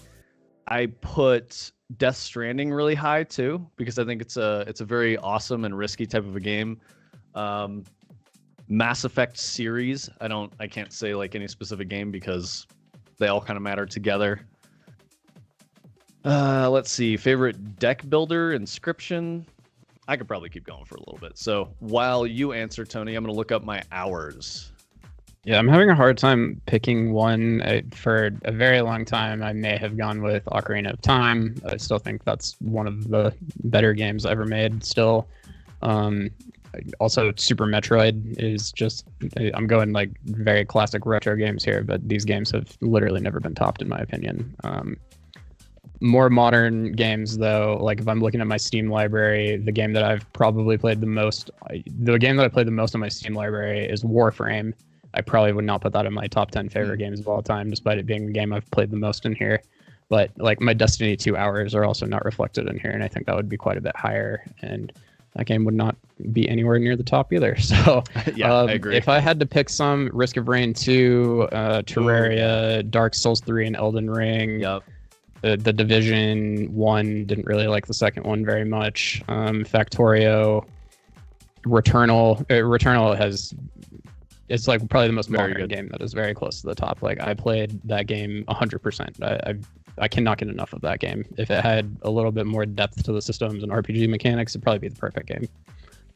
I put Death Stranding really high too because I think it's a very awesome and risky type of a game. Mass Effect series. I can't say like any specific game because they all kind of matter together. Let's see. Favorite deck builder, Inscription. I could probably keep going for a little bit. So while you answer, Tony, I'm going to look up my hours. Yeah, I'm having a hard time picking one. For a very long time, I may have gone with Ocarina of Time. I still think that's one of the better games ever made still. Also, Super Metroid is just, I'm going like very classic retro games here, but these games have literally never been topped in my opinion. More modern games though, like if I'm looking at my Steam library, the game that I've probably played the most, the game that I played the most on my Steam library is Warframe. I probably would not put that in my top 10 favorite games of all time, despite it being the game I've played the most in here. But like my Destiny 2 hours are also not reflected in here, and I think that would be quite a bit higher. And that game would not be anywhere near the top either. So yeah, I agree. If I had to pick some, Risk of Rain 2, Terraria, Dark Souls 3, and Elden Ring. Yep. The Division 1, didn't really like the second one very much. Factorio, Returnal has... It's like probably the most modern game that is very close to the top. Like I played that game 100%. I cannot get enough of that game. If it had a little bit more depth to the systems and RPG mechanics, it'd probably be the perfect game.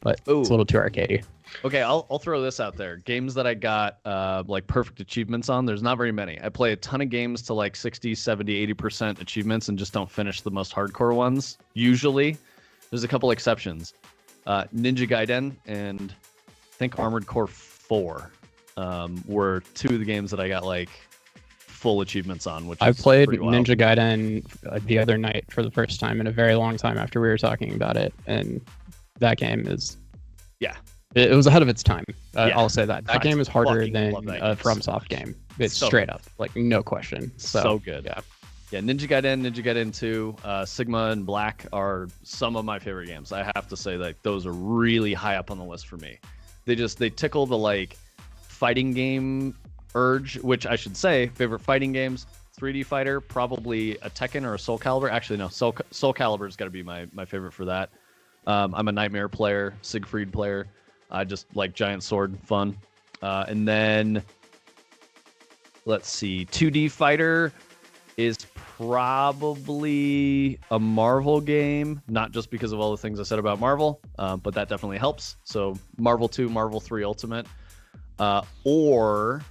But it's a little too arcadey. Okay, I'll throw this out there. Games that I got like perfect achievements on, there's not very many. I play a ton of games to like 60, 70, 80% achievements and just don't finish the most hardcore ones. Usually. There's a couple exceptions. Ninja Gaiden and I think Armored Core 4 were two of the games that I got like full achievements on. Which I played Ninja Gaiden the other night for the first time in a very long time after we were talking about it, and that game is it was ahead of its time. I'll say that game is harder than a FromSoft game. It's so straight up, like no question. So good. Yeah, Ninja Gaiden 2, Sigma and Black are some of my favorite games. I have to say that those are really high up on the list for me. They tickle the like fighting game urge, which I should say, favorite fighting games, 3D fighter, probably a Tekken or a Soul Calibur. Actually, no, Soul Calibur's got to be my favorite for that. I'm a Nightmare player, Siegfried player. I just like giant sword fun. And then let's see, 2D fighter is probably a Marvel game, not just because of all the things I said about Marvel, but that definitely helps. So Marvel 2, Marvel 3 Ultimate, or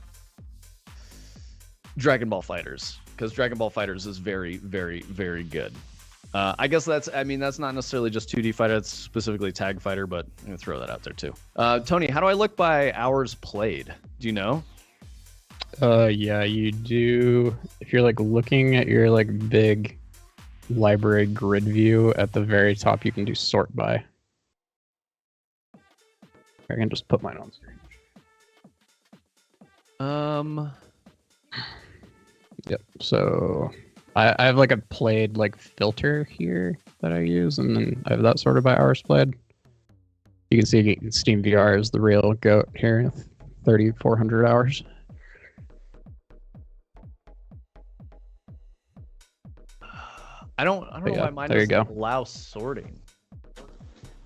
Dragon Ball Fighters, because Dragon Ball Fighters is very, very, very good. I guess that's not necessarily just 2D fighter, it's specifically tag fighter, but I'm gonna throw that out there too. Tony, how do I look by hours played? Do you know? Yeah, you do. If you're like looking at your like big library grid view at the very top, you can do sort by. I can just put mine on screen. Yep. So I have like a played like filter here that I use, and then I have that sorted by hours played. You can see Steam VR is the real goat here, 3,400 hours. I don't know why mine doesn't allow sorting.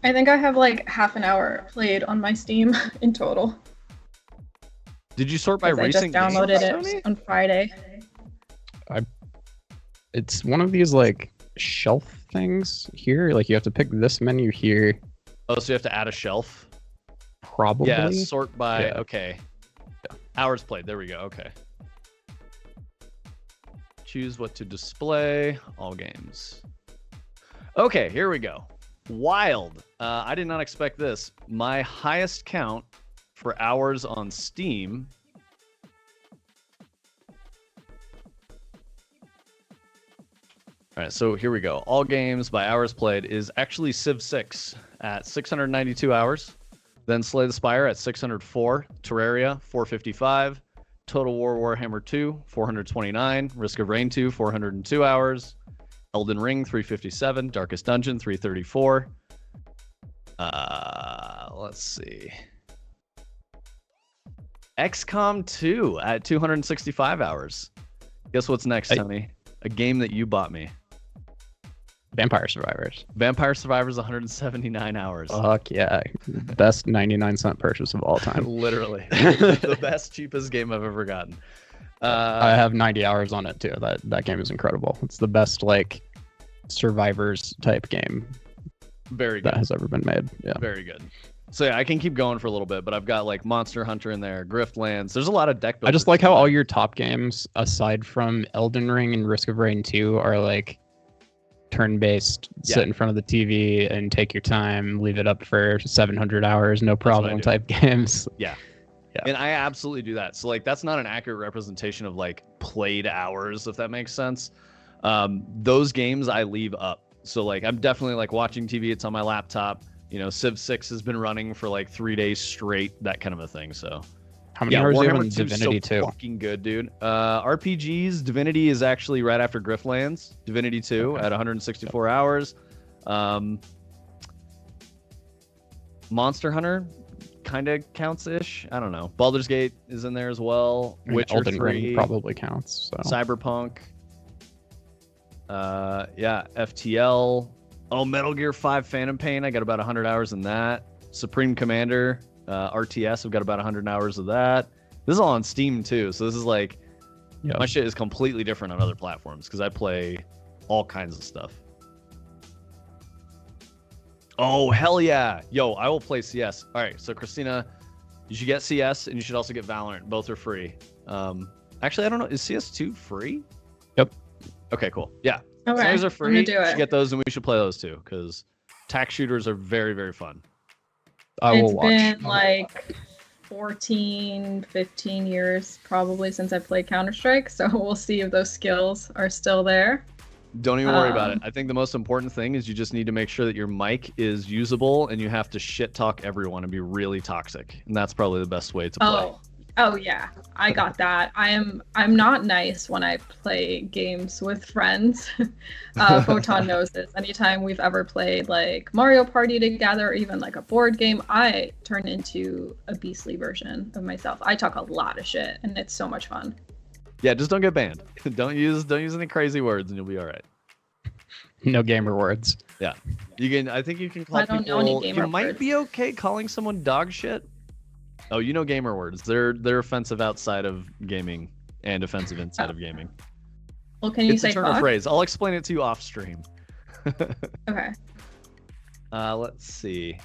I think I have like half an hour played on my Steam in total. Did you sort by recent games? I just downloaded it on Friday. It's one of these like shelf things here. Like you have to pick this menu here. Oh, so you have to add a shelf? Probably. Yeah, sort by, okay. Yeah. Hours played, there we go, okay. Choose what to display, all games. Okay, here we go. Wild. I did not expect this. My highest count for hours on Steam. All right, so here we go. All games by hours played is actually Civ 6 at 692 hours. Then Slay the Spire at 604. Terraria, 455. Total War Warhammer 2, 429. Risk of Rain 2, 402 hours. Elden Ring, 357. Darkest Dungeon, 334. Let's see. XCOM 2 at 265 hours. Guess what's next, Tony? A game that you bought me. Vampire Survivors. Vampire Survivors, 179 hours. Fuck yeah. Best 99-cent purchase of all time. Literally. The best, cheapest game I've ever gotten. I have 90 hours on it too. That game is incredible. It's the best like Survivors type game. Very good. that has ever been made. Yeah. Very good. So yeah, I can keep going for a little bit, but I've got like Monster Hunter in there, Griftlands. There's a lot of deck builders. I just like how all your top games, aside from Elden Ring and Risk of Rain 2, are like turn-based, sit in front of the TV and take your time, leave it up for 700 hours, no problem type games. Yeah. And I absolutely do that. So like that's not an accurate representation of like played hours, if that makes sense. Those games I leave up. So like I'm definitely like watching TV, it's on my laptop. You know, Civ 6 has been running for like 3 days straight, that kind of a thing. So how many hours do you have in Divinity 2? Fucking good, dude. RPGs, Divinity is actually right after Griftlands. Divinity 2 at 164 hours. Monster Hunter kind of counts-ish. I don't know. Baldur's Gate is in there as well. Witcher Elden 3 Ring probably counts. So. Cyberpunk. Yeah, FTL. Oh, Metal Gear 5 Phantom Pain. I got about 100 hours in that. Supreme Commander, RTS. I've got about 100 hours of that. This is all on Steam too. So this is like, my shit is completely different on other platforms because I play all kinds of stuff. Oh, hell yeah. Yo, I will play CS. All right. So Christina, you should get CS and you should also get Valorant. Both are free. Actually, I don't know. Is CS2 free? Yep. Okay, cool. Yeah. Okay, as long as they're free, you should get those, and we should play those too, because tac shooters are very, very fun. I will watch. It's been like 14, 15 years probably since I played Counter-Strike, so we'll see if those skills are still there. Don't even worry about it. I think the most important thing is you just need to make sure that your mic is usable, and you have to shit talk everyone and be really toxic, and that's probably the best way to play. Oh yeah, I got that. I'm not nice when I play games with friends. Photon knows this. Anytime we've ever played like Mario Party together, or even like a board game, I turn into a beastly version of myself. I talk a lot of shit, and it's so much fun. Yeah, just don't get banned. Don't use any crazy words, and you'll be all right. No gamer words. Yeah, you can. I think you can call people. You might be okay calling someone dog shit. Oh, you know gamer words. They're offensive outside of gaming and offensive inside of gaming. Well, can you say fuck? It's a turn of phrase. I'll explain it to you off stream. Okay. Let's see.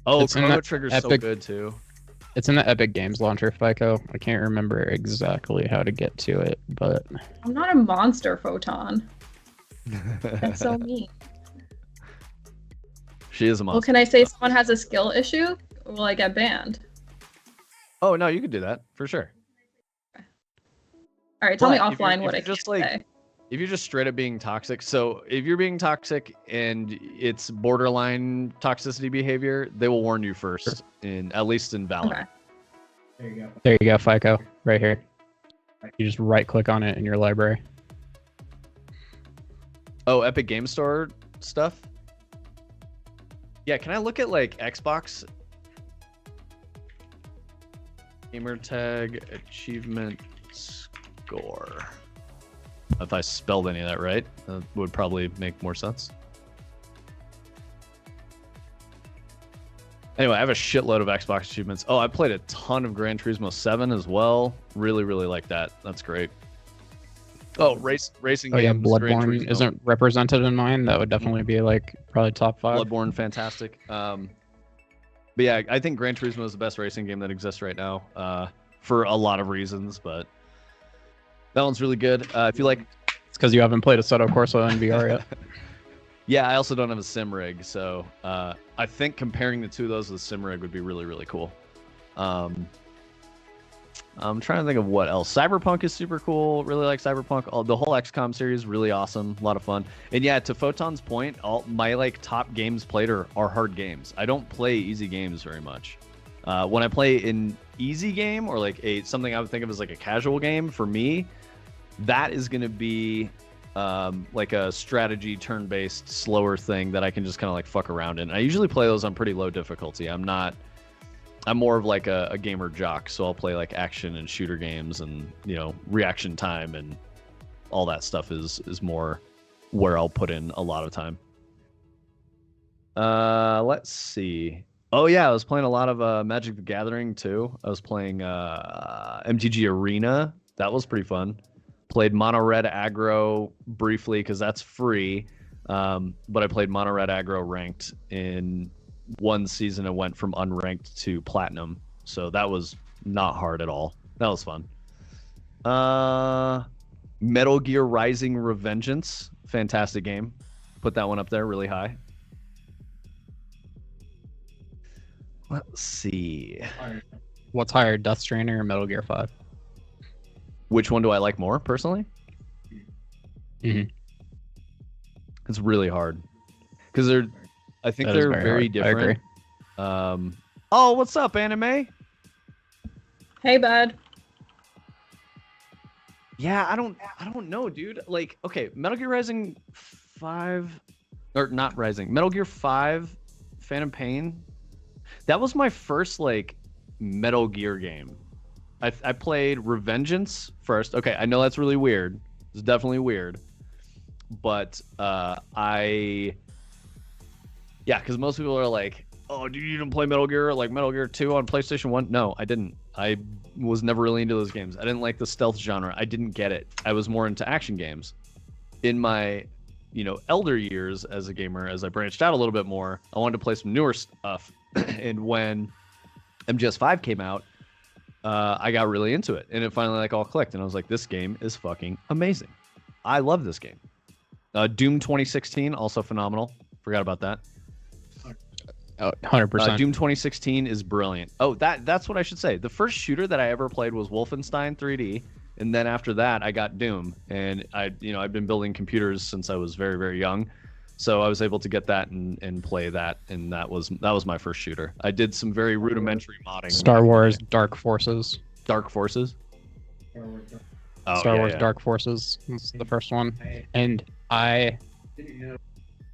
Oh, Chrono Trigger's so good too. It's in the Epic Games launcher, FICO. I can't remember exactly how to get to it, but I'm not a monster, Photon. That's so mean. She is a monster. Well, can I say someone has a skill issue? Or will I get banned? Oh no, you can do that for sure. All right, tell me offline what I can say. If you're just straight up being toxic, so if you're being toxic and it's borderline toxicity behavior, they will warn you first, at least in Valorant. Okay. There you go. There you go, FICO, right here. You just right click on it in your library. Oh, Epic Game Store stuff? Yeah, can I look at like Xbox? Gamer tag achievement score. If I spelled any of that right, that would probably make more sense. Anyway, I have a shitload of Xbox achievements. Oh, I played a ton of Gran Turismo 7 as well. Really, really like that. That's great. Oh, racing games. Yeah, Bloodborne isn't represented in mine. That would definitely be like probably top 5. Bloodborne, fantastic. But yeah, I think Gran Turismo is the best racing game that exists right now, for a lot of reasons. But that one's really good. If you like, it's because you haven't played Assetto Corsa in VR yet. Yeah, I also don't have a sim rig, so I think comparing the two of those with a sim rig would be really, really cool. I'm trying to think of what else. Cyberpunk is super cool. Really like Cyberpunk. The whole XCOM series, really awesome. A lot of fun. And yeah, to Photon's point, all my like top games played are hard games. I don't play easy games very much. When I play an easy game or like something I would think of as like a casual game, for me, that is going to be like a strategy turn-based slower thing that I can just kind of like fuck around in. I usually play those on pretty low difficulty. I'm more of like a gamer jock, so I'll play like action and shooter games, and you know, reaction time and all that stuff is more where I'll put in a lot of time. Let's see. Oh yeah, I was playing a lot of Magic the Gathering too. I was playing MTG Arena. That was pretty fun. Played Mono Red Aggro briefly because that's free. But I played Mono Red Aggro ranked in one season and went from unranked to platinum. So that was not hard at all. That was fun. Metal Gear Rising Revengeance, fantastic game. Put that one up there really high. Let's see. What's higher, Death Stranding or Metal Gear 5? Which one do I like more, personally? Mm-hmm. It's really hard. Because I think they're very different. I agree. Oh, what's up, Anime? Hey, bud. Yeah, I don't know, dude. Like, okay, Metal Gear Rising 5... Or not Rising. Metal Gear 5, Phantom Pain. That was my first, like, Metal Gear game. I played Revengeance first. Okay, I know that's really weird. It's definitely weird. But yeah, because most people are like, oh, dude, you didn't play Metal Gear, like Metal Gear 2 on PlayStation 1? No, I didn't. I was never really into those games. I didn't like the stealth genre. I didn't get it. I was more into action games. In my, elder years as a gamer, as I branched out a little bit more, I wanted to play some newer stuff. And when MGS5 came out, I got really into it, and it finally all clicked, and I was like, this game is fucking amazing. I love this game. Doom 2016, also phenomenal. Forgot about that. 100%. Doom 2016 is brilliant. Oh, that's what I should say. The first shooter that I ever played was Wolfenstein 3D, and then after that, I got Doom, and I've been building computers since I was very, very young. So I was able to get that and play that, and that was my first shooter. I did some very rudimentary modding. Star Wars Dark Forces. Dark Forces? Star Wars Dark Forces was the first one. And I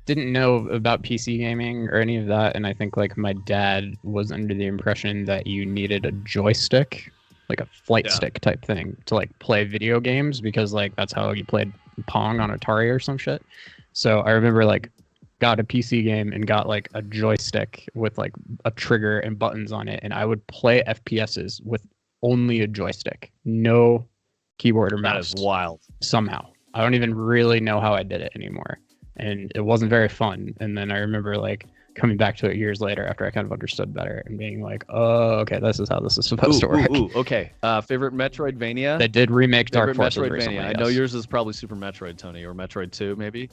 didn't know about PC gaming or any of that, and I think my dad was under the impression that you needed a joystick, like a flight stick type thing, to play video games, because that's how you played Pong on Atari or some shit. So I remember got a PC game and got a joystick with a trigger and buttons on it, and I would play FPSs with only a joystick, no keyboard or mouse. That is wild. Somehow. I don't even really know how I did it anymore. And it wasn't very fun. And then I remember coming back to it years later after I kind of understood better and being oh, okay, this is how this is supposed to work. Okay. Favorite Metroidvania? They did remake Dark Forces recently. I know yours is probably Super Metroid, Tony, or Metroid 2, maybe.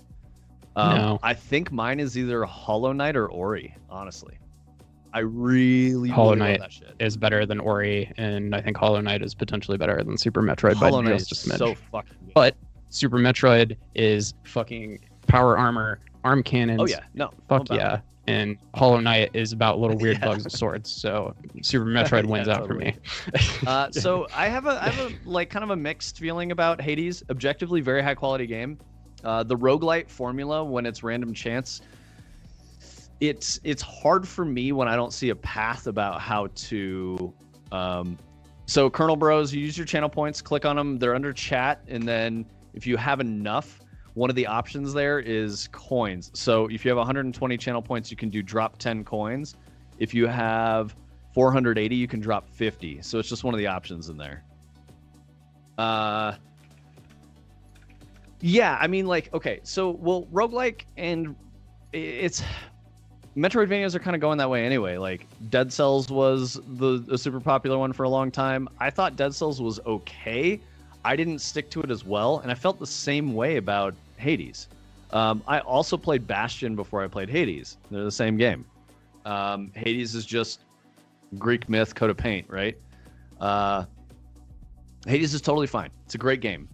No. I think mine is either Hollow Knight or Ori, honestly. I really Hollow Knight love that shit. is better than Ori, and I think Hollow Knight is potentially better than Super Metroid by just a smidge. So fucking good. But Super Metroid is fucking power armor, arm cannons. Oh yeah, no. Fuck yeah. And Hollow Knight is about little weird bugs and swords. So Super Metroid wins out for me. So I have a kind of a mixed feeling about Hades. Objectively, very high quality game. The roguelite formula, when it's random chance, it's hard for me when I don't see a path about how to. So Colonel Bros, you use your channel points, click on them. They're under chat, and then if you have enough, one of the options there is coins. So if you have 120 channel points, you can do drop 10 coins. If you have 480, you can drop 50. So it's just one of the options in there. Yeah, I mean, okay, so, roguelike and it's... Metroidvanias are kind of going that way anyway. Dead Cells was a super popular one for a long time. I thought Dead Cells was okay. I didn't stick to it as well, and I felt the same way about Hades. I also played Bastion before I played Hades. They're the same game. Hades is just Greek myth, coat of paint, right? Hades is totally fine. It's a great game.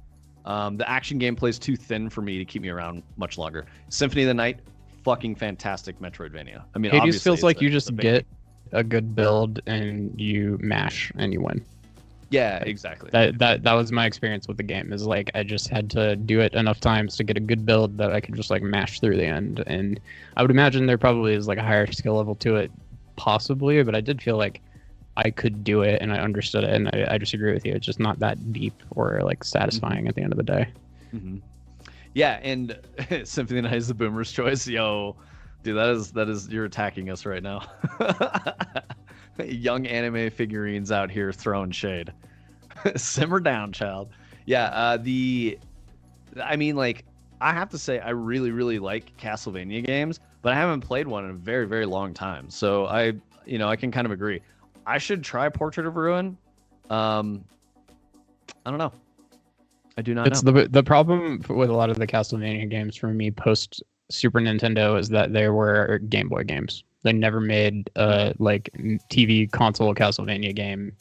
The action gameplay is too thin for me to keep me around much longer. Symphony of the Night, fucking fantastic Metroidvania. I mean, Hades feels like you just get a good build and you mash and you win. Yeah, exactly. That was my experience with the game. Is I just had to do it enough times to get a good build that I could just mash through the end. And I would imagine there probably is a higher skill level to it, possibly. But I did feel like I could do it and I understood it. And I just agree with you. It's just not that deep or satisfying at the end of the day. Mm-hmm. Yeah, and Symphony of the Night is the boomer's choice. Yo, dude, that is you're attacking us right now. Young anime figurines out here throwing shade. Simmer down, child. Yeah, I have to say I really, really like Castlevania games, but I haven't played one in a very, very long time. So I can kind of agree. I should try Portrait of Ruin. I don't know. I do not know. The problem with a lot of the Castlevania games for me post Super Nintendo is that they were Game Boy games. They never made like TV console Castlevania game.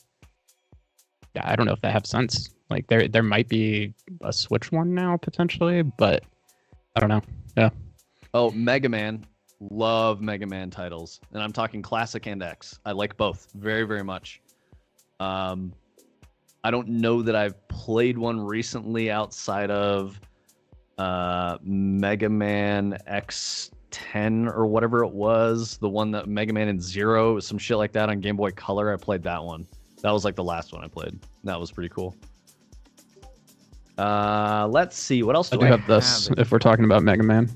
I don't know if they have sense. Like there might be a Switch one now potentially, but I don't know. Yeah. Oh, Mega Man. Love Mega Man titles, and I'm talking classic and X. I like both very, very much. I don't know that I've played one recently outside of Mega Man X10 or whatever it was. The one that Mega Man and Zero, some shit like that on Game Boy Color. I played that one. That was like the last one I played. That was pretty cool. Let's see. What else do I have this if we're talking about Mega Man.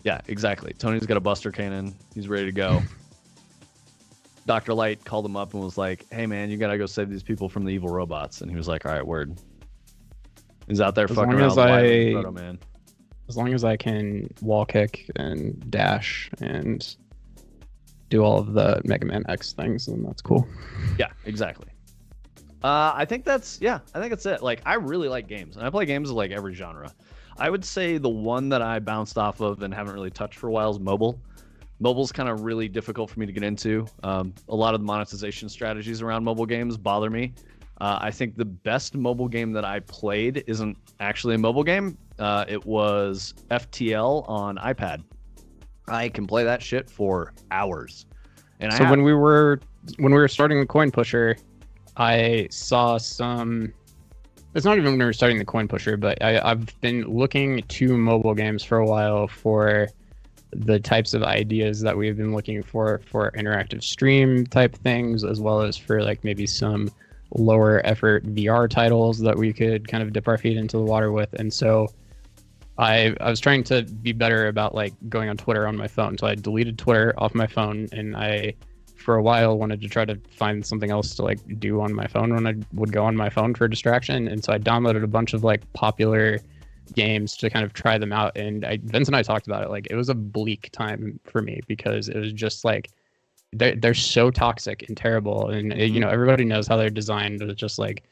Yeah, exactly. Tony's got a Buster Cannon. He's ready to go. Dr. Light called him up and was like, hey, man, you got to go save these people from the evil robots. And he was like, all right, word. He's out there fucking around with Proto Man. As long as I can wall kick and dash and do all of the Mega Man X things, then that's cool. Yeah, exactly. I think that's it. Like, I really like games, and I play games of like every genre. I would say the one that I bounced off of and haven't really touched for a while is mobile. Mobile's kind of really difficult for me to get into. A lot of the monetization strategies around mobile games bother me. I think the best mobile game that I played isn't actually a mobile game. It was FTL on iPad. I can play that shit for hours. And so when we were starting the Coin Pusher, I saw some. It's not even when we were starting the Coin Pusher, but I've been looking to mobile games for a while for the types of ideas that we've been looking for interactive stream type things, as well as for like maybe some lower effort VR titles that we could kind of dip our feet into the water with. And so I was trying to be better about like going on Twitter on my phone. So I deleted Twitter off my phone, and I for a while wanted to try to find something else to like do on my phone when I would go on my phone for distraction. And so I downloaded a bunch of like popular games to kind of try them out. And Vince and I talked about it. Like, it was a bleak time for me because it was just like they're so toxic and terrible. And you know, everybody knows how they're designed with just like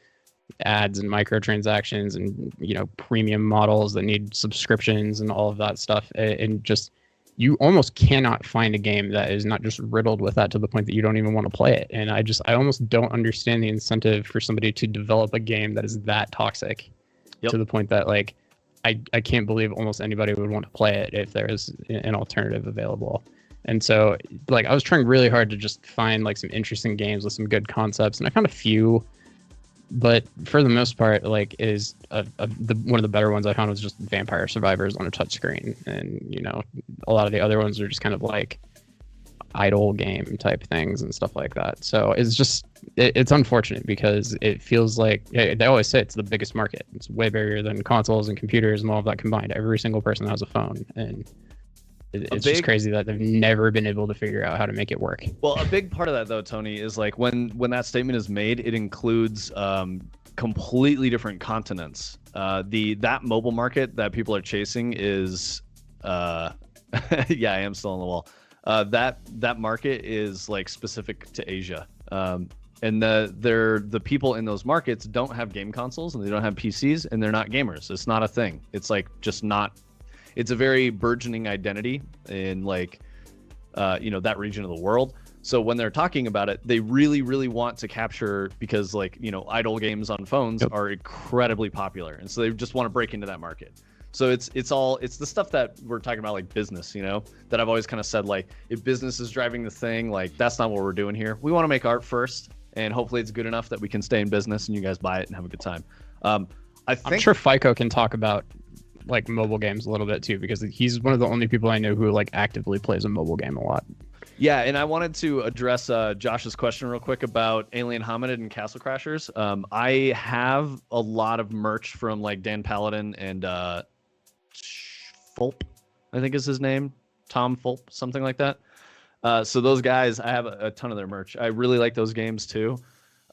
ads and microtransactions and, you know, premium models that need subscriptions and all of that stuff. And just, you almost cannot find a game that is not just riddled with that to the point that you don't even want to play it. And I almost don't understand the incentive for somebody to develop a game that is that toxic to the point that like, I can't believe almost anybody would want to play it if there is an alternative available. And so like, I was trying really hard to just find like some interesting games with some good concepts, and I found a few, but for the most part, like is one of the better ones I found was just Vampire Survivors on a touchscreen. And, you know, a lot of the other ones are just kind of like idle game type things and stuff like that. So it's just, it's unfortunate because it feels like, they always say it's the biggest market. It's way bigger than consoles and computers and all of that combined. Every single person has a phone, and it's just crazy that they've never been able to figure out how to make it work. Well, a big part of that though, Tony, is like when that statement is made, it includes completely different continents. That mobile market that people are chasing is yeah, I am still on the wall. That market is like specific to Asia. And the people in those markets don't have game consoles, and they don't have PCs, and they're not gamers. It's not a thing. It's like just not. It's a very burgeoning identity in like, you know, that region of the world. So when they're talking about it, they really, really want to capture, because like, you know, idle games on phones are incredibly popular, and so they just want to break into that market. So it's the stuff that we're talking about, like business, you know, that I've always kind of said, like, if business is driving the thing, like that's not what we're doing here. We want to make art first, and hopefully it's good enough that we can stay in business and you guys buy it and have a good time. I'm sure FICO can talk about like mobile games a little bit too, because he's one of the only people I know who like actively plays a mobile game a lot. Yeah, and I wanted to address Josh's question real quick about Alien Hominid and Castle Crashers. I have a lot of merch from like Dan Paladin and Fulp, I think is his name, Tom Fulp, something like that. So those guys, I have a ton of their merch. I really like those games too.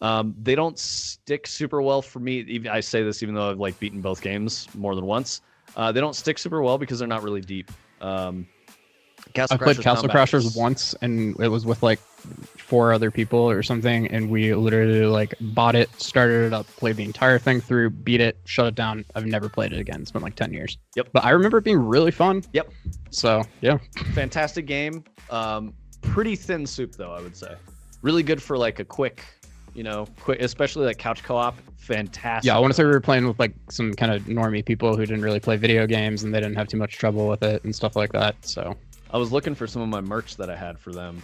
They don't stick super well for me. I say this even though I've like beaten both games more than once. They don't stick super well because they're not really deep. I played Castle Crashers once, and it was with like 4 other people or something, and we literally like bought it, started it up, played the entire thing through, beat it, shut it down. I've never played it again. It's been like 10 years. Yep. But I remember it being really fun. Yep. So yeah. Fantastic game. Pretty thin soup though, I would say. Really good for like a quick, especially like couch co-op. Fantastic. Yeah, I want to say we were playing with like some kind of normie people who didn't really play video games, and they didn't have too much trouble with it and stuff like that. So I was looking for some of my merch that I had for them.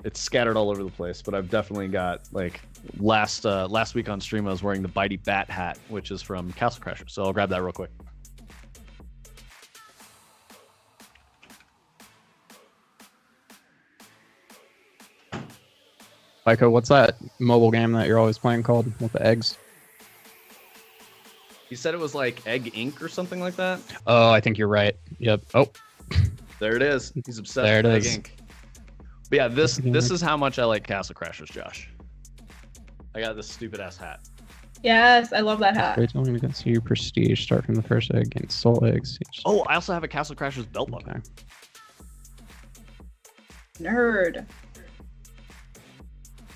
It's scattered all over the place, but I've definitely got like last week on stream I was wearing the Bitey Bat hat, which is from Castle Crashers. So I'll grab that real quick. Micah, what's that mobile game that you're always playing called with the eggs? You said it was like Egg Inc. or something like that? Oh, I think you're right. Yep. Oh. There it is. He's obsessed there with it Egg is. Inc. But yeah, this is how much I like Castle Crashers, Josh. I got this stupid ass hat. Yes, I love that hat. Wait till you can see your prestige. Start from the first egg and soul eggs. Oh, I also have a Castle Crashers belt buckle. Okay. Nerd.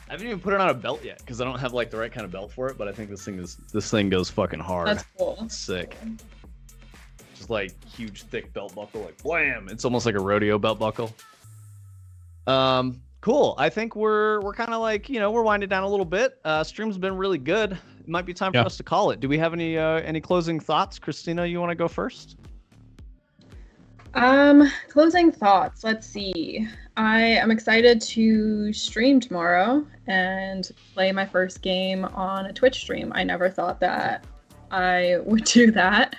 I haven't even put it on a belt yet because I don't have like the right kind of belt for it. But I think this thing goes fucking hard. That's cool. It's sick. Just like huge thick belt buckle, like wham! It's almost like a rodeo belt buckle. Cool. I think we're kind of like we're winding down a little bit. Stream's been really good. It might be time for us to call it. Do we have any closing thoughts, Christina? You want to go first? Closing thoughts. Let's see. I am excited to stream tomorrow and play my first game on a Twitch stream. I never thought that I would do that,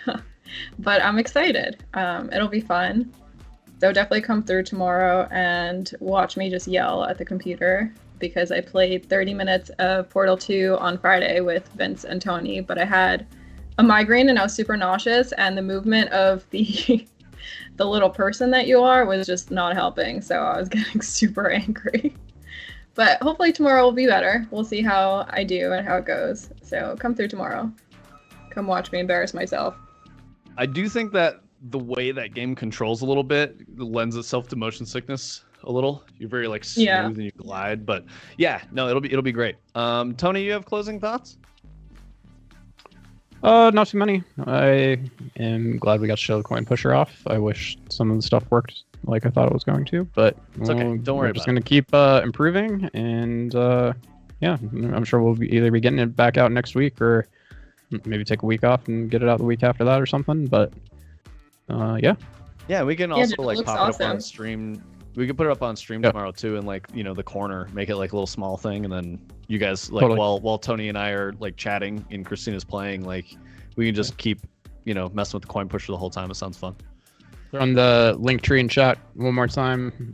but I'm excited. It'll be fun. So definitely come through tomorrow and watch me just yell at the computer because I played 30 minutes of Portal 2 on Friday with Vince and Tony, but I had a migraine and I was super nauseous, and the movement of the the little person that you are was just not helping, so I was getting super angry. But hopefully tomorrow will be better. We'll see how I do and how it goes. So come through tomorrow. Come watch me embarrass myself. I do think that the way that game controls a little bit lends itself to motion sickness a little. You're very like smooth and you glide, but yeah, no, it'll be great. Tony, you have closing thoughts? Not too many. I am glad we got to show the coin pusher off. I wish some of the stuff worked like I thought it was going to, but it's okay. Don't worry. We're just gonna keep improving, and yeah, I'm sure we'll either be getting it back out next week or maybe take a week off and get it out the week after that or something. But yeah. Yeah, we can also like pop awesome. it up on stream. We could put it up on stream tomorrow too, and like the corner, make it like a little small thing, and then you guys like while Tony and I are like chatting and Christina's playing, like we can just keep messing with the coin pusher the whole time. It sounds fun. On the link tree in chat one more time.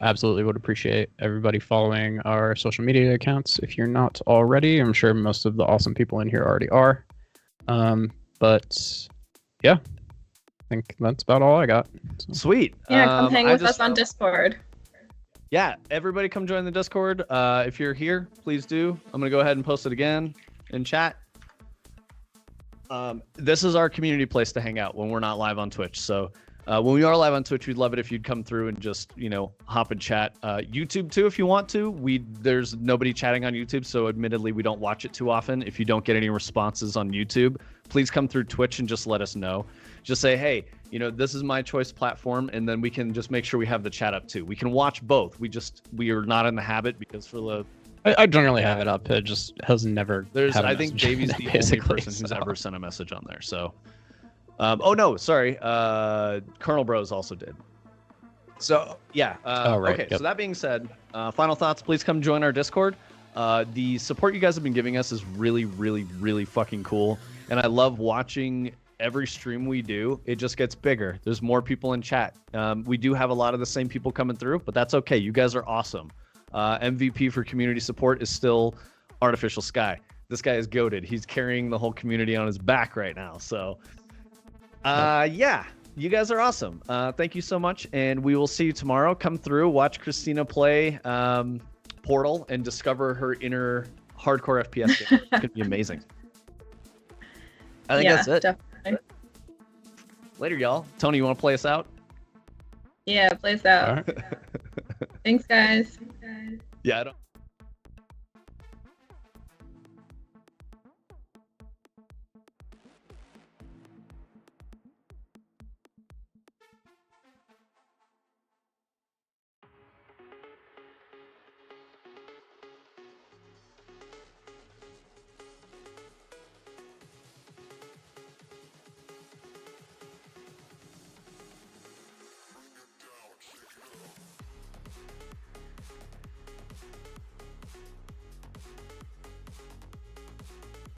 Absolutely would appreciate everybody following our social media accounts if you're not already. I'm sure most of the awesome people in here already are. But yeah. I think that's about all I got. So. Sweet. Yeah, come hang with us on Discord. Yeah, everybody come join the Discord. If you're here, please do. I'm going to go ahead and post it again in chat. This is our community place to hang out when we're not live on Twitch. So when we are live on Twitch, we'd love it if you'd come through and just, hop and chat. YouTube too, if you want to. There's nobody chatting on YouTube, so admittedly, we don't watch it too often. If you don't get any responses on YouTube, please come through Twitch and just let us know. Just say, hey, this is my choice platform, and then we can just make sure we have the chat up too. We can watch both. We are not in the habit because for the... I generally have it up. It just has never... I think Davey's the only person who's ever sent a message on there, so... oh no, sorry. Colonel Bros also did. So yeah. Right. Okay. Yep. So that being said, final thoughts. Please come join our Discord. The support you guys have been giving us is really, really, really fucking cool, and I love watching every stream we do. It just gets bigger. There's more people in chat. We do have a lot of the same people coming through, but that's okay. You guys are awesome. MVP for community support is still Artificial Sky. This guy is goated. He's carrying the whole community on his back right now. So. Yeah, you guys are awesome. Thank you so much, and we will see you tomorrow. Come through, watch Christina play Portal, and discover her inner hardcore FPS game. It's gonna be amazing. I think that's it. Definitely. Later, y'all. Tony, you want to play us out? Yeah, play us out. Thanks, guys. Yeah, I don't.